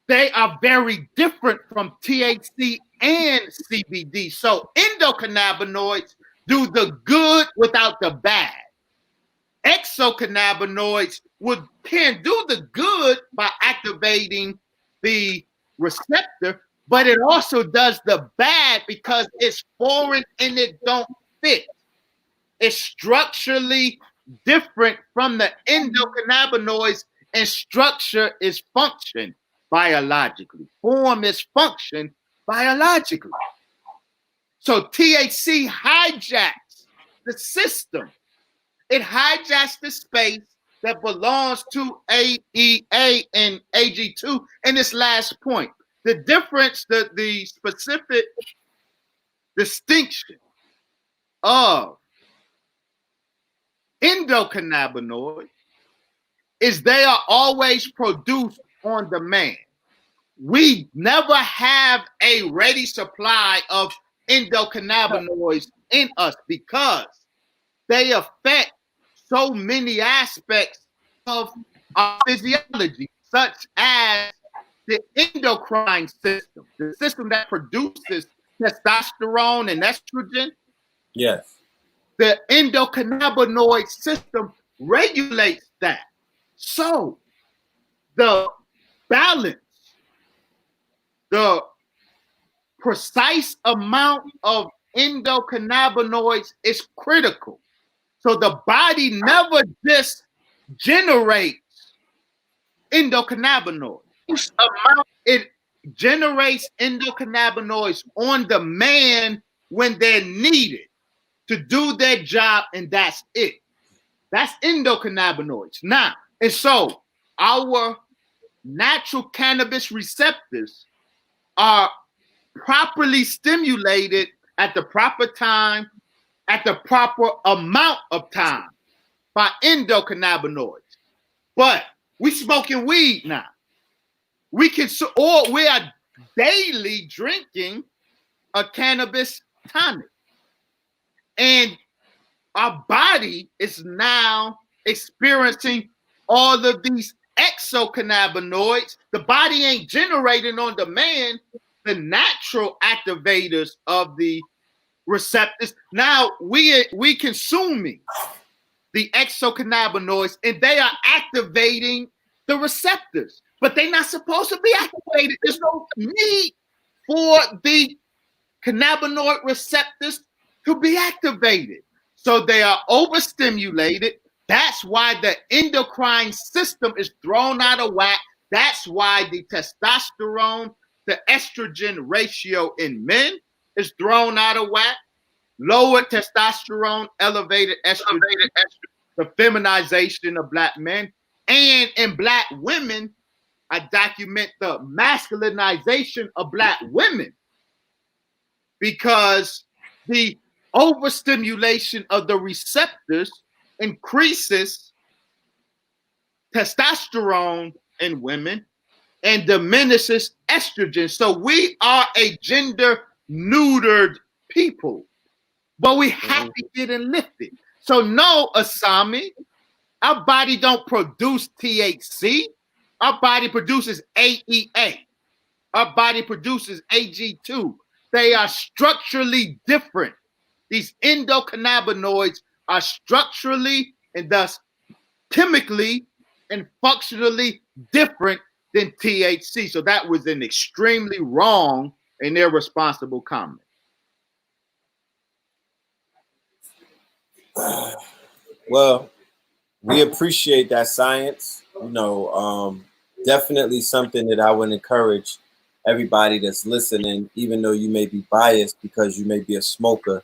They are very different from THC and CBD. So endocannabinoids do the good without the bad. Exocannabinoids can do the good by activating the receptor, but it also does the bad because it's foreign and it don't fit. It's structurally different from the endocannabinoids, and structure is function biologically. Form is function biologically. So THC hijacks the system. It hijacks the space that belongs to AEA and AG2. And this last point, the difference, the specific distinction of endocannabinoids is they are always produced on demand. We never have a ready supply of endocannabinoids in us because they affect so many aspects of our physiology, such as the endocrine system, the system that produces testosterone and estrogen. Yes. The endocannabinoid system regulates that. So the balance, the precise amount of endocannabinoids is critical. So the body never just generates endocannabinoids. It generates endocannabinoids on demand when they're needed to do their job, and that's it. That's endocannabinoids. Now, and so our natural cannabis receptors are properly stimulated at the proper time, at the proper amount of time by endocannabinoids. But we smoking weed now. We are daily drinking a cannabis tonic. And our body is now experiencing all of these exocannabinoids. The body ain't generating on demand the natural activators of the receptors. Now we consuming the exocannabinoids, and they are activating the receptors, but they're not supposed to be activated. There's no need for the cannabinoid receptors to be activated. So they are overstimulated. That's why the endocrine system is thrown out of whack. That's why the testosterone, the estrogen ratio in men is thrown out of whack. Lower testosterone, elevated estrogen, the feminization of Black men. And in Black women, I document the masculinization of Black women because the overstimulation of the receptors increases testosterone in women and diminishes estrogen. So we are a gender neutered people, but we have to get it lifted. So no, Asami, our body don't produce THC. Our body produces AEA. Our body produces AG2. They are structurally different. These endocannabinoids are structurally and thus chemically and functionally different than THC. So that was an extremely wrong and irresponsible comment. Well, we appreciate that science. Definitely something that I would encourage everybody that's listening, even though you may be biased because you may be a smoker.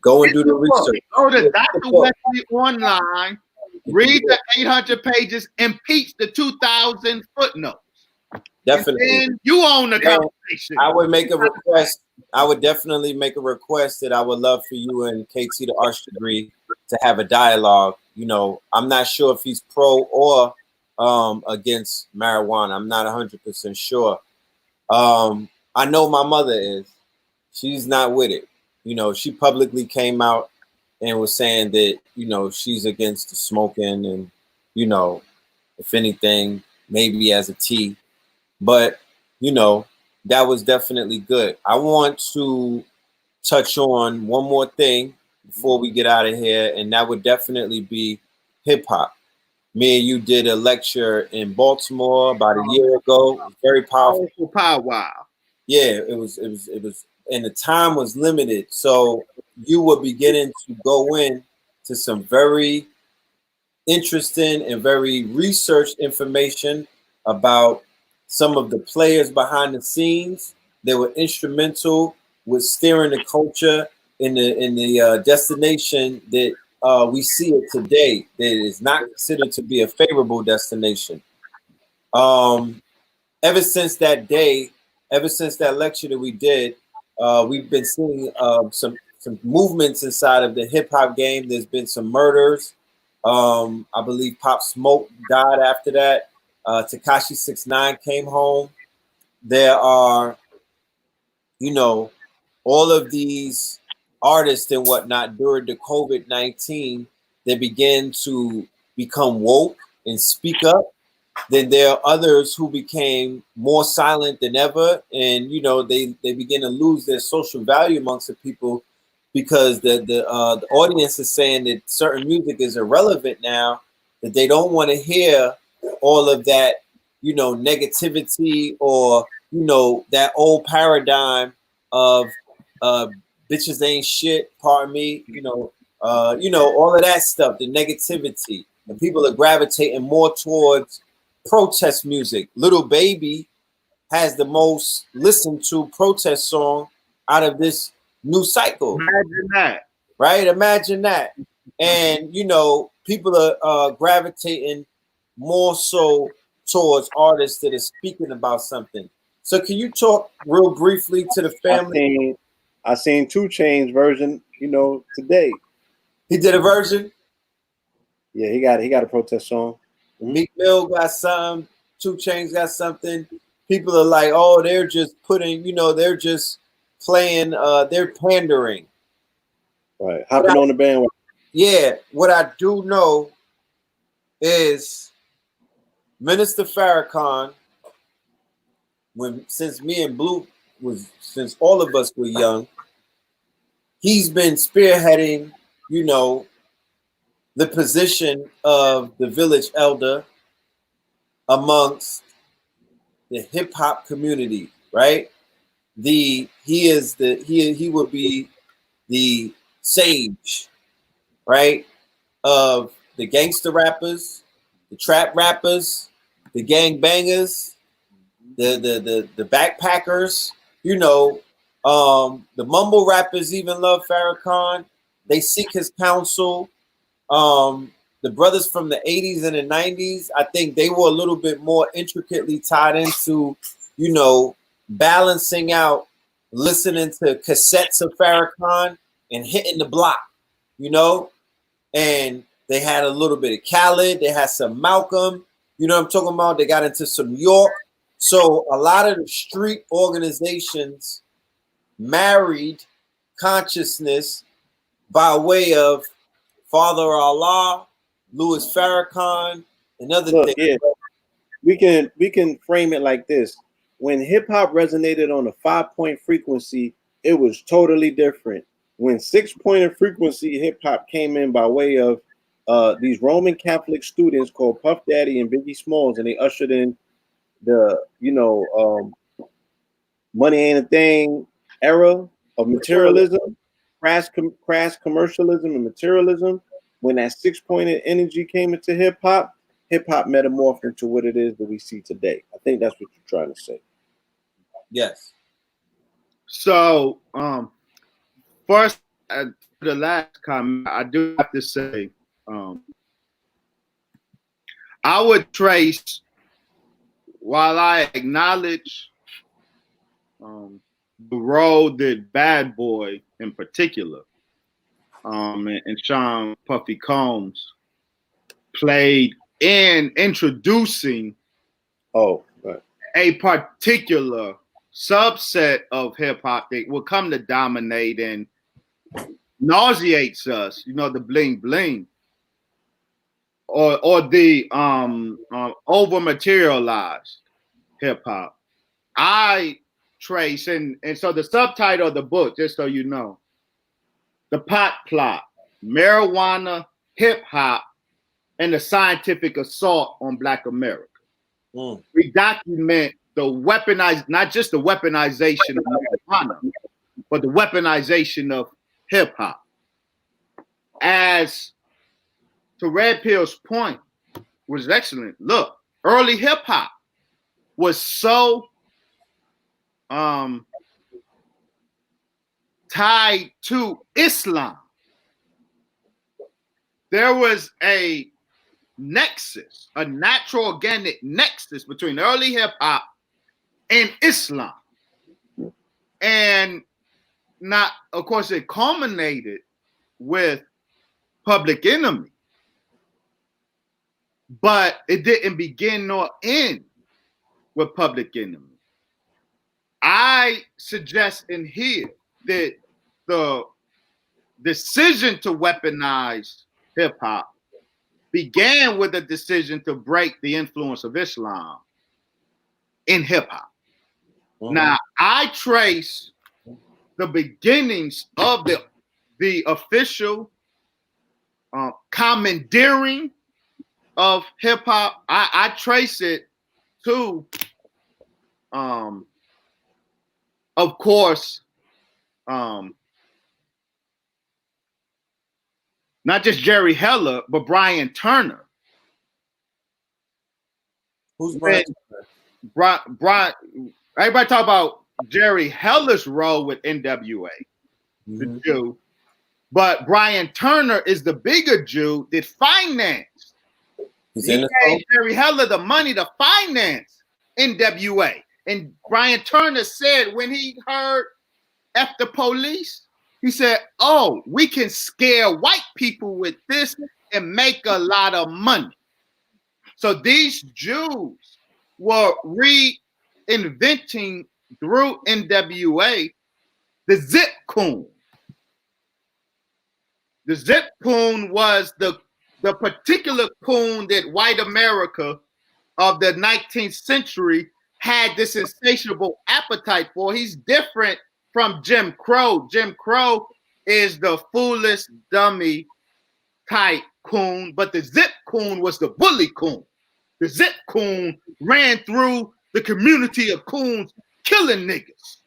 Go and do the research. Go to Dr. Wesley online, read the 800 pages, impeach the 2,000 footnotes. Definitely. And you own the conversation. I would make a request. I would definitely make a request that I would love for you and KT the Arch Degree to have a dialogue. I'm not sure if he's pro or against marijuana. I'm not 100% sure. I know my mother is. She's not with it. She publicly came out and was saying that, she's against the smoking and, if anything, maybe as a tea. But, that was definitely good. I want to touch on one more thing before we get out of here, and that would definitely be hip hop. Me and you did a lecture in Baltimore about a year ago. It was very powerful. Powwow. Yeah, it was, and the time was limited. So you were beginning to go in to some very interesting and very researched information about some of the players behind the scenes that were instrumental with steering the culture in the destination that we see it today, that is not considered to be a favorable destination. Ever since that day, ever since that lecture that we did, we've been seeing some movements inside of the hip hop game. There's been some murders. I believe Pop Smoke died after that. Tekashi 6ix9ine came home. There are, all of these artists and whatnot during the COVID-19 that began to become woke and speak up. Then there are others who became more silent than ever, and they begin to lose their social value amongst the people because the audience is saying that certain music is irrelevant now, that they don't want to hear all of that negativity or that old paradigm of bitches ain't shit, pardon me, all of that stuff, the negativity, and people are gravitating more towards protest music. Lil Baby has the most listened to protest song out of this new cycle. Imagine that. Right? Imagine that. And, people are gravitating more so towards artists that are speaking about something. So can you talk real briefly to the family? I seen 2 Chainz version, today. He did a version? Yeah, he got a protest song. Meek Mill got something. 2 Chainz got something. People are like, oh, they're just putting, they're just playing, they're pandering. Right, hopping on the bandwagon. Yeah, what I do know is Minister Farrakhan, since me and Blue since all of us were young, he's been spearheading, the position of the village elder amongst the hip hop community, right? He would be the sage, right, of the gangster rappers, the trap rappers, the gang bangers, the backpackers, the mumble rappers even love Farrakhan. They seek his counsel. The brothers from the 80s and the 90s, I think they were a little bit more intricately tied into, balancing out, listening to cassettes of Farrakhan and hitting the block, and they had a little bit of Khaled, they had some Malcolm, what I'm talking about? They got into some York. So a lot of the street organizations married consciousness by way of Father Allah, Louis Farrakhan, and other things. Yeah. We can frame it like this. when hip hop resonated on a 5-point frequency, it was totally different. When 6-point frequency hip hop came in by way of these Roman Catholic students called Puff Daddy and Biggie Smalls, and they ushered in the money ain't a thing era of materialism, crass commercialism and materialism. When that 6-pointed energy came into hip hop metamorphed into what it is that we see today. I think that's what you're trying to say. Yes. So, first, the last comment, I do have to say, I would trace, while I acknowledge the role that Bad Boy in particular, and Sean Puffy Combs played in introducing a particular subset of hip hop that will come to dominate and nauseates us, the bling bling, or the over materialized hip hop. I trace, and so the subtitle of the book, just so you know, The Pot Plot, Marijuana, Hip Hop, and the Scientific Assault on Black America. We document the weaponized, not just the weaponization of marijuana, but the weaponization of hip hop. As to Red Pill's point was excellent. Look, early hip hop was so tied to Islam. There was a nexus, a natural organic nexus between early hip hop and Islam. And not, of course, it culminated with Public Enemy, but it didn't begin nor end with Public Enemy. I suggest in here that the decision to weaponize hip hop began with a decision to break the influence of Islam in hip hop. Now, I trace the beginnings of the official commandeering of hip hop. I trace it to, of course, not just Jerry Heller, but Brian Turner. Who's Brian Turner? Everybody talk about Jerry Heller's role with NWA, the Jew, but Brian Turner is the bigger Jew that financed. He gave Jerry Heller the money to finance NWA. And Brian Turner said when he heard F the Police, he said, oh, we can scare white people with this and make a lot of money. So these Jews were reinventing through NWA the zip coon. The zip coon was the particular coon that white America of the 19th century had this insatiable appetite for. He's different from Jim Crow. Jim Crow is the foolish, dummy type coon, but the zip coon was the bully coon. The zip coon ran through the community of coons, killing niggas.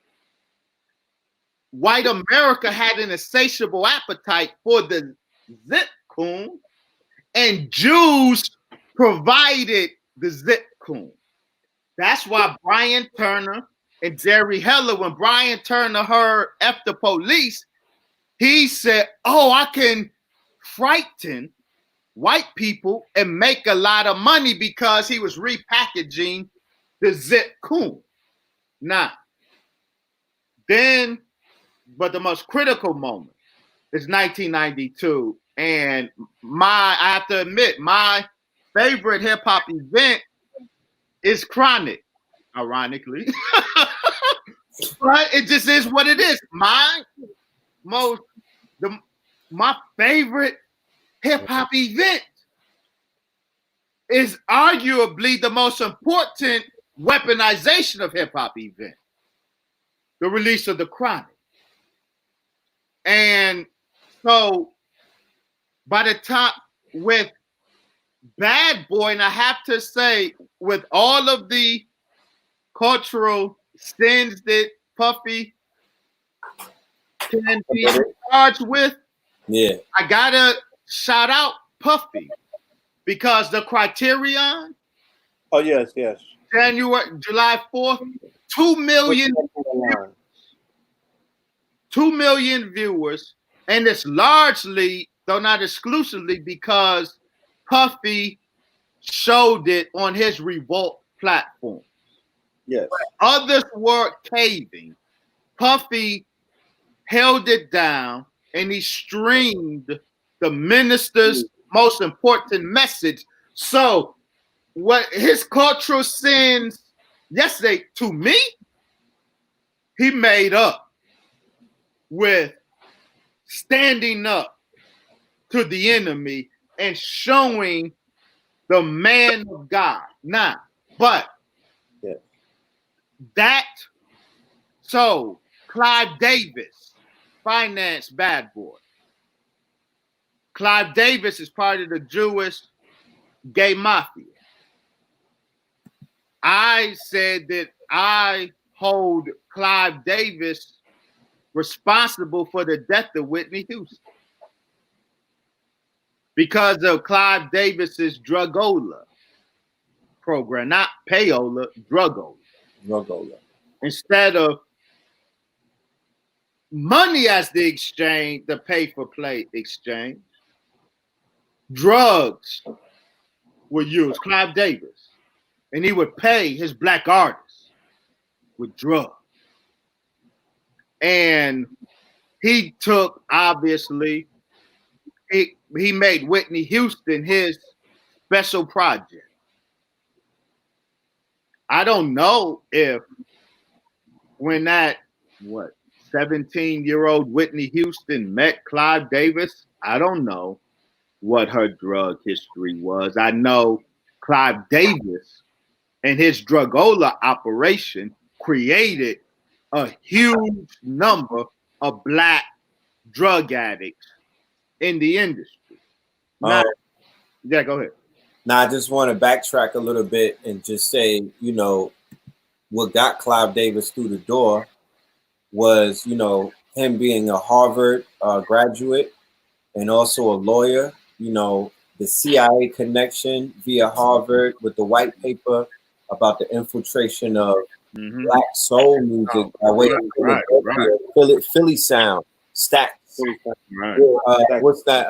White America had an insatiable appetite for the zip coon, and Jews provided the zip coon. That's why Brian Turner and Jerry Heller, when Brian Turner heard F the Police, he said, oh, I can frighten white people and make a lot of money, because he was repackaging the zip coon. Now, then, but the most critical moment is 1992. And I have to admit, my favorite hip hop event is Chronic, ironically. But it just is what it is. My favorite hip hop event is arguably the most important weaponization of hip hop event, the release of the Chronic. And so by the time with Bad Boy, and I have to say, with all of the cultural sins that Puffy can be charged with, Yeah. I gotta shout out Puffy because the Criterion, Oh yes. July 4th, 2 million viewers, and it's largely, though not exclusively, because Puffy showed it on his Revolt platform. Yes. Others were caving. Puffy held it down, and he streamed the minister's most important message. So, what his cultural sins yesterday, to me, he made up with standing up to the enemy and showing the man of God. Now, but that, so Clive Davis financed Bad Boy. Clive Davis is part of the Jewish gay mafia. I said that I hold Clive Davis responsible for the death of Whitney Houston because of Clive Davis's drugola program, not payola, drugola. Instead of money as the exchange, the pay-for-play exchange, drugs were used. Clive Davis, and he would pay his black artists with drugs. And he took, obviously, he made Whitney Houston his special project. I don't know if when that, 17-year-old Whitney Houston met Clive Davis, I don't know what her drug history was. I know Clive Davis and his drugola operation created a huge number of black drug addicts in the industry. Now, yeah, go ahead. Now, I just want to backtrack a little bit and just say, what got Clive Davis through the door was, him being a Harvard graduate and also a lawyer, the CIA connection via Harvard with the white paper about the infiltration of black soul music by way of Philly sound, stacks. What's that?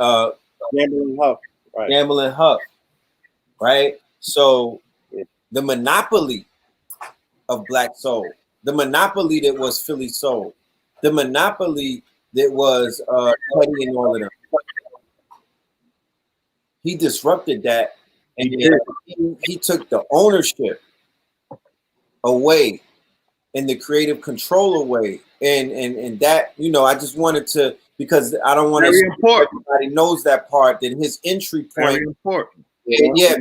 Gambling Huff. Right. Gambling Huff. Right? So the monopoly of black soul, the monopoly that was Philly soul, the monopoly that was Cuddy and all of them. He disrupted that, and he took the ownership away and the creative control away. And that, I just wanted to, because I don't want to, everybody knows that part, that his entry point. Very important. Yeah,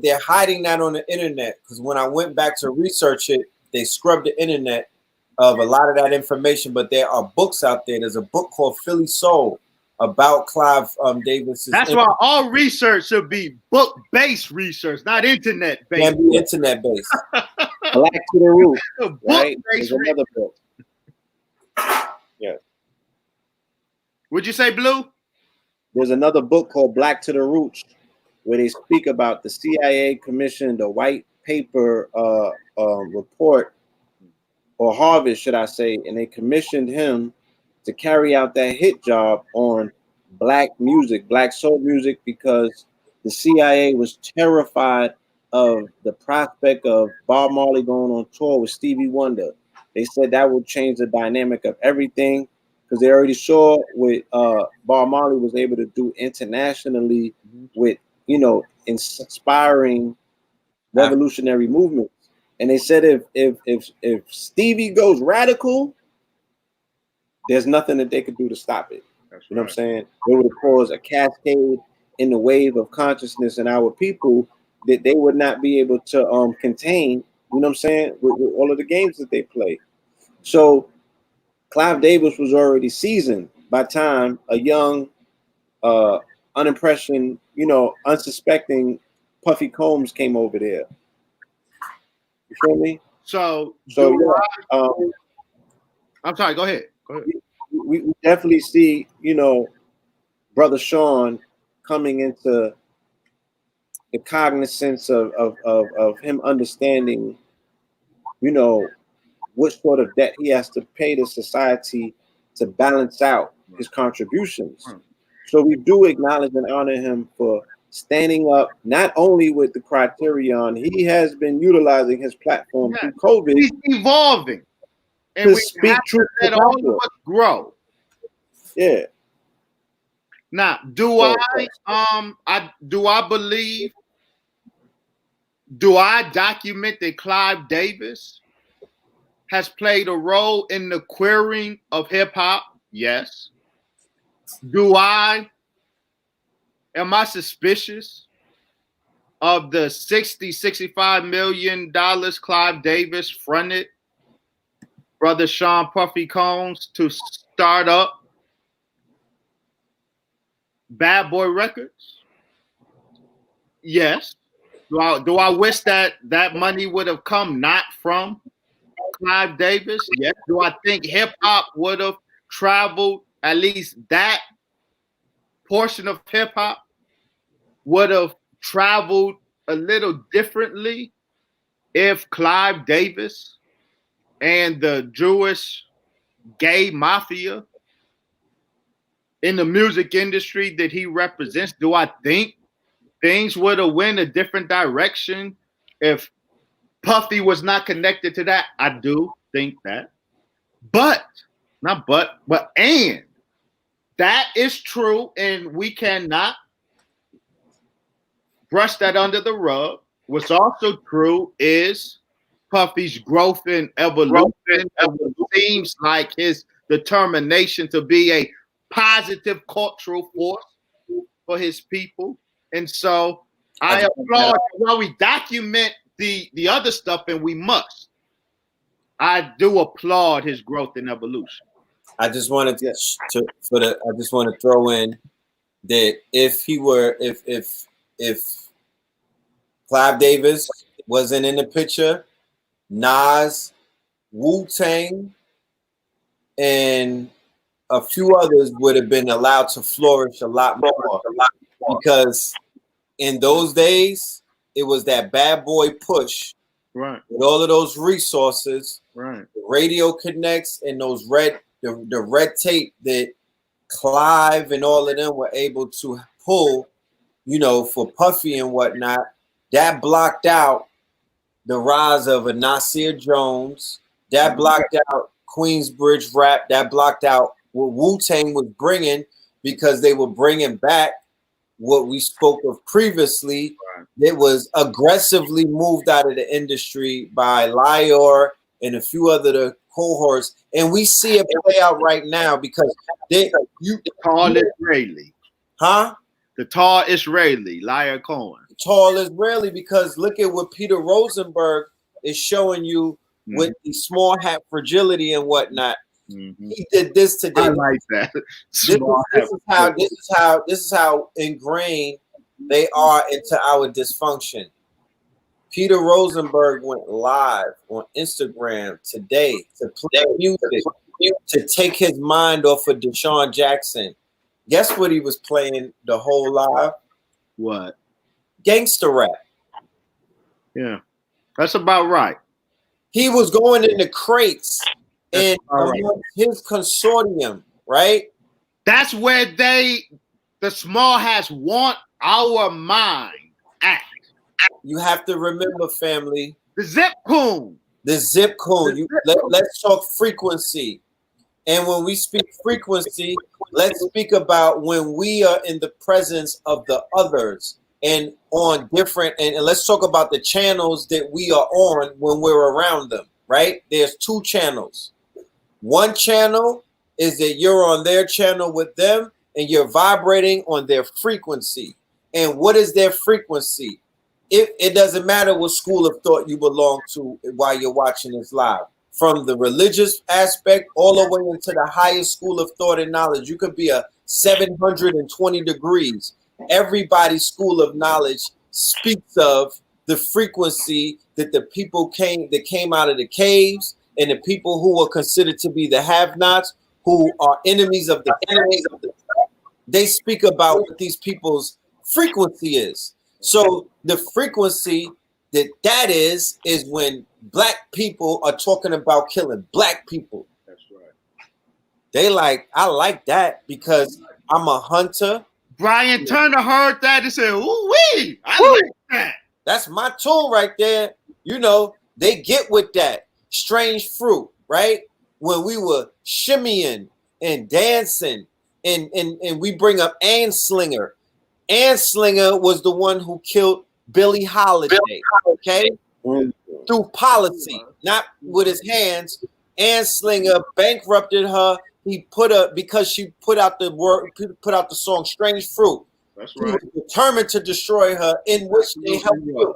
they're hiding that on the internet, because when I went back to research it, they scrubbed the internet of a lot of that information, but there are books out there. There's a book called Philly Soul about Clive Davis. That's why all research should be book-based research, not internet-based. Can be internet-based. Black to the Root. Right? There's another book. Yeah. Would you say, Blue? There's another book called Black to the Roots, where they speak about the CIA commissioned a white paper report, or Harvard, should I say, and they commissioned him to carry out that hit job on black music, black soul music, because the CIA was terrified of the prospect of Bob Marley going on tour with Stevie Wonder. They said that would change the dynamic of everything, because they already saw what Bob Marley was able to do internationally with, inspiring revolutionary movements. And they said if Stevie goes radical, there's nothing that they could do to stop it. You know what I'm saying? It would have caused a cascade in the wave of consciousness in our people that they would not be able to contain You know what I'm saying? With all of the games that they play. So Clive Davis was already seasoned by time a young, unimpressioned, unsuspecting Puffy Combs came over there. You feel me? So yeah, I'm sorry. Go ahead. we definitely see, Brother Sean coming into the cognizance of him understanding, what sort of debt he has to pay to society to balance out his contributions. So we do acknowledge and honor him for standing up, not only with the criterion, he has been utilizing his platform through COVID. He's evolving. And to we speak have truth to let all of us grow. Yeah. Now, do I document that Clive Davis has played a role in the queering of hip hop? Yes. Am I suspicious of the $65 million Clive Davis fronted Brother Sean Puffy Combs to start up Bad Boy Records? Yes. Do I wish that money would have come not from Clive Davis? Yes. Do I think hip hop would have traveled, at least that portion of hip hop would have traveled a little differently if Clive Davis and the Jewish gay mafia in the music industry that he represents? Do I think things would have went a different direction if Puffy was not connected to that? I do think that. And that is true, and we cannot brush that under the rug. What's also true is Puffy's growth and evolution. It seems like his determination to be a positive cultural force for his people. And so I applaud while we document the other stuff, and we must. I do applaud his growth and evolution. I just wanted I just want to throw in that if Clive Davis wasn't in the picture, Nas, Wu-Tang, and a few others would have been allowed to flourish a lot more, because in those days it was that bad boy push, right? With all of those resources, right? The radio connects and those the red tape that Clive and all of them were able to pull, for Puffy and whatnot, that blocked out the rise of a Nasir Jones, that blocked out Queensbridge rap, that blocked out what Wu-Tang was bringing, because they were bringing back what we spoke of previously. It was aggressively moved out of the industry by Lior and a few other cohorts, and we see it play out right now because the tall Israeli, the tall Israeli, Lior Cohen, tall Israeli, because look at what Peter Rosenberg is showing you with the small hat fragility and whatnot. He did this today. I like that. This is how ingrained they are into our dysfunction. Peter Rosenberg went live on Instagram today to play music, to take his mind off of Deshaun Jackson. Guess what he was playing the whole live? What? Gangster rap. Yeah, that's about right. He was going in the crates and his consortium, right? That's where the small hats want our mind at. You have to remember, family. The zip coon. Let's talk frequency. And when we speak frequency, let's speak about when we are in the presence of the others and on different, and let's talk about the channels that we are on when we're around them, right? There's two channels. One channel is that you're on their channel with them and you're vibrating on their frequency. And what is their frequency? it doesn't matter what school of thought you belong to while you're watching this live. From the religious aspect all the way into the highest school of thought and knowledge. You could be a 720 degrees. Everybody's school of knowledge speaks of the frequency that the people came out of the caves, and the people who were considered to be the have-nots, who are enemies of the they speak about what these people's frequency is. So the frequency that is when black people are talking about killing black people. That's right. They like, I like that because I'm a hunter. Brian Turner heard that and said, ooh wee, I like that. That's my tune right there. You know, they get with that. Strange Fruit, right? When we were shimmying and dancing, and we bring up Anslinger. Anslinger was the one who killed Billie Holiday, okay? Through policy, not with his hands. Anslinger bankrupted her. He because she put out the song Strange Fruit. That's He right. was determined to destroy her, in which they helped you,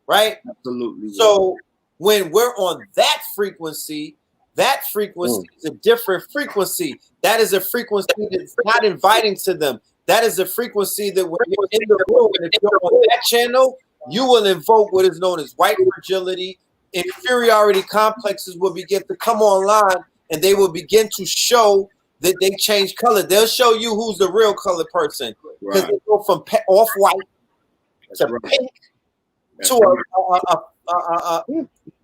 right? Absolutely. So when we're on that frequency is a different frequency. That is a frequency that's not inviting to them. That is a frequency that when you're in the room, and if you're on that channel, you will invoke what is known as white fragility. Inferiority complexes will begin to come online, and they will begin to show that they change color. They'll show you who's the real color person, because they go from off-white to pink to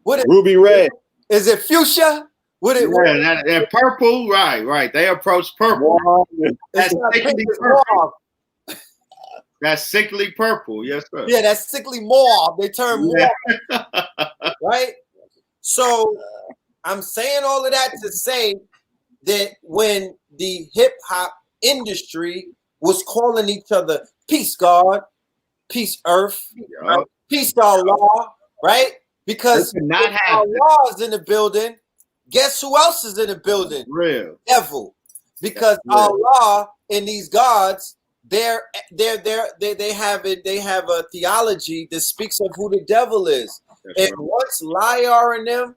what ruby red. Is it fuchsia? That purple, right. They approach purple. That's sickly purple. That's sickly purple, yes, sir. Yeah, that's sickly mauve. They turn mauve, right? So I'm saying all of that to say that when the hip hop industry was calling each other peace God, peace earth, right? Peace Allah, right? Because Allah is in the building. Guess who else is in the building? Real devil. Because Allah and these gods, they have a theology that speaks of who the devil is. And once Liar and them,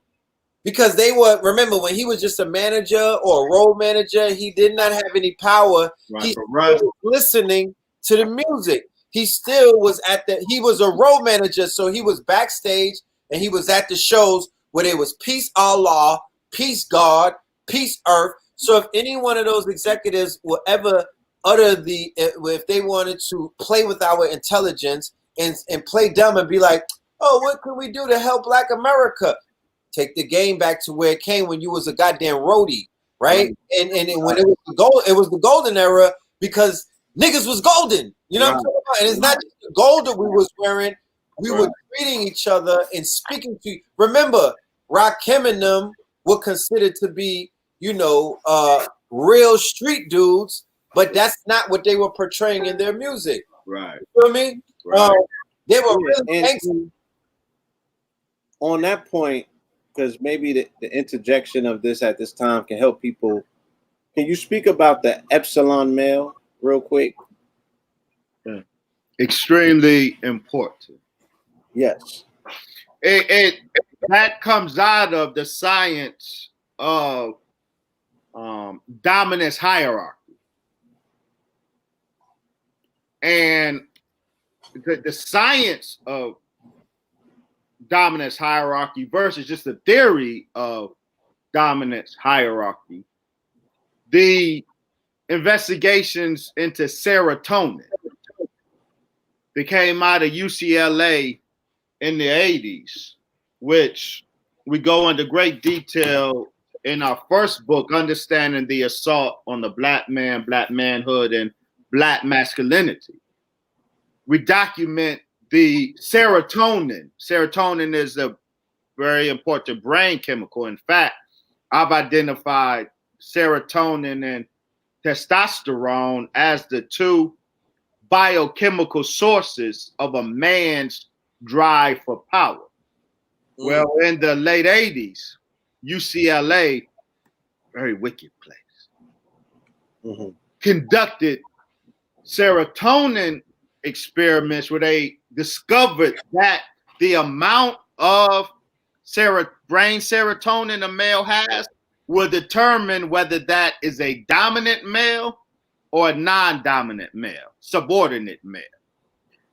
because they were, remember, when he was just a manager or a role manager, he did not have any power. He was listening to the music. He still was he was a role manager, so he was backstage and he was at the shows where there was peace Allah, peace God, peace earth. So if any one of those executives will ever utter if they wanted to play with our intelligence and play dumb and be like, oh, what can we do to help Black America? Take the game back to where it came when you was a goddamn roadie, right? And when it was the golden era, because niggas was golden. You know what I'm talking about? And it's not just the gold that we was wearing. We were treating each other and speaking to. Remember, Rakim and them were considered to be, real street dudes, but that's not what they were portraying in their music. Right. You feel me? Right. They were really and on that point, because maybe the interjection of this at this time can help people. Can you speak about the epsilon male real quick? Extremely important. Yes. It that comes out of the science of dominance hierarchy. And the science of dominance hierarchy versus just the theory of dominance hierarchy, the investigations into serotonin that came out of UCLA in the 80s, which we go into great detail in our first book, Understanding the Assault on the Black Man, Black Manhood, and Black Masculinity. We document the serotonin. Serotonin is a very important brain chemical. In fact, I've identified serotonin and testosterone as the two biochemical sources of a man's drive for power. Well, in the late 80s, UCLA, very wicked place, conducted serotonin experiments where they discovered that the amount of brain serotonin a male has will determine whether that is a dominant male or a non-dominant male, subordinate male.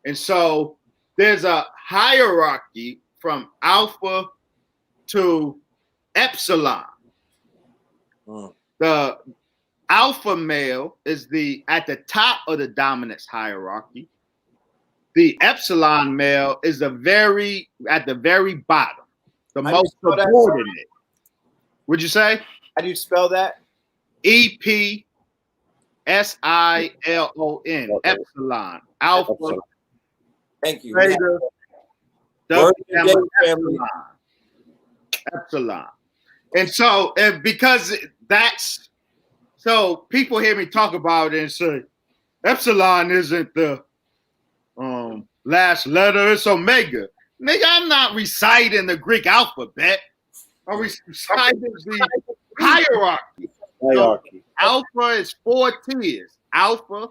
And so there's a hierarchy from alpha to epsilon. The alpha male is at the top of the dominance hierarchy. The epsilon male is at the very bottom, the most subordinate. Would you say? How do you spell that? EPSILON, epsilon, alpha. Thank you. Beta, epsilon. And so, because that's so, people hear me talk about it and say, epsilon isn't the last letter, it's omega. Nigga, I'm not reciting the Greek alphabet. I'm reciting the hierarchy. So alpha is 4 tiers. Alpha,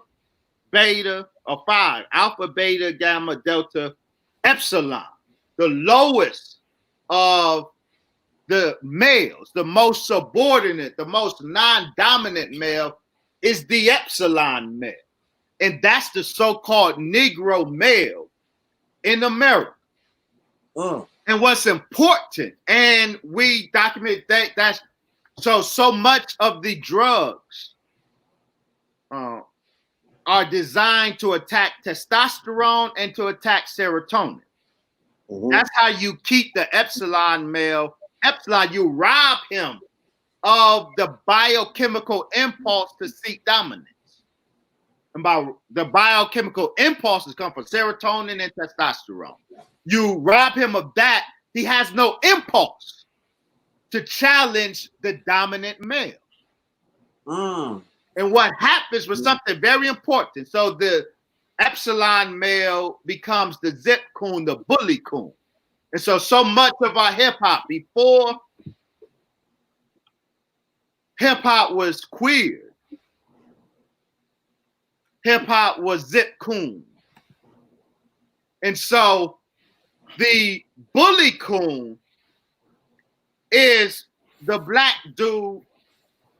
beta, or 5. Alpha, beta, gamma, delta, epsilon. The lowest of the males, the most subordinate, the most non-dominant male is the epsilon male. And that's the so-called Negro male in America. And what's important, and we document that's so much of the drugs are designed to attack testosterone and to attack serotonin. That's how you keep the epsilon male. Epsilon, you rob him of the biochemical impulse to seek dominance. And by the biochemical impulses come from serotonin and testosterone. You rob him of that, he has no impulse to challenge the dominant male. And what happens was something very important. So the epsilon male becomes the zip coon, the bully coon. And so much of our hip hop, before hip hop was queer, hip hop was zip coon. And so the bully coon is the black dude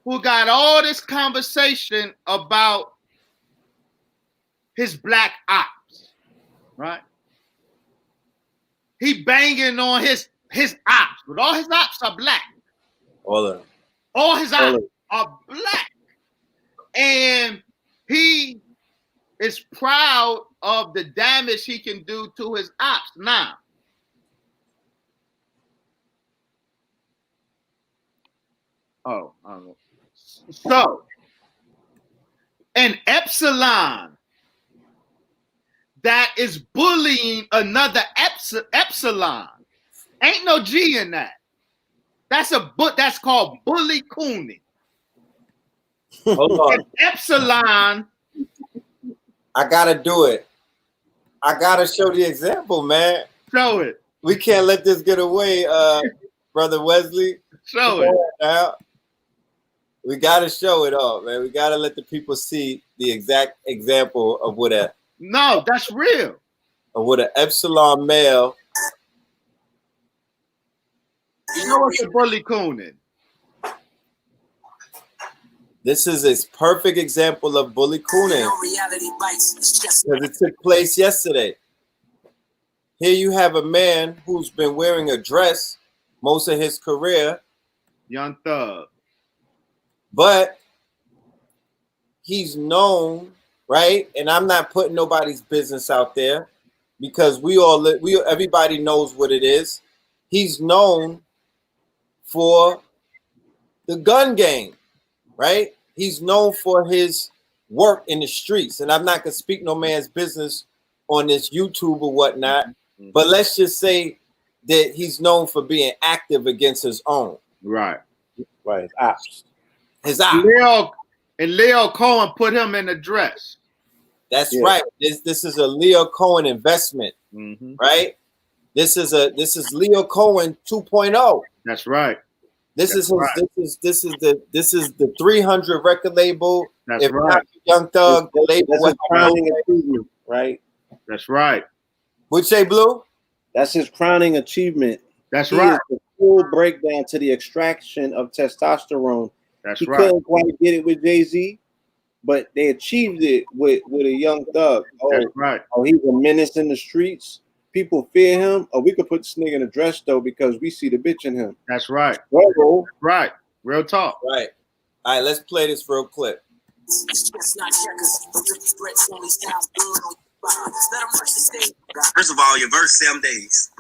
who got all this conversation about his black ops, right? He banging on his ops, but all his ops are black. All of them. All his ops are black. And he is proud of the damage he can do to his ops now. Oh, I don't know. So, an epsilon that is bullying another epsilon, ain't no G in that. That's called bully cooning. Hold on. An epsilon. I gotta do it. I gotta show the example, man. Show it. We can't let this get away, Brother Wesley. Show it. Now. We gotta show it all, man. We gotta let the people see the exact example of what an epsilon male. You know what's a bully cooning? This is a perfect example of bully cooning because it took place yesterday. Here you have a man who's been wearing a dress most of his career. Young Thug. But he's known, right? And I'm not putting nobody's business out there because everybody knows what it is. He's known for the gun game, right? He's known for his work in the streets. And I'm not going to speak no man's business on this YouTube or whatnot. But let's just say that he's known for being active against his own. Right. Right. His ops. His ops. Leo Cohen put him in the dress. That's right. This is a Leo Cohen investment, right? This is Leo Cohen 2.0. That's right. This is the 300 record label. That's right. Young Thug, the label. That's crowning achievement, right? That's right. Would say Blue? That's his crowning achievement. That's He right. is the full breakdown to the extraction of testosterone. That's He right. couldn't quite get it with Jay-Z, but they achieved it with a Young Thug. That's right. Oh, he's a menace in the streets. People fear him. Oh, we could put this nigga in a dress though because we see the bitch in him. That's right. Struggle. Right. Real talk. Right. All right, let's play this real clip. First of all, your verse 7 days,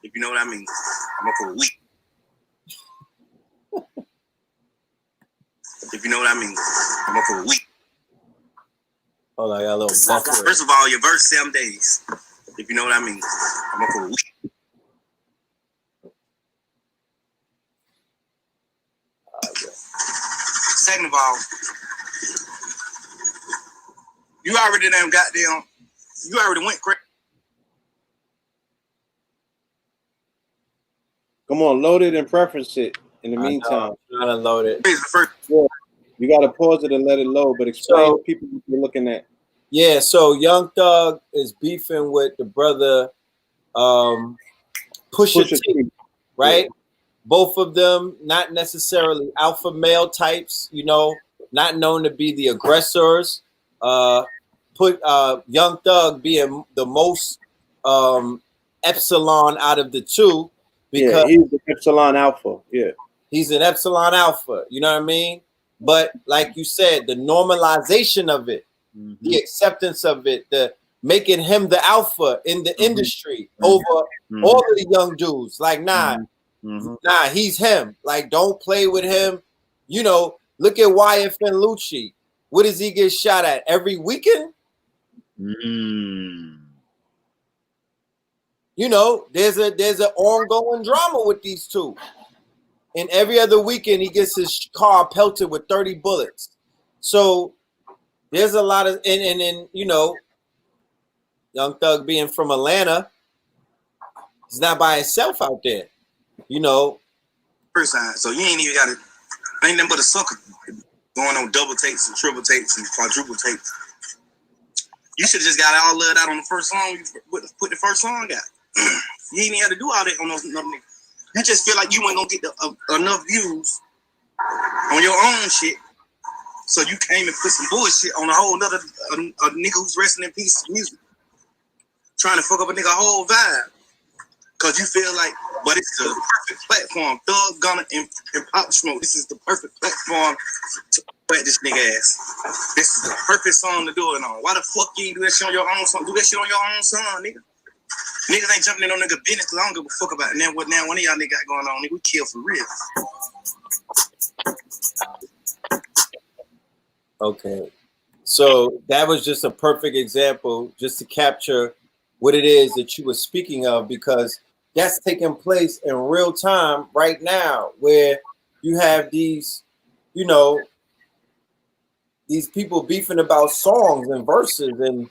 if you know what I mean. I'm up for a week. If you know what I mean. I'm up for a week. Hold on, I got a little buffer. First of all, your verse 7 days, if you know what I mean. I'm up for a week. Second of all, you already done goddamn, you already went crazy. Come on, load it and preference it in the meantime. I'm trying to load it. Yeah, you got to pause it and let it load, but explain to people what you're looking at. Yeah, so Young Thug is beefing with the brother Pusha T, right? Yeah. Both of them not necessarily alpha male types, you know, not known to be the aggressors. Put Young Thug being the most epsilon out of the two because he's the epsilon alpha. Yeah, he's an epsilon alpha. You know what I mean? But like you said, the normalization of it, the acceptance of it, the making him the alpha in the industry over all of the young dudes. Like, nah, he's him. Like, don't play with him. You know, look at Wyatt Lucci. What does he get shot at every weekend? You know, there's an ongoing drama with these two. And every other weekend, he gets his car pelted with 30 bullets. So there's a lot of, and you know, Young Thug being from Atlanta, he's not by himself out there. You know. First time, so you ain't even got it. Ain't nothing but a sucker going on double takes and triple takes and quadruple takes. You should have just got all of that on the first song. You put the first song out. You ain't even had to do all that on those niggas. You just feel like you ain't gonna get enough views on your own shit, so you came and put some bullshit on a whole nother a nigga who's resting in peace music, trying to fuck up a nigga whole vibe. Cause you feel like, but it's the perfect platform. Thug, Gunna, and Pop Smoke. This is the perfect platform to wet this nigga ass. This is the perfect song to do it on. Why the fuck you ain't do that shit on your own song? Do that shit on your own song, nigga. Niggas ain't jumping in on nigga business because I don't give a fuck about it. Now what one of y'all niggas got going on, nigga, we kill for real. Okay. So that was just a perfect example just to capture what it is that you were speaking of, because that's taking place in real time right now, where you have these, you know, these people beefing about songs and verses, and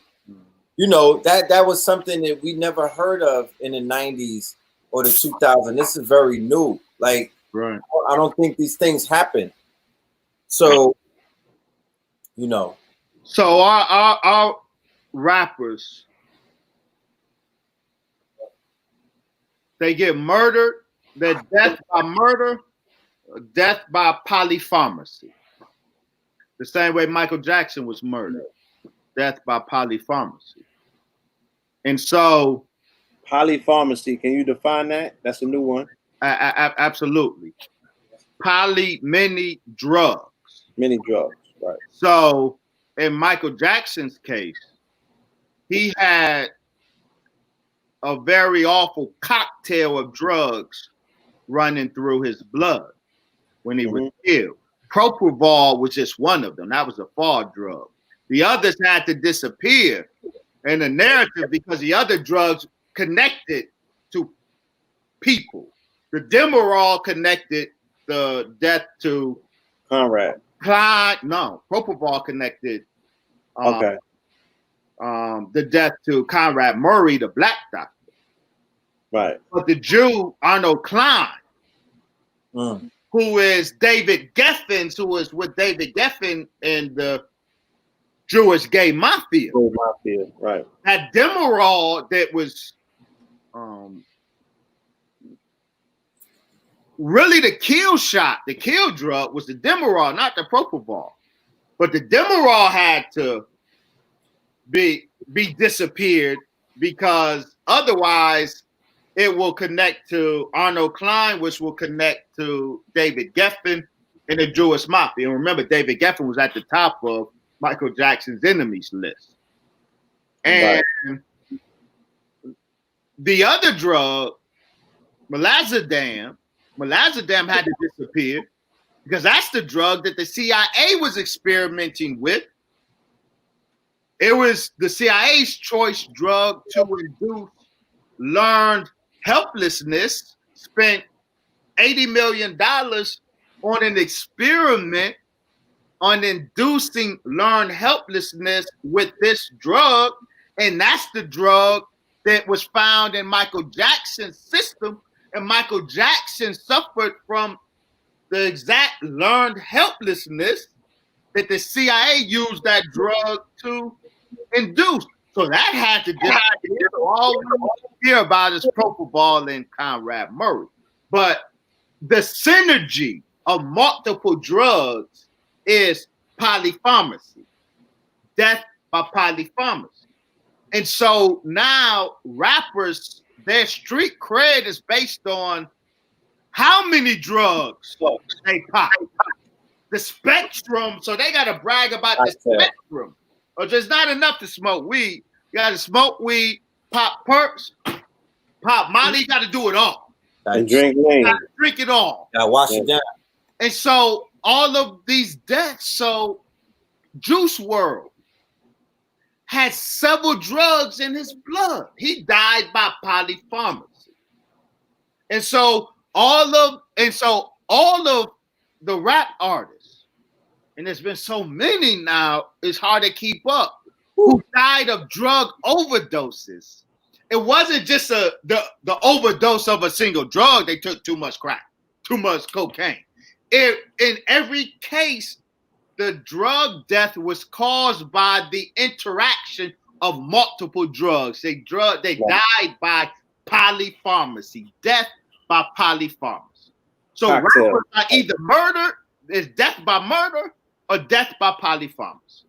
you know, that was something that we never heard of in the 90s or the 2000s. This is very new. Like, right. I don't think these things happen. So, you know. So our rappers, they get murdered. They're death by murder, death by polypharmacy. The same way Michael Jackson was murdered, death by polypharmacy. And so, polypharmacy, can you define that? That's a new one. Absolutely. Many drugs. Many drugs, right. So, in Michael Jackson's case, he had a very awful cocktail of drugs running through his blood when he was killed. Propofol was just one of them. That was a fall drug. The others had to disappear in the narrative because the other drugs connected to people. The Demerol connected the death to Conrad. No, Propofol connected the death to Conrad Murray, the black doctor. Right. But the Jew, Arnold Klein, who is David Geffen's, who was with David Geffen in the Jewish gay mafia. Right. Had Demerol that was really the kill shot, the kill drug was the Demerol, not the propofol. But the Demerol had to be disappeared because otherwise it will connect to Arnold Klein, which will connect to David Geffen and the Jewish Mafia. And remember, David Geffen was at the top of Michael Jackson's enemies list. And the other drug, Milazadam had to disappear because that's the drug that the CIA was experimenting with. It was the CIA's choice drug to induce learned helplessness, spent $80 million on an experiment on inducing learned helplessness with this drug. And that's the drug that was found in Michael Jackson's system. And Michael Jackson suffered from the exact learned helplessness that the CIA used that drug to induce. So that had to disappear. All we hear about is propofol and Conrad Murray. But the synergy of multiple drugs is polypharmacy, death by polypharmacy. And so now rappers, their street cred is based on how many drugs they pop. The spectrum, so they got to brag about the spectrum. Or just not enough to smoke weed. You got to smoke weed, pop perks, pop Molly. You got to do it all. And drink lean. Got to drink it all. Got to wash it down. And so all of these deaths, so Juice WRLD had several drugs in his blood. He died by polypharmacy. And so all of the rap artists, and there's been so many now, it's hard to keep up, who died of drug overdoses. It wasn't just the overdose of a single drug. They took too much crack, too much cocaine. In every case, the drug death was caused by the interaction of multiple drugs. They died by polypharmacy, death by polypharmacy. So rappers are either murdered, is death by murder, or death by polypharmacy.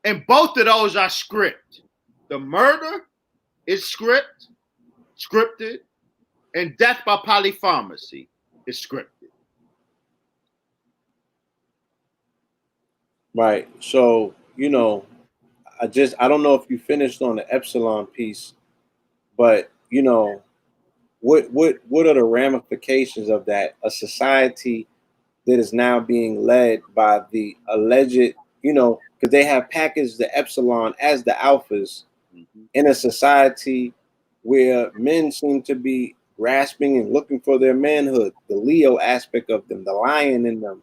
And both of those are scripted. The murder is scripted, and death by polypharmacy is scripted. Right. So, I don't know if you finished on the Epsilon piece, but what are the ramifications of that? A society that is now being led by the alleged, because they have packaged the Epsilon as the alphas in a society where men seem to be grasping and looking for their manhood, the Leo aspect of them, the lion in them.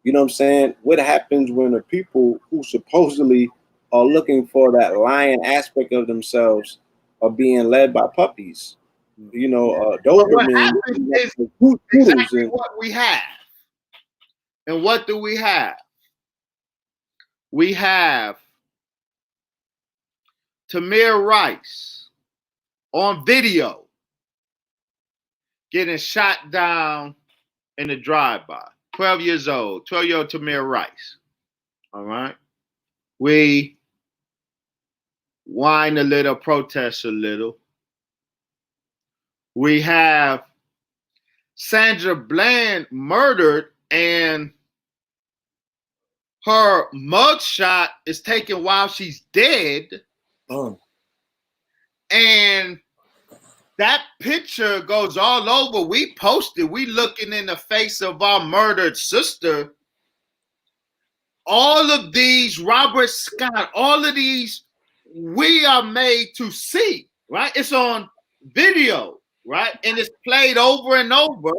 You know what I'm saying? What happens when the people who supposedly are looking for that lion aspect of themselves are being led by puppies? What happens is exactly what we have. And what do we have? We have Tamir Rice on video getting shot down in a drive-by. 12 years old, 12-year-old Tamir Rice. All right. We whine a little, protest a little. We have Sandra Bland murdered, and her mugshot is taken while she's dead. Oh. And that picture goes all over. We posted, we looking in the face of our murdered sister. All of these, Robert Scott, all of these, we are made to see, right? It's on video, right? And it's played over and over.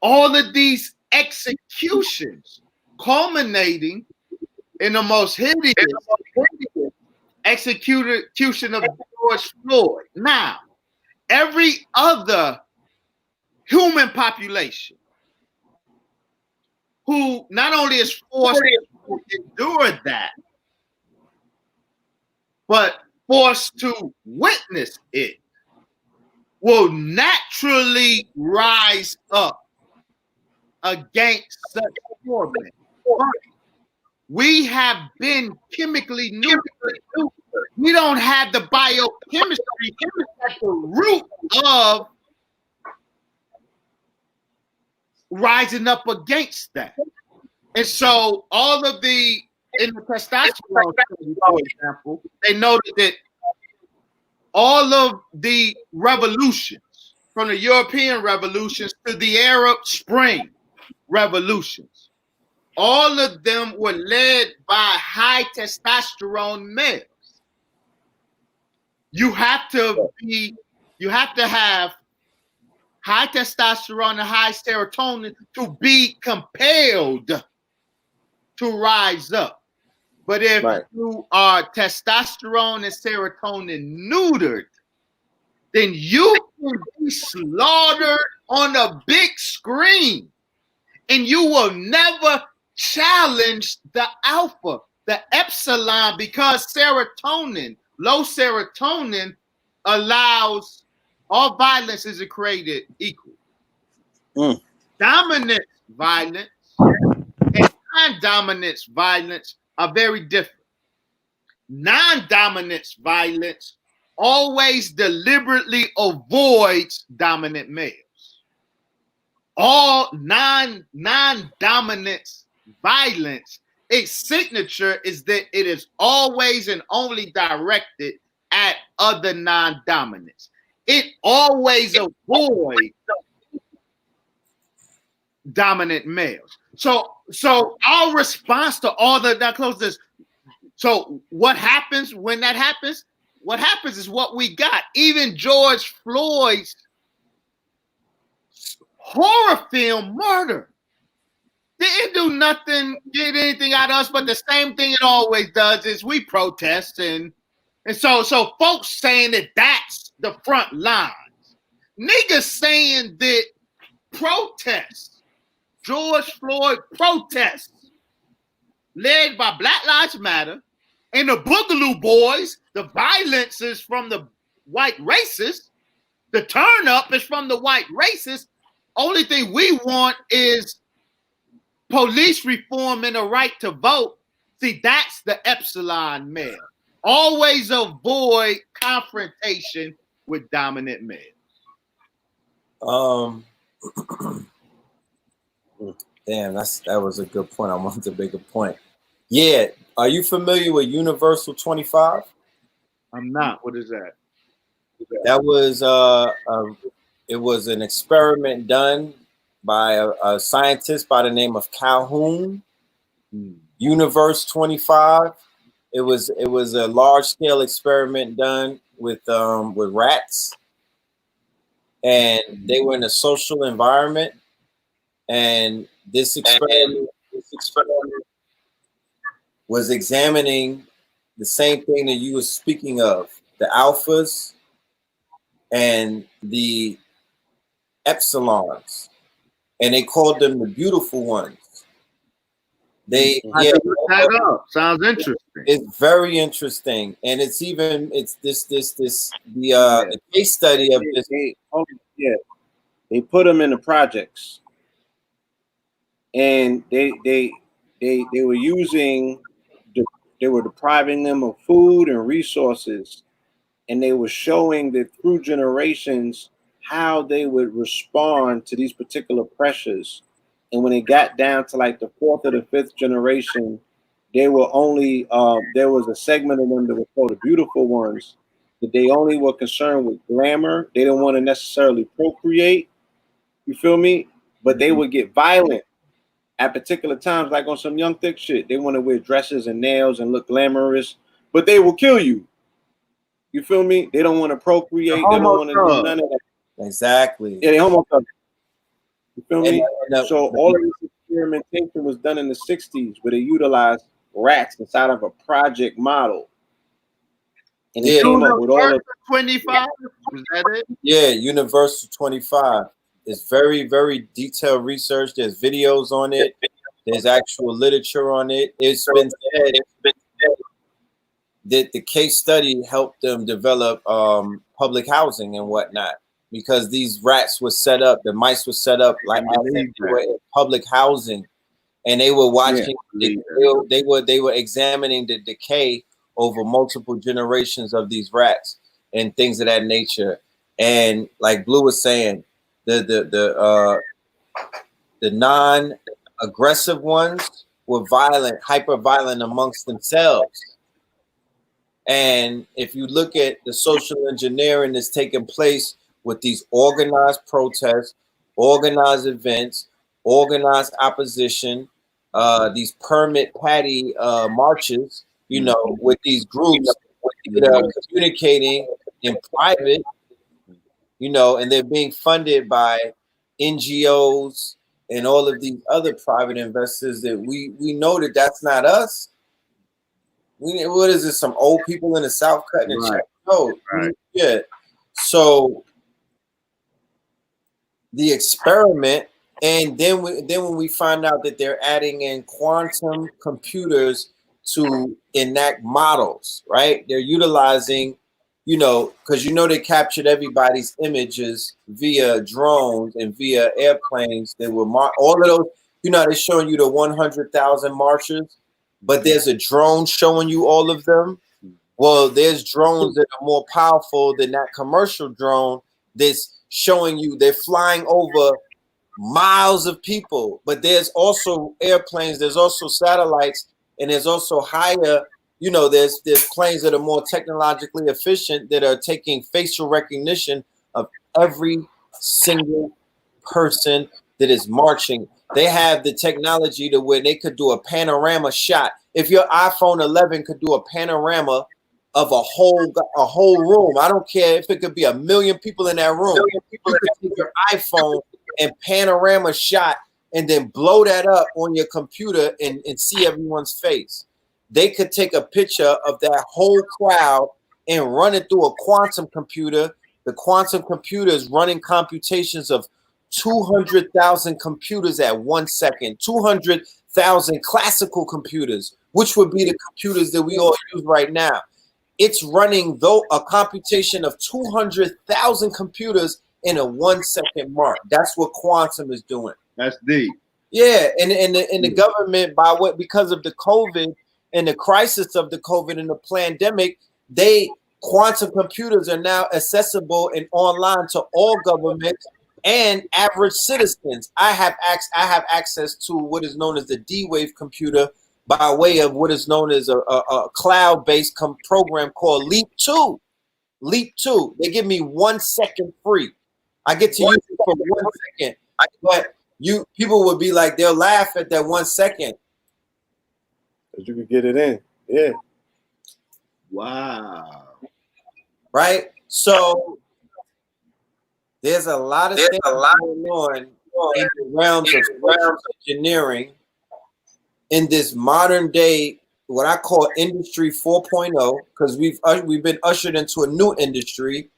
All of these executions culminating in the most hideous execution of George Floyd. Now, every other human population who not only is forced to endure that, but forced to witness it, will naturally rise up against such torment. We have been chemically neutered. We don't have the biochemistry at the root of rising up against that. And so all of in the testosterone study, for example, they noted that all of the revolutions, from the European revolutions to the Arab Spring revolutions, all of them were led by high testosterone males. You have to have high testosterone and high serotonin to be compelled to rise up. But if you are testosterone and serotonin neutered, then you can be slaughtered on a big screen and you will never challenge the alpha, the epsilon, because serotonin, low serotonin, allows all violence is created equal. Dominant violence and non-dominance violence are very different. Non-dominance violence always deliberately avoids dominant males. All non-dominance violence, its signature is that it is always and only directed at other non-dominants. It always avoids dominant males. So our response to all that close. So what happens when that happens? What happens is what we got. Even George Floyd's horror film Murder didn't do nothing, get anything out of us, but the same thing it always does is we protest and so folks saying that that's the front lines. Niggas saying that protests, George Floyd protests, led by Black Lives Matter and the Boogaloo Boys, the violence is from the white racists, the turn up is from the white racists. Only thing we want is police reform and a right to vote. See, that's the epsilon male. Always avoid confrontation with dominant males. Damn, that was a good point. I wanted to make a point. Yeah, are you familiar with Universal 25? I'm not. What is that? That was it was an experiment done by a scientist by the name of Calhoun. Universe 25. It was a large scale experiment done with rats, and they were in a social environment. And this experiment was examining the same thing that you were speaking of, the alphas and the epsilons, and they called them the beautiful ones. Look that up. Sounds interesting. It's very interesting, and it's the case study of this. They put them in the projects, and they were they were depriving them of food and resources, and they were showing that through generations how they would respond to these particular pressures. And when it got down to like the fourth or the fifth generation, they were only there was a segment of them that was called the beautiful ones, that they only were concerned with glamour. They didn't want to necessarily procreate. You feel me? But they would get violent at particular times, like on some young thick shit. They want to wear dresses and nails and look glamorous, but they will kill you. You feel me? They don't want to procreate. They don't want to do none of that. Exactly. Yeah, they homo thugs. You feel me? So all of this experimentation was done in the 60s, where they utilized rats inside of a project model. And they came up with all of 25. Was that it? Yeah, Universal 25. It's very, very detailed research. There's videos on it. There's actual literature on it. It's been said that the case study helped them develop public housing and whatnot. because these rats were set up, the mice were set up like as if they were in public housing, and they were watching. They were examining the decay over multiple generations of these rats and things of that nature. And like Blue was saying, the non-aggressive ones were violent, hyper violent amongst themselves. And if you look at the social engineering that's taking place with these organized protests, organized events, organized opposition, these permit patty marches, you know, with these groups that are communicating in private, you know, and they're being funded by NGOs and all of these other private investors that we know that that's not us. What is this? Some old people in the South cutting a check? No, yeah. So the experiment, and then when we find out that they're adding in quantum computers to enact models, right? They're utilizing, you know, because you know they captured everybody's images via drones and via airplanes. They were all of those. You know, they're showing you the 100,000 marchers. But there's a drone showing you all of them. Well, there's drones that are more powerful than that commercial drone that's showing you. They're flying over miles of people. But there's also airplanes, there's also satellites, and there's also higher, you know, there's planes that are more technologically efficient that are taking facial recognition of every single person that is marching. They have the technology to where they could do a panorama shot. If your iPhone 11 could do a panorama of a whole room, I don't care if it could be 1 million people in that room. You could take your iPhone and panorama shot and then blow that up on your computer and see everyone's face. They could take a picture of that whole crowd and run it through a quantum computer. The quantum computer is running computations of 200,000 computers at 1 second, 200,000 classical computers, which would be the computers that we all use right now. It's running a computation of 200,000 computers in a 1 second mark. That's what quantum is doing. That's deep. Yeah, and the government, because of the COVID and the crisis of the COVID and the pandemic, quantum computers are now accessible and online to all governments and average citizens. I have access to what is known as the D-Wave computer by way of what is known as a cloud-based program called Leap 2. Leap 2. They give me 1 second free. I get to use it for 1 second. But people would be like, they'll laugh at that 1 second. Because you could get it in. Yeah. Wow. Right? So there's a lot of things going on in the realms of engineering in this modern day, what I call industry 4.0, because we've been ushered into a new industry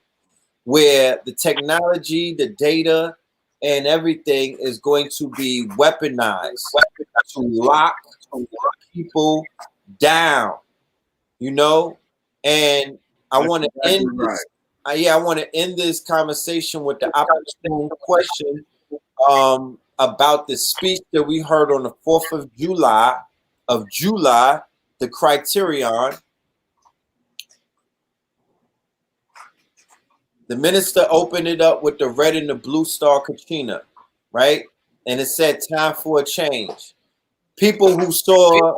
where the technology, the data, and everything is going to be weaponized to lock people down, you know? And I want to end this. I want to end this conversation with the opportune question about the speech that we heard on the 4th of July, the criterion. The minister opened it up with the red and the blue star kachina, right? And it said, time for a change. People who saw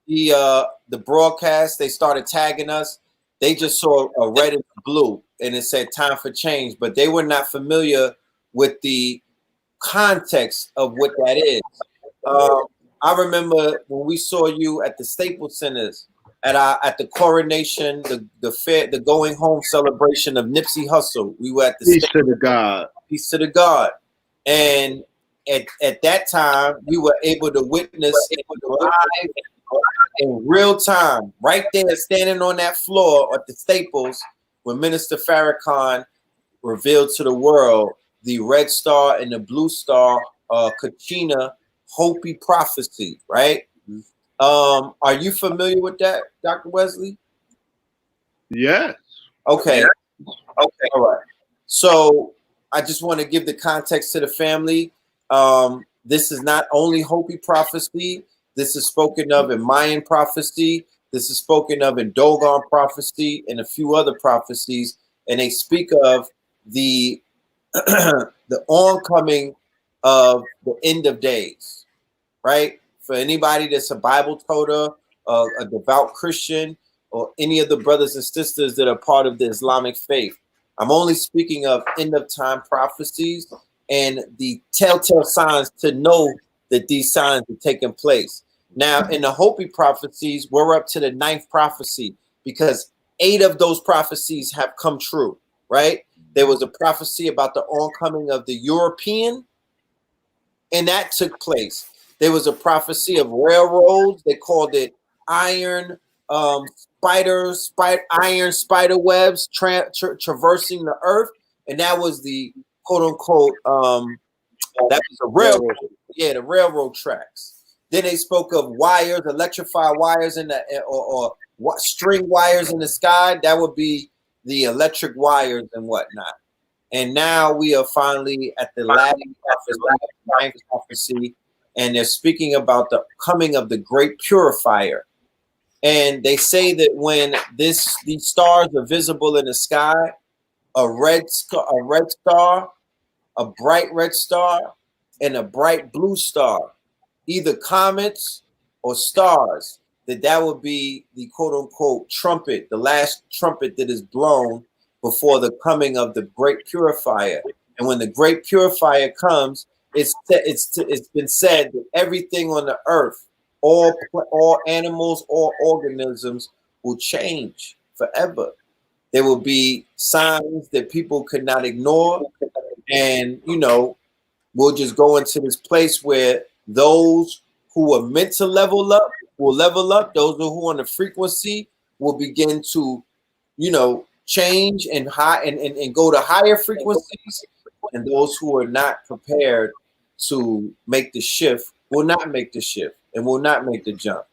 the broadcast, they started tagging us. They just saw a red and blue, and it said time for change, but they were not familiar with the context of what that is. I remember when we saw you at the Staples Centers at the coronation, the going home celebration of Nipsey Hussle. We were at the Peace to the God. Peace to the God. And at that time, we were able to witness it live in real time, right there, standing on that floor at the Staples, when Minister Farrakhan revealed to the world the red star and the blue star Kachina Hopi prophecy, right? Are you familiar with that, Dr. Wesley? Yes. Okay. Okay. All right. So I just want to give the context to the family. This is not only Hopi prophecy. This is spoken of in Mayan prophecy. This is spoken of in Dogon prophecy and a few other prophecies. And they speak of the the oncoming of the end of days, right? For anybody that's a Bible toter, a devout Christian, or any of the brothers and sisters that are part of the Islamic faith. I'm only speaking of end of time prophecies and the telltale signs to know that these signs are taking place. Now, in the Hopi prophecies, we're up to the 9th prophecy because 8 of those prophecies have come true, right? There was a prophecy about the oncoming of the European, and that took place. There was a prophecy of railroads. They called it iron iron spider webs traversing the earth, and that was the quote unquote that was the railroad. Yeah, the railroad tracks. Then they spoke of wires, electrified wires in the or string wires in the sky. That would be the electric wires and whatnot. And now we are finally at the last prophecy, and they're speaking about the coming of the great purifier. And they say that when these stars are visible in the sky, a red star, a bright red star, and a bright blue star, either comets or stars, that would be the quote unquote trumpet, the last trumpet that is blown before the coming of the great purifier. And when the great purifier comes, it's been said that everything on the earth, all animals, all organisms will change forever. There will be signs that people could not ignore, and we'll just go into this place where those who are meant to level up will level up. Those who are on the frequency will begin to, change and go to higher frequencies. And those who are not prepared to make the shift will not make the shift and will not make the jump.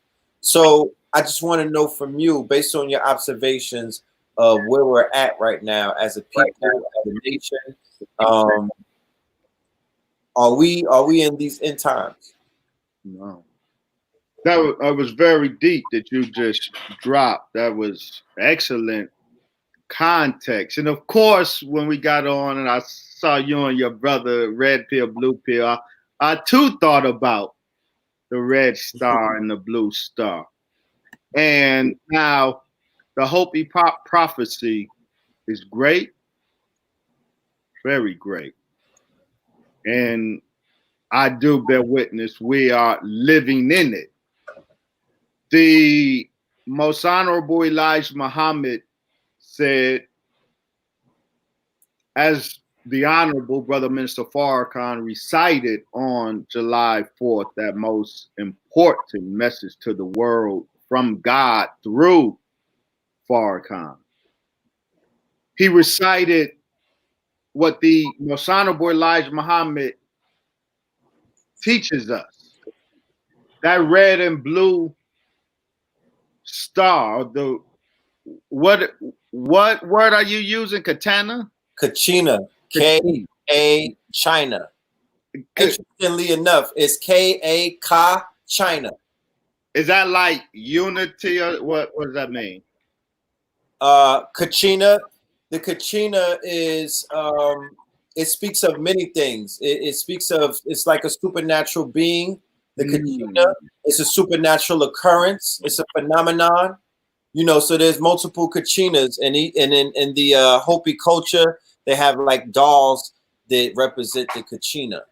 So I just want to know from you, based on your observations of where we're at right now as a people, as a nation, are we in these end times? No. That was very deep that you just dropped. That was excellent context. And of course, when we got on and I saw you and your brother, red pill, blue pill, I too thought about the red star and the blue star. And now the Hopi prophecy is great, very great. And I do bear witness, we are living in it. The Most Honorable Elijah Muhammad said, as the Honorable Brother Minister Farrakhan recited on July 4th, that most important message to the world from God through Farrakhan. He recited what the Most Honorable Elijah Muhammad teaches us. That red and blue star, what word are you using, Katana? Kachina, K-A China. Interestingly enough, it's K-A Ka China. Is that like unity or what does that mean? Kachina, the Kachina is it speaks of many things. It speaks of, it's like a supernatural being. The Kachina is a supernatural occurrence. It's a phenomenon. So there's multiple Kachinas, and in the Hopi culture, they have like dolls that represent the Kachina.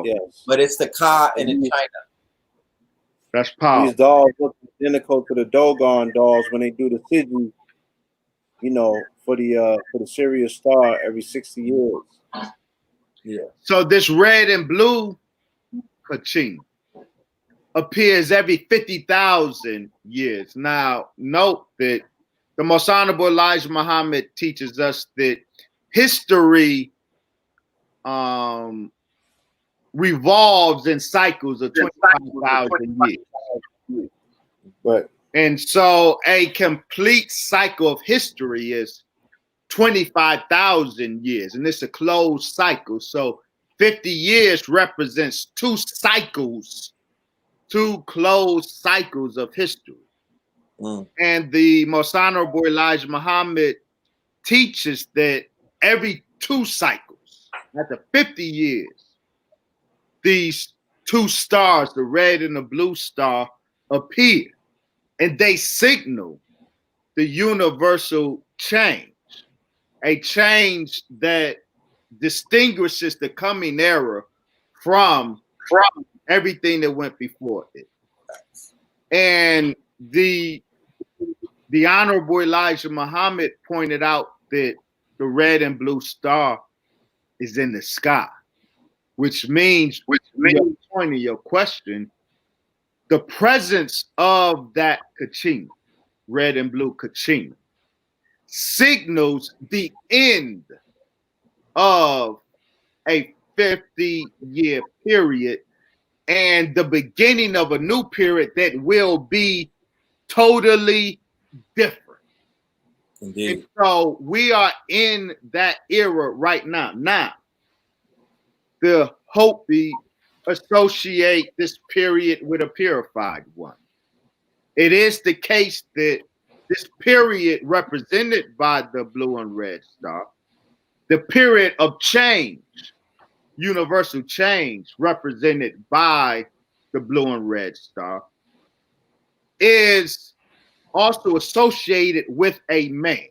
Yes. But it's the Ka and the China. That's powerful. These dolls look identical to the Dogon dolls when they do the Siju, for the Sirius star every 60 years. Yeah. So this red and blue Kachin appears every 50,000 years. Now, note that the Most Honorable Elijah Muhammad teaches us that history revolves in cycles of 25,000 years. But and so a complete cycle of history is 25,000 years, and it's a closed cycle. So 50 years represents two closed cycles of history. And the Most Honorable Elijah Muhammad teaches that every 2 cycles, after 50 years, these 2 stars, the red and the blue star, appear, and they signal the universal change, a change that distinguishes the coming era from everything that went before it. And the Honorable Elijah Muhammad pointed out that the red and blue star is in the sky, which means your point of your question, the presence of that kachina, red and blue kachina, signals the end of a 50-year period and the beginning of a new period that will be totally different. Indeed. And so we are in that era right now. Now, the Hopi associate this period with a purified one. It is the case that this period represented by the blue and red star, the period of change, universal change represented by the blue and red star, is also associated with a man.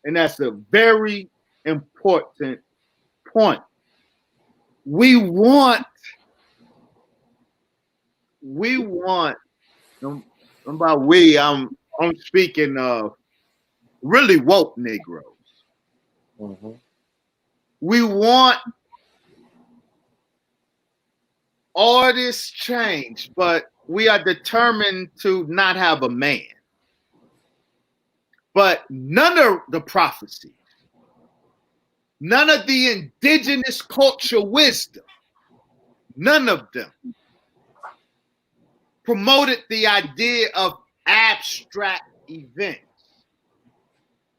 And that's a very important point. We want, about we, I'm speaking of really woke Negroes. Mm-hmm. We want all this change, but we are determined to not have a man. But none of the prophecies, none of the indigenous culture wisdom, none of them promoted the idea of abstract events.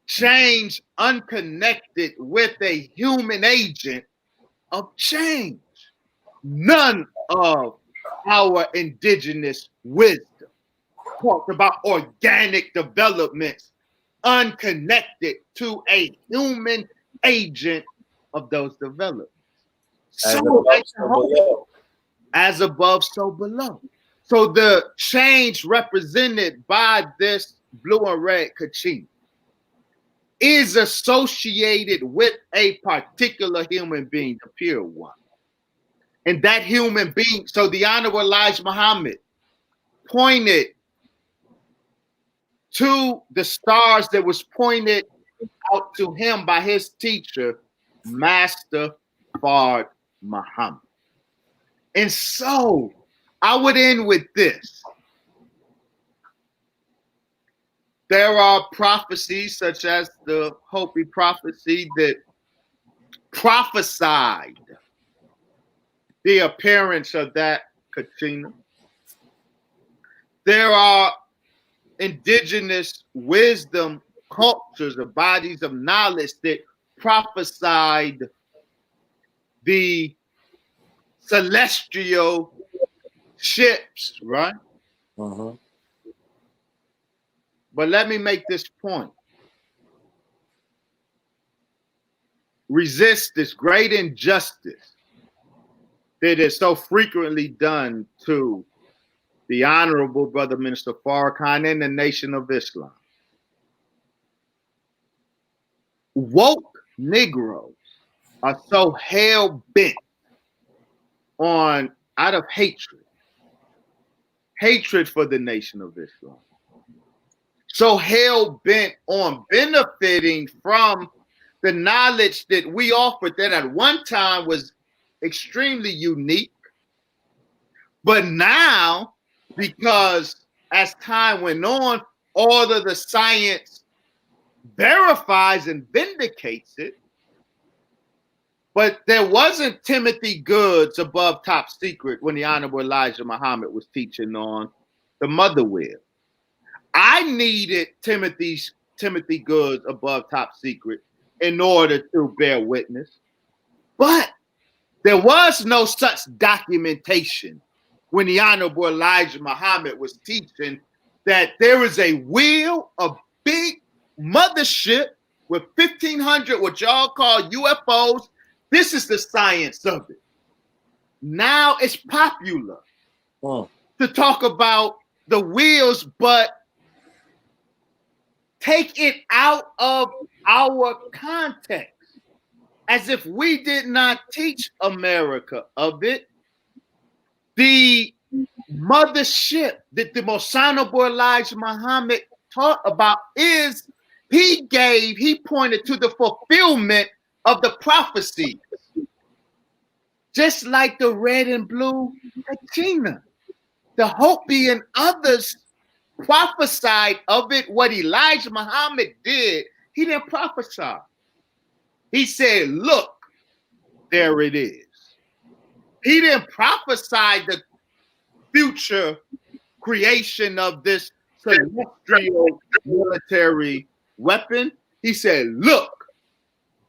Change unconnected with a human agent of change. None of our indigenous wisdom talked about organic developments unconnected to a human agent of those developments. As above, so below. So the change represented by this blue and red kachina is associated with a particular human being, the pure one. And that human being, so the Honorable Elijah Muhammad pointed to the stars that was pointed out to him by his teacher, Master Fard Muhammad. And so I would end with this. There are prophecies such as the Hopi prophecy that prophesied the appearance of that kachina. There are indigenous wisdom cultures or bodies of knowledge that prophesied the celestial ships, right? Mm-hmm. But let me make this point. Resist this great injustice that is so frequently done to the Honorable Brother Minister Farrakhan and the Nation of Islam. Woke Negroes are so hell-bent on, out of hatred for the Nation of Islam, so hell-bent on benefiting from the knowledge that we offered that at one time was extremely unique. But now, because as time went on, all of the science verifies and vindicates it. But there wasn't Timothy Goods above top secret when the Honorable Elijah Muhammad was teaching on the mother wheel. I needed Timothy Goods above top secret in order to bear witness. But there was no such documentation when the Honorable Elijah Muhammad was teaching that there is a wheel, a big mothership with 1,500 what y'all call UFOs. This is the science of it. Now it's popular to talk about the wheels, but take it out of our context, as if we did not teach America of it. The mothership that the Most Honorable Elijah Muhammad taught about is he pointed to the fulfillment of the prophecy, just like the red and blue Katrina. The Hopi and others prophesied of it. What Elijah Muhammad did, he didn't prophesy. He said, look, there it is. He didn't prophesy the future creation of this celestial military weapon. He said, look,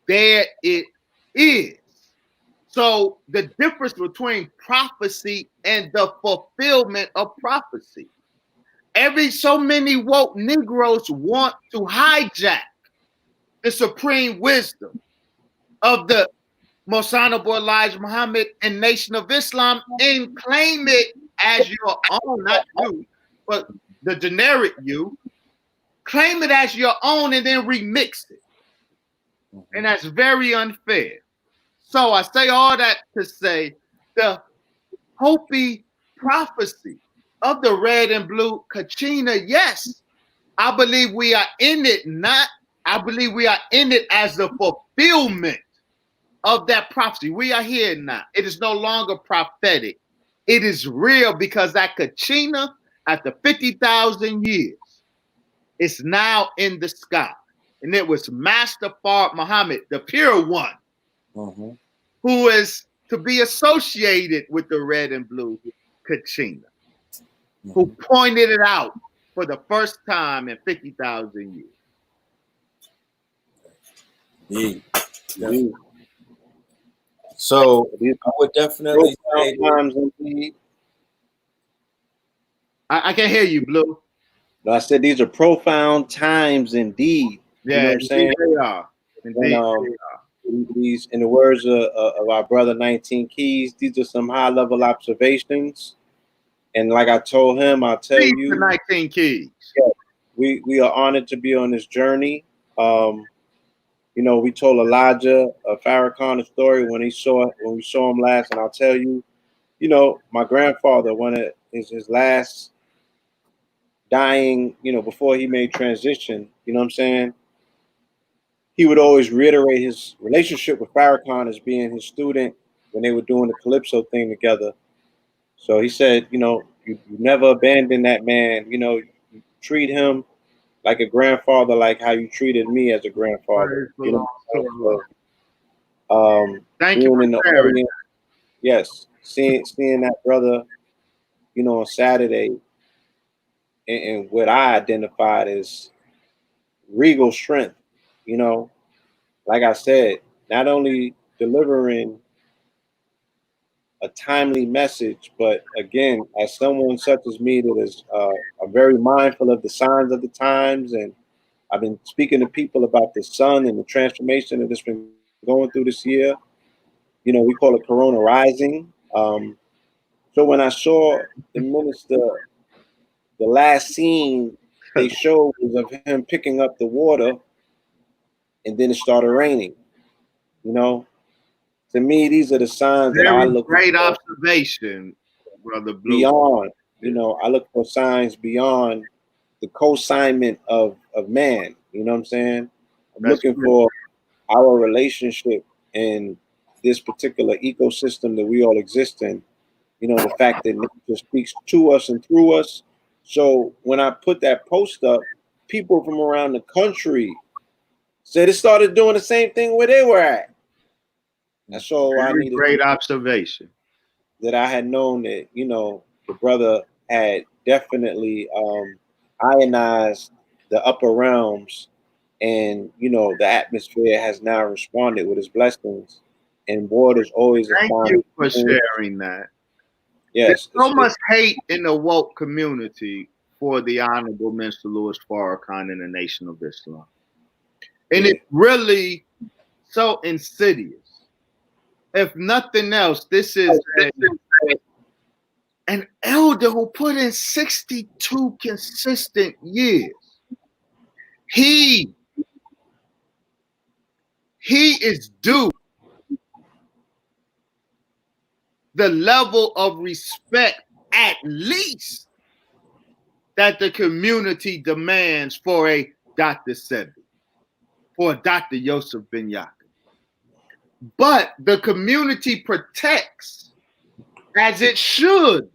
there it is. So the difference between prophecy and the fulfillment of prophecy. So many woke Negroes want to hijack the supreme wisdom of the Most Honorable Elijah Muhammad and Nation of Islam and claim it as your own, not you, but the generic you. Claim it as your own and then remix it. And that's very unfair. So I say all that to say the Hopi prophecy of the red and blue Katrina, yes, I believe we are in it, I believe we are in it as the fulfillment of that prophecy. We are here now. It is no longer prophetic. It is real because that Katrina, after 50,000 years, is now in the sky. And it was Master Fard Muhammad, the pure one, who is to be associated with the red and blue Katrina, who pointed it out for the first time in 50,000 years. Indeed. So I would definitely say times indeed. I can't hear you, Blue. I said these are profound times indeed. Yeah, you know what I'm saying? They are. Indeed, These, in the words of our brother 19 Keys, these are some high level observations. And like I told him, I'll tell you, 19 Keys. Yeah, we are honored to be on this journey. You know, we told Elijah Farrakhan a story when we saw him last, and I'll tell you, you know, my grandfather, one of his last dying, you know, before he made transition, you know what I'm saying? He would always reiterate his relationship with Farrakhan as being his student when they were doing the Calypso thing together. So he said, you know, you never abandon that man. You know, you treat him like a grandfather, like how you treated me as a grandfather. You know, so, thank you for in the audience, yes, seeing that brother, you know, on Saturday, and what I identified as regal strength. You know, like I said, not only delivering a timely message, but again, as someone such as me that is very mindful of the signs of the times, and I've been speaking to people about the sun and the transformation that it's been going through this year. You know, we call it Corona Rising. So when I saw the minister, the last scene they showed was of him picking up the water, and then it started raining. You know, to me, these are the signs that I look great observation, Brother Blue. Beyond, you know, I look for signs beyond the co-signment of man. You know what I'm saying? I'm looking for our relationship in this particular ecosystem that we all exist in. You know, the fact that nature speaks to us and through us. So when I put that post up, people from around the country said it started doing the same thing where they were at. And so I needed great observation. That I had known that, you know, the brother had definitely ionized the upper realms And the atmosphere has now responded with its blessings, and water's always a Thank sign you of for food. sharing that. Yes, There's so much hate in the woke community for the Honorable Minister Louis Farrakhan and the Nation of Islam. And it's really so insidious. If nothing else, this is an elder who put in 62 consistent years. He is due the level of respect, at least, that the community demands for a Dr. Sebi, for a Dr. Yosef Ben Yaakov. But the community protects, as it should,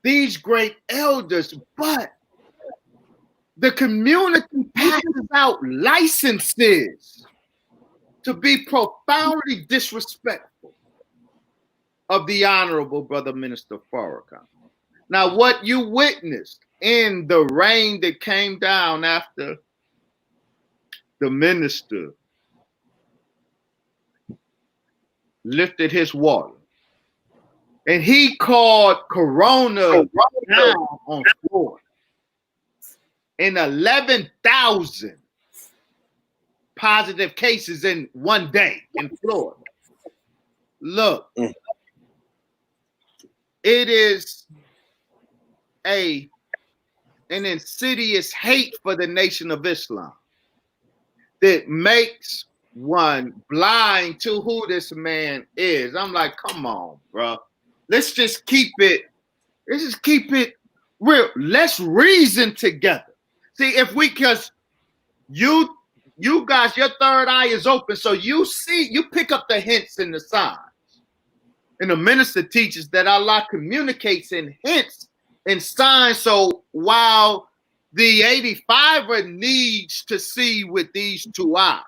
these great elders. But the community passes out licenses to be profoundly disrespectful of the Honorable Brother Minister Farrakhan. Now, what you witnessed in the rain that came down after the minister lifted his water, and he called Corona down on Florida, and 11,000 positive cases in one day in Florida. Look, it is an insidious hate for the Nation of Islam that makes one blind to who this man is. I'm like, come on, bro. Let's just keep it real. Let's reason together. See, if we, because you guys, your third eye is open, so you pick up the hints and the signs. And the minister teaches that Allah communicates in hints and signs. So while the 85er needs to see with these two eyes,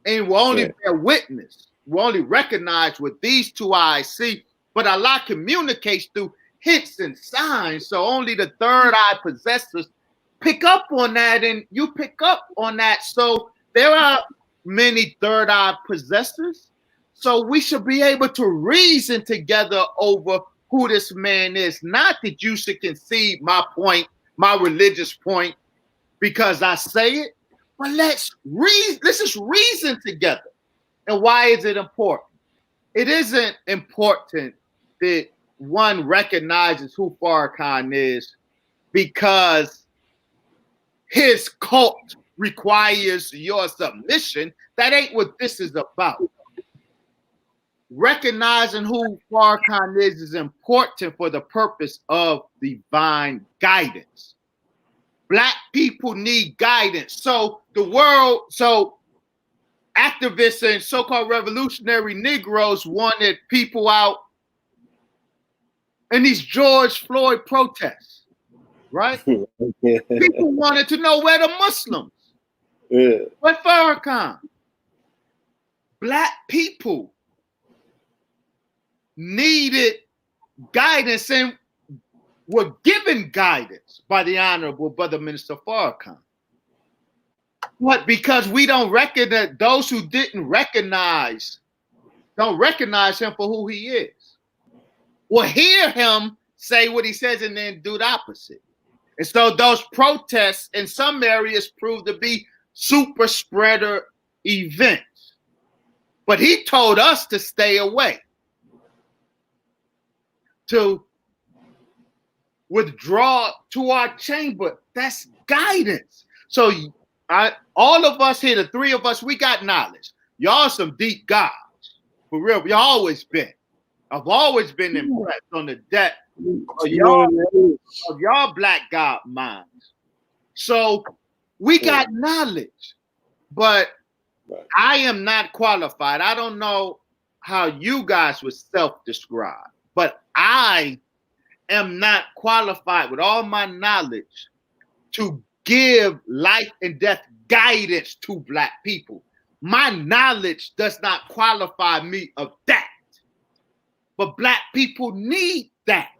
and will only bear witness, will only recognize what these two eyes see, but Allah communicates through hints and signs. So only the third eye possessors pick up on that, and you pick up on that. So there are many third eye possessors. So we should be able to reason together over who this man is. Not that you should concede my point, my religious point, because I say it, but let's just reason together. And why is it important? It isn't important that one recognizes who Farrakhan is because his cult requires your submission. That ain't what this is about. Recognizing who Farrakhan is important for the purpose of divine guidance. Black people need guidance. So activists and so-called revolutionary Negroes wanted people out in these George Floyd protests, right? People wanted to know where the Muslims, where Farrakhan. Black people needed guidance and were given guidance by the Honorable Brother Minister Farrakhan. But because we don't recognize, those who don't recognize him for who he is, will hear him say what he says and then do the opposite. And so those protests in some areas proved to be super spreader events. But he told us to stay away, to withdraw to our chamber. That's guidance. So all of us here, the three of us, we got knowledge. Y'all some deep gods. For real, we always been. I've always been impressed on the depth of y'all black God minds. So we got knowledge, but I am not qualified. I don't know how you guys would self-describe, but I am not qualified with all my knowledge to give life and death guidance to black people. My knowledge does not qualify me of that. But black people need that.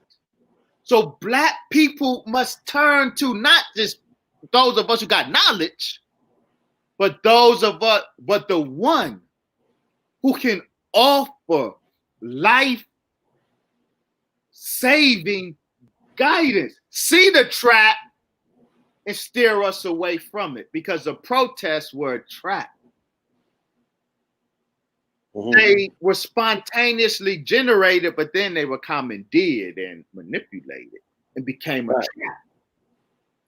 So black people must turn to not just those of us who got knowledge, but the one who can offer life-saving guidance, see the trap and steer us away from it, because the protests were a trap. They were spontaneously generated, but then they were commandeered and manipulated and became a trap.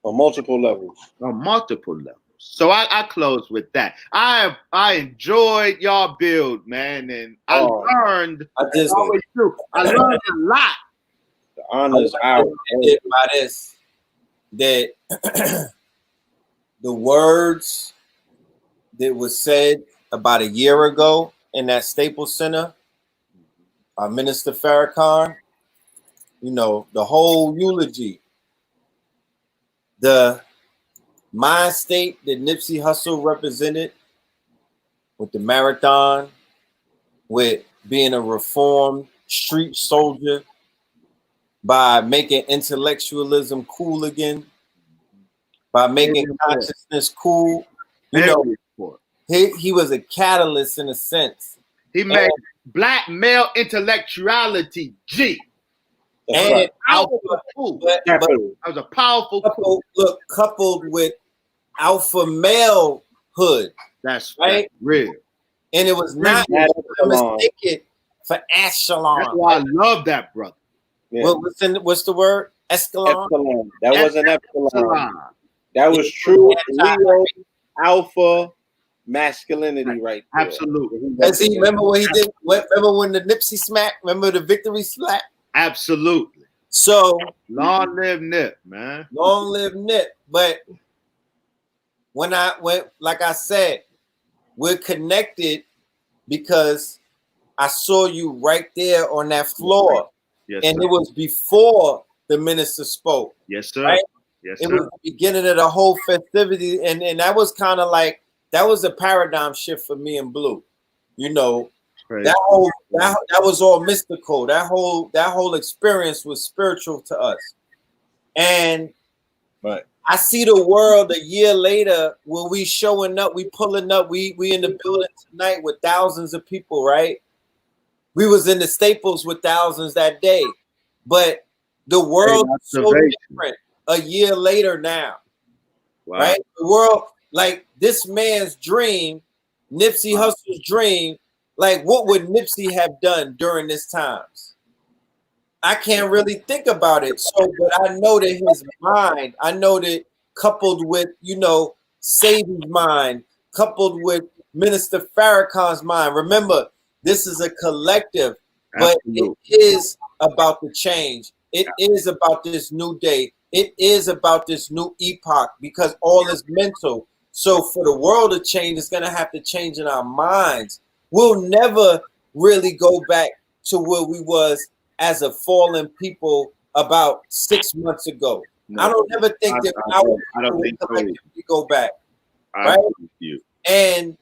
On multiple levels. On multiple levels. So I close with that. I enjoyed y'all build, man, and I learned. I learned a lot. The honors out by this, that the words that was said about a year ago in that Staples Center, Minister Farrakhan, you know, the whole eulogy, the mind state that Nipsey Hussle represented with the marathon, with being a reformed street soldier, by making intellectualism cool again, by making consciousness cool. You know, he was a catalyst in a sense. He made black male intellectuality G. And that was a powerful coupled with alpha malehood. That's right. Real. And it was not mistaken for echelon. That's why I love that, brother. Yeah. What's the word? Escalon. That wasn't epsilon. That was true Leo alpha masculinity right there. Absolutely. Does he remember what he did? Remember when the Nipsey smack? Remember the victory slap? Absolutely. So long live Nip, man. Long live Nip. But when like I said, we're connected because I saw you right there on that floor. Yes, and sir. It was before the minister spoke. Yes, sir. Right? Yes, it sir. was the beginning of the whole festivity, and that was kind of like, that was a paradigm shift for me and Blue. You know, that was all mystical. That whole experience was spiritual to us. And I see the world a year later where we showing up, we pulling up, we in the building tonight with thousands of people, right? We was in the Staples with thousands that day, but the world is so different a year later now, right? The world, like this man's dream, Nipsey Hussle's dream, like what would Nipsey have done during this times? I can't really think about it. So, but I know that his mind, I know that coupled with, you know, Sadie's mind, coupled with Minister Farrakhan's mind. Remember, this is a collective, but it is about the change. It is about this new day. It is about this new epoch, because all is mental. So for the world to change, it's going to have to change in our minds. We'll never really go back to where we was as a fallen people about 6 months ago. No, I don't ever think that I don't think we go back. Right? You. And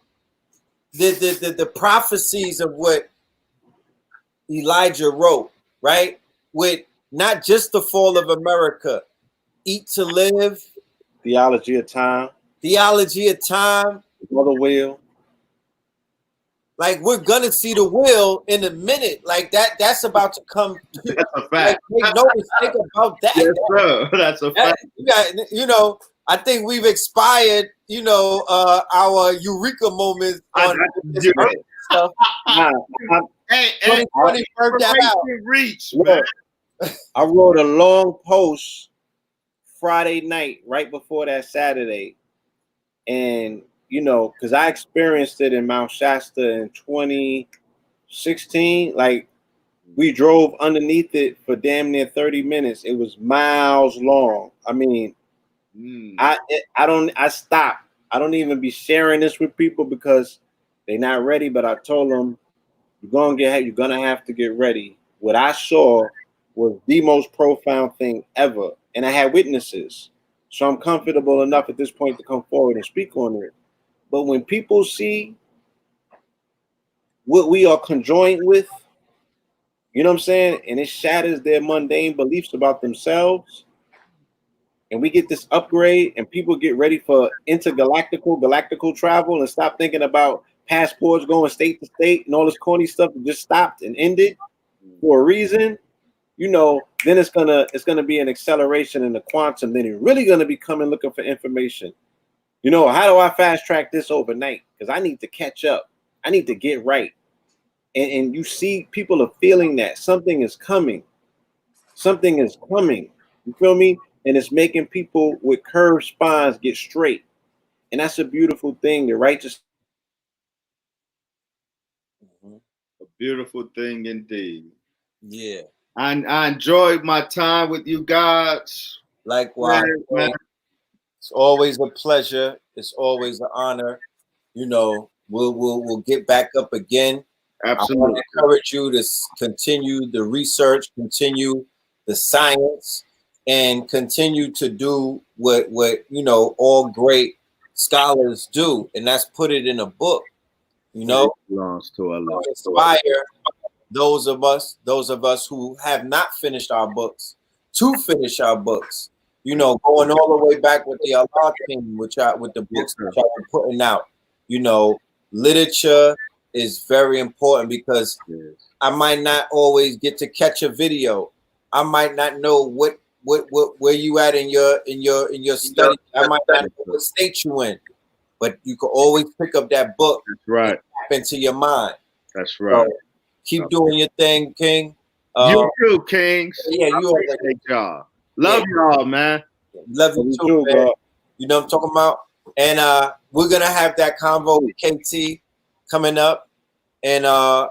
the prophecies of what Elijah wrote, right? With not just the fall of America, eat to live, theology of time, mother will. Like we're gonna see the will in a minute. Like that's about to come. That's a fact. Like, make no mistake about that. Yes, sir. That's a fact. You know, I think we've expired, you know, our eureka moments on this stuff. Hey, 2020 worked that out. Reach, man. I wrote a long post Friday night, right before that Saturday, and you know, because I experienced it in Mount Shasta in 2016. Like, we drove underneath it for damn near 30 minutes. It was miles long. I mean, I stopped. I don't even be sharing this with people because they're not ready. But I told them, you're gonna have to get ready. What I saw was the most profound thing ever, and I had witnesses, so I'm comfortable enough at this point to come forward and speak on it. But when people see what we are conjoined with, you know what I'm saying, and it shatters their mundane beliefs about themselves, and we get this upgrade, and people get ready for galactical travel, and stop thinking about passports going state to state and all this corny stuff that just stopped and ended for a reason, you know, then it's gonna be an acceleration in the quantum. Then you're really gonna be coming looking for information. You know, how do I fast track this overnight? Because I need to catch up. I need to get right. And you see people are feeling that something is coming. Something is coming. You feel me? And it's making people with curved spines get straight. And that's a beautiful thing. The righteous. A beautiful thing indeed. Yeah. I enjoyed my time with you guys. Likewise. Man. It's always a pleasure. It's always an honor. You know, we'll get back up again. Absolutely. I want to encourage you to continue the research, continue the science, and continue to do what you know all great scholars do, and that's put it in a book. You know, belongs to Allah. Inspire those of us who have not finished our books to finish our books. You know, going all the way back with the Allah team, with the books that y'all been putting out. You know, literature is very important because I might not always get to catch a video. I might not know where you at in your study. I might not know what state you in, but you can always pick up that book. That's right. And tap into your mind. That's right. So keep doing your thing, King. You too, Kings. Yeah, you appreciate y'all. Love y'all, man. Love you too, man. You know what I'm talking about? And we're gonna have that convo with KT coming up, and I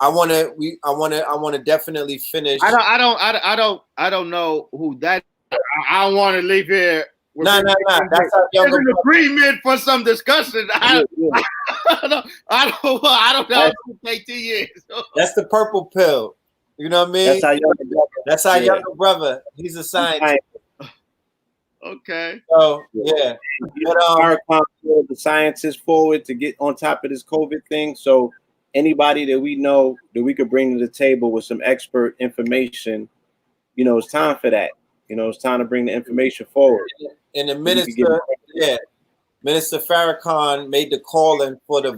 want to definitely finish. I don't know who that. I don't want to leave here. No. That's our younger an agreement for some discussion. I don't know who KT is. That's the purple pill. You know what I mean? That's our younger brother. That's our younger brother. He's a scientist. Okay. So yeah, but the science is forward to get on top of this COVID thing. So anybody that we know that we could bring to the table with some expert information, you know, it's time for that. You know, it's time to bring the information forward. And the minister, Minister Farrakhan made the calling for the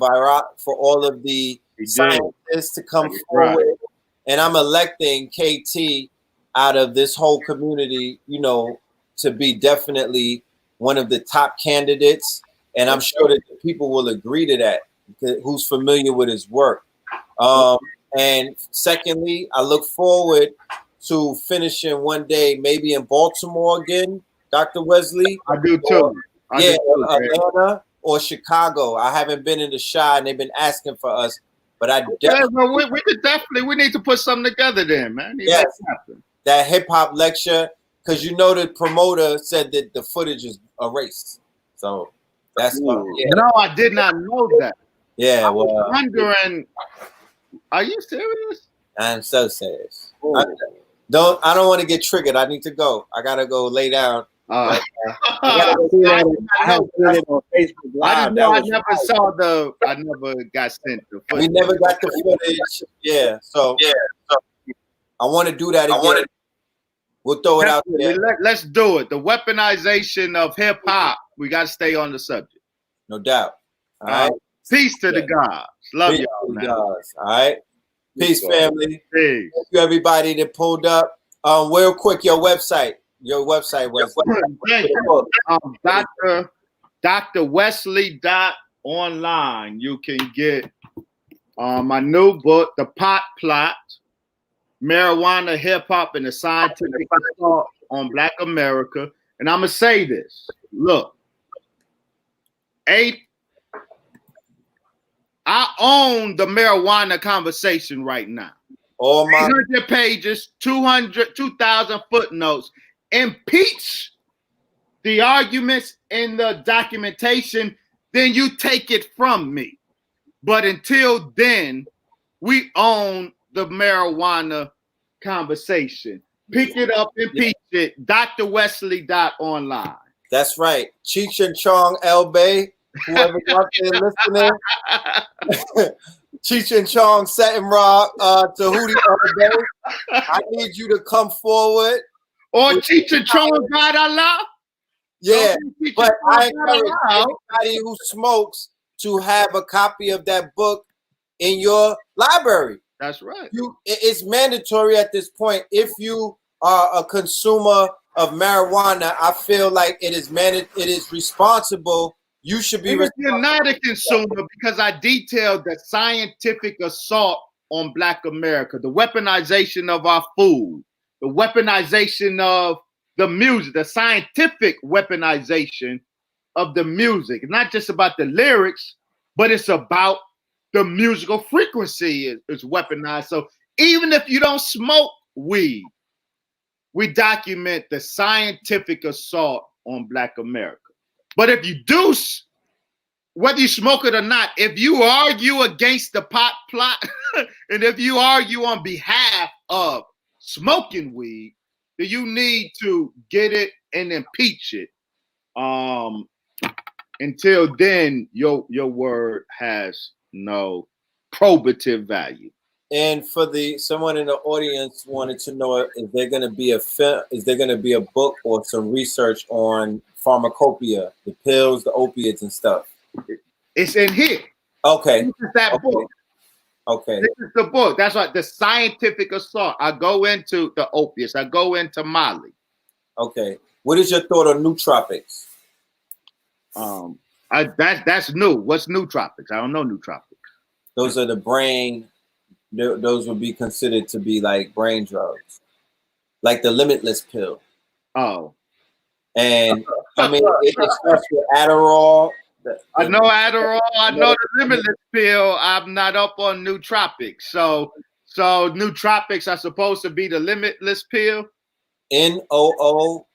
for all of the scientists to come forward. Right. And I'm electing KT out of this whole community, you know, to be definitely one of the top candidates. And I'm sure that the people will agree to that, who's familiar with his work. And secondly, I look forward to finishing one day, maybe in Baltimore again, Dr. Wesley. I do too. Atlanta or Chicago. I haven't been in the Chi, and they've been asking for us. But I definitely, we need to put something together then, man. Yes, that hip hop lecture, because you know the promoter said that the footage is erased. So that's No, I did not know that. Yeah, I was wondering. Are you serious? I'm so serious. I don't want to get triggered. I need to go. I gotta go lay down. I have seen it on Facebook Live. I never got sent the footage. We never got the footage. Yeah. So I want to do that again. We'll throw it out there. Let's do it. The weaponization of hip hop. We got to stay on the subject. No doubt. All right. Peace to the gods. Love y'all, man. All right. Peace, family. Peace. Thank you, everybody that pulled up. Real quick, your website was Dr. Wesley .online. You can get my new book, The Pot Plot, Marijuana, Hip Hop, and the Scientific Assault on Black America. And I'm going to say this. Look, I own the marijuana conversation right now. All my 800 pages, 2,000 footnotes. Impeach the arguments in the documentation, then you take it from me. But until then, we own the marijuana conversation. Pick it up, impeach it. drwesley.online. That's right. Cheech and Chong El Bay, whoever's out there listening. Cheech and Chong set and rock to Hootie El Bay. I need you to come forward. Or Cheech and Chong God Allah. Yeah, Teach but you I about encourage how. everybody who smokes to have a copy of that book in your library. That's right. It's mandatory at this point. If you are a consumer of marijuana, I feel like it is responsible. You should be And if responsible. you're not a consumer, because I detailed the scientific assault on Black America, the weaponization of our food, the weaponization of the music, the scientific weaponization of the music. It's not just about the lyrics, but it's about the musical frequency is weaponized. So even if you don't smoke weed, we document the scientific assault on Black America. But if you do, whether you smoke it or not, if you argue against the pot plot, and if you argue on behalf of smoking weed, then you need to get it and impeach it. Until then, your word has no probative value. And for someone in the audience wanted to know if they're going to be is there going to be a book or some research on pharmacopoeia, the pills, the opiates, and stuff. It's in here. Okay. This is that book. Okay. This is the book. That's what the scientific assault. I go into the opiates. I go into Molly. Okay. What is your thought on nootropics? That's new. What's nootropics? I don't know nootropics. Those are the brain. Those would be considered to be like brain drugs, like the limitless pill. Oh. And I mean, it starts with Adderall. I know Adderall. I know the limitless pill. I'm not up on nootropics. So nootropics are supposed to be the limitless pill. Nootropics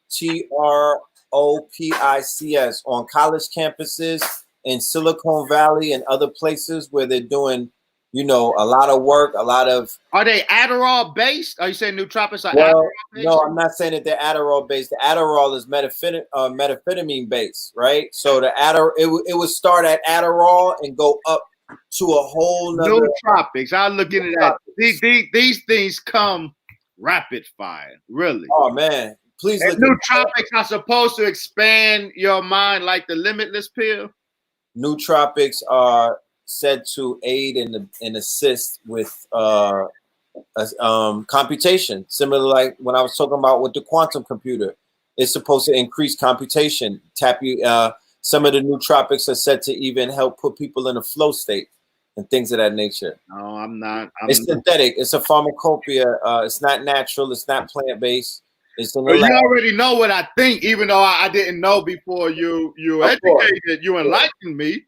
on college campuses in Silicon Valley and other places where they're doing, a lot of work, a lot of. Are they Adderall based? Are you saying nootropics are Well, Adderall based? no, I'm not saying that they're Adderall based. The Adderall is methamphetamine based, right? So the it would start at Adderall and go up to a whole nother. Nootropics. I'll look into that. These things come rapid fire, really. Oh man, please look. Nootropics are supposed to expand your mind like the limitless pill. Nootropics are said to aid and assist with computation, similar like when I was talking about with the quantum computer. It's supposed to increase computation. Some of the nootropics are said to even help put people in a flow state and things of that nature. No, I'm not. It's synthetic. It's a pharmacopoeia. It's not natural. It's not plant-based. It's in the you lab. already know what I think, even though I didn't know before you educated, you enlightened me.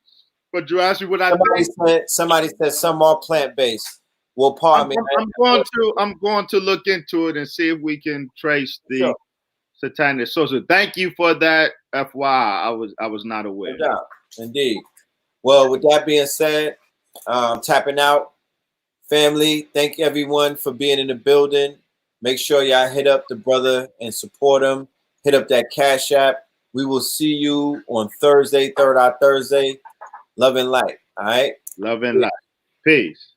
But you asked me what I think. Somebody said some are plant-based. Well, pardon me. I'm going to look into it and see if we can trace the satanic source. Thank you for that, FYI. I was not aware. No doubt. Indeed. Well, with that being said, tapping out. Family, thank everyone for being in the building. Make sure y'all hit up the brother and support him. Hit up that Cash App. We will see you on Thursday, Third Eye Thursday. Love and light. All right? Love and light. Peace.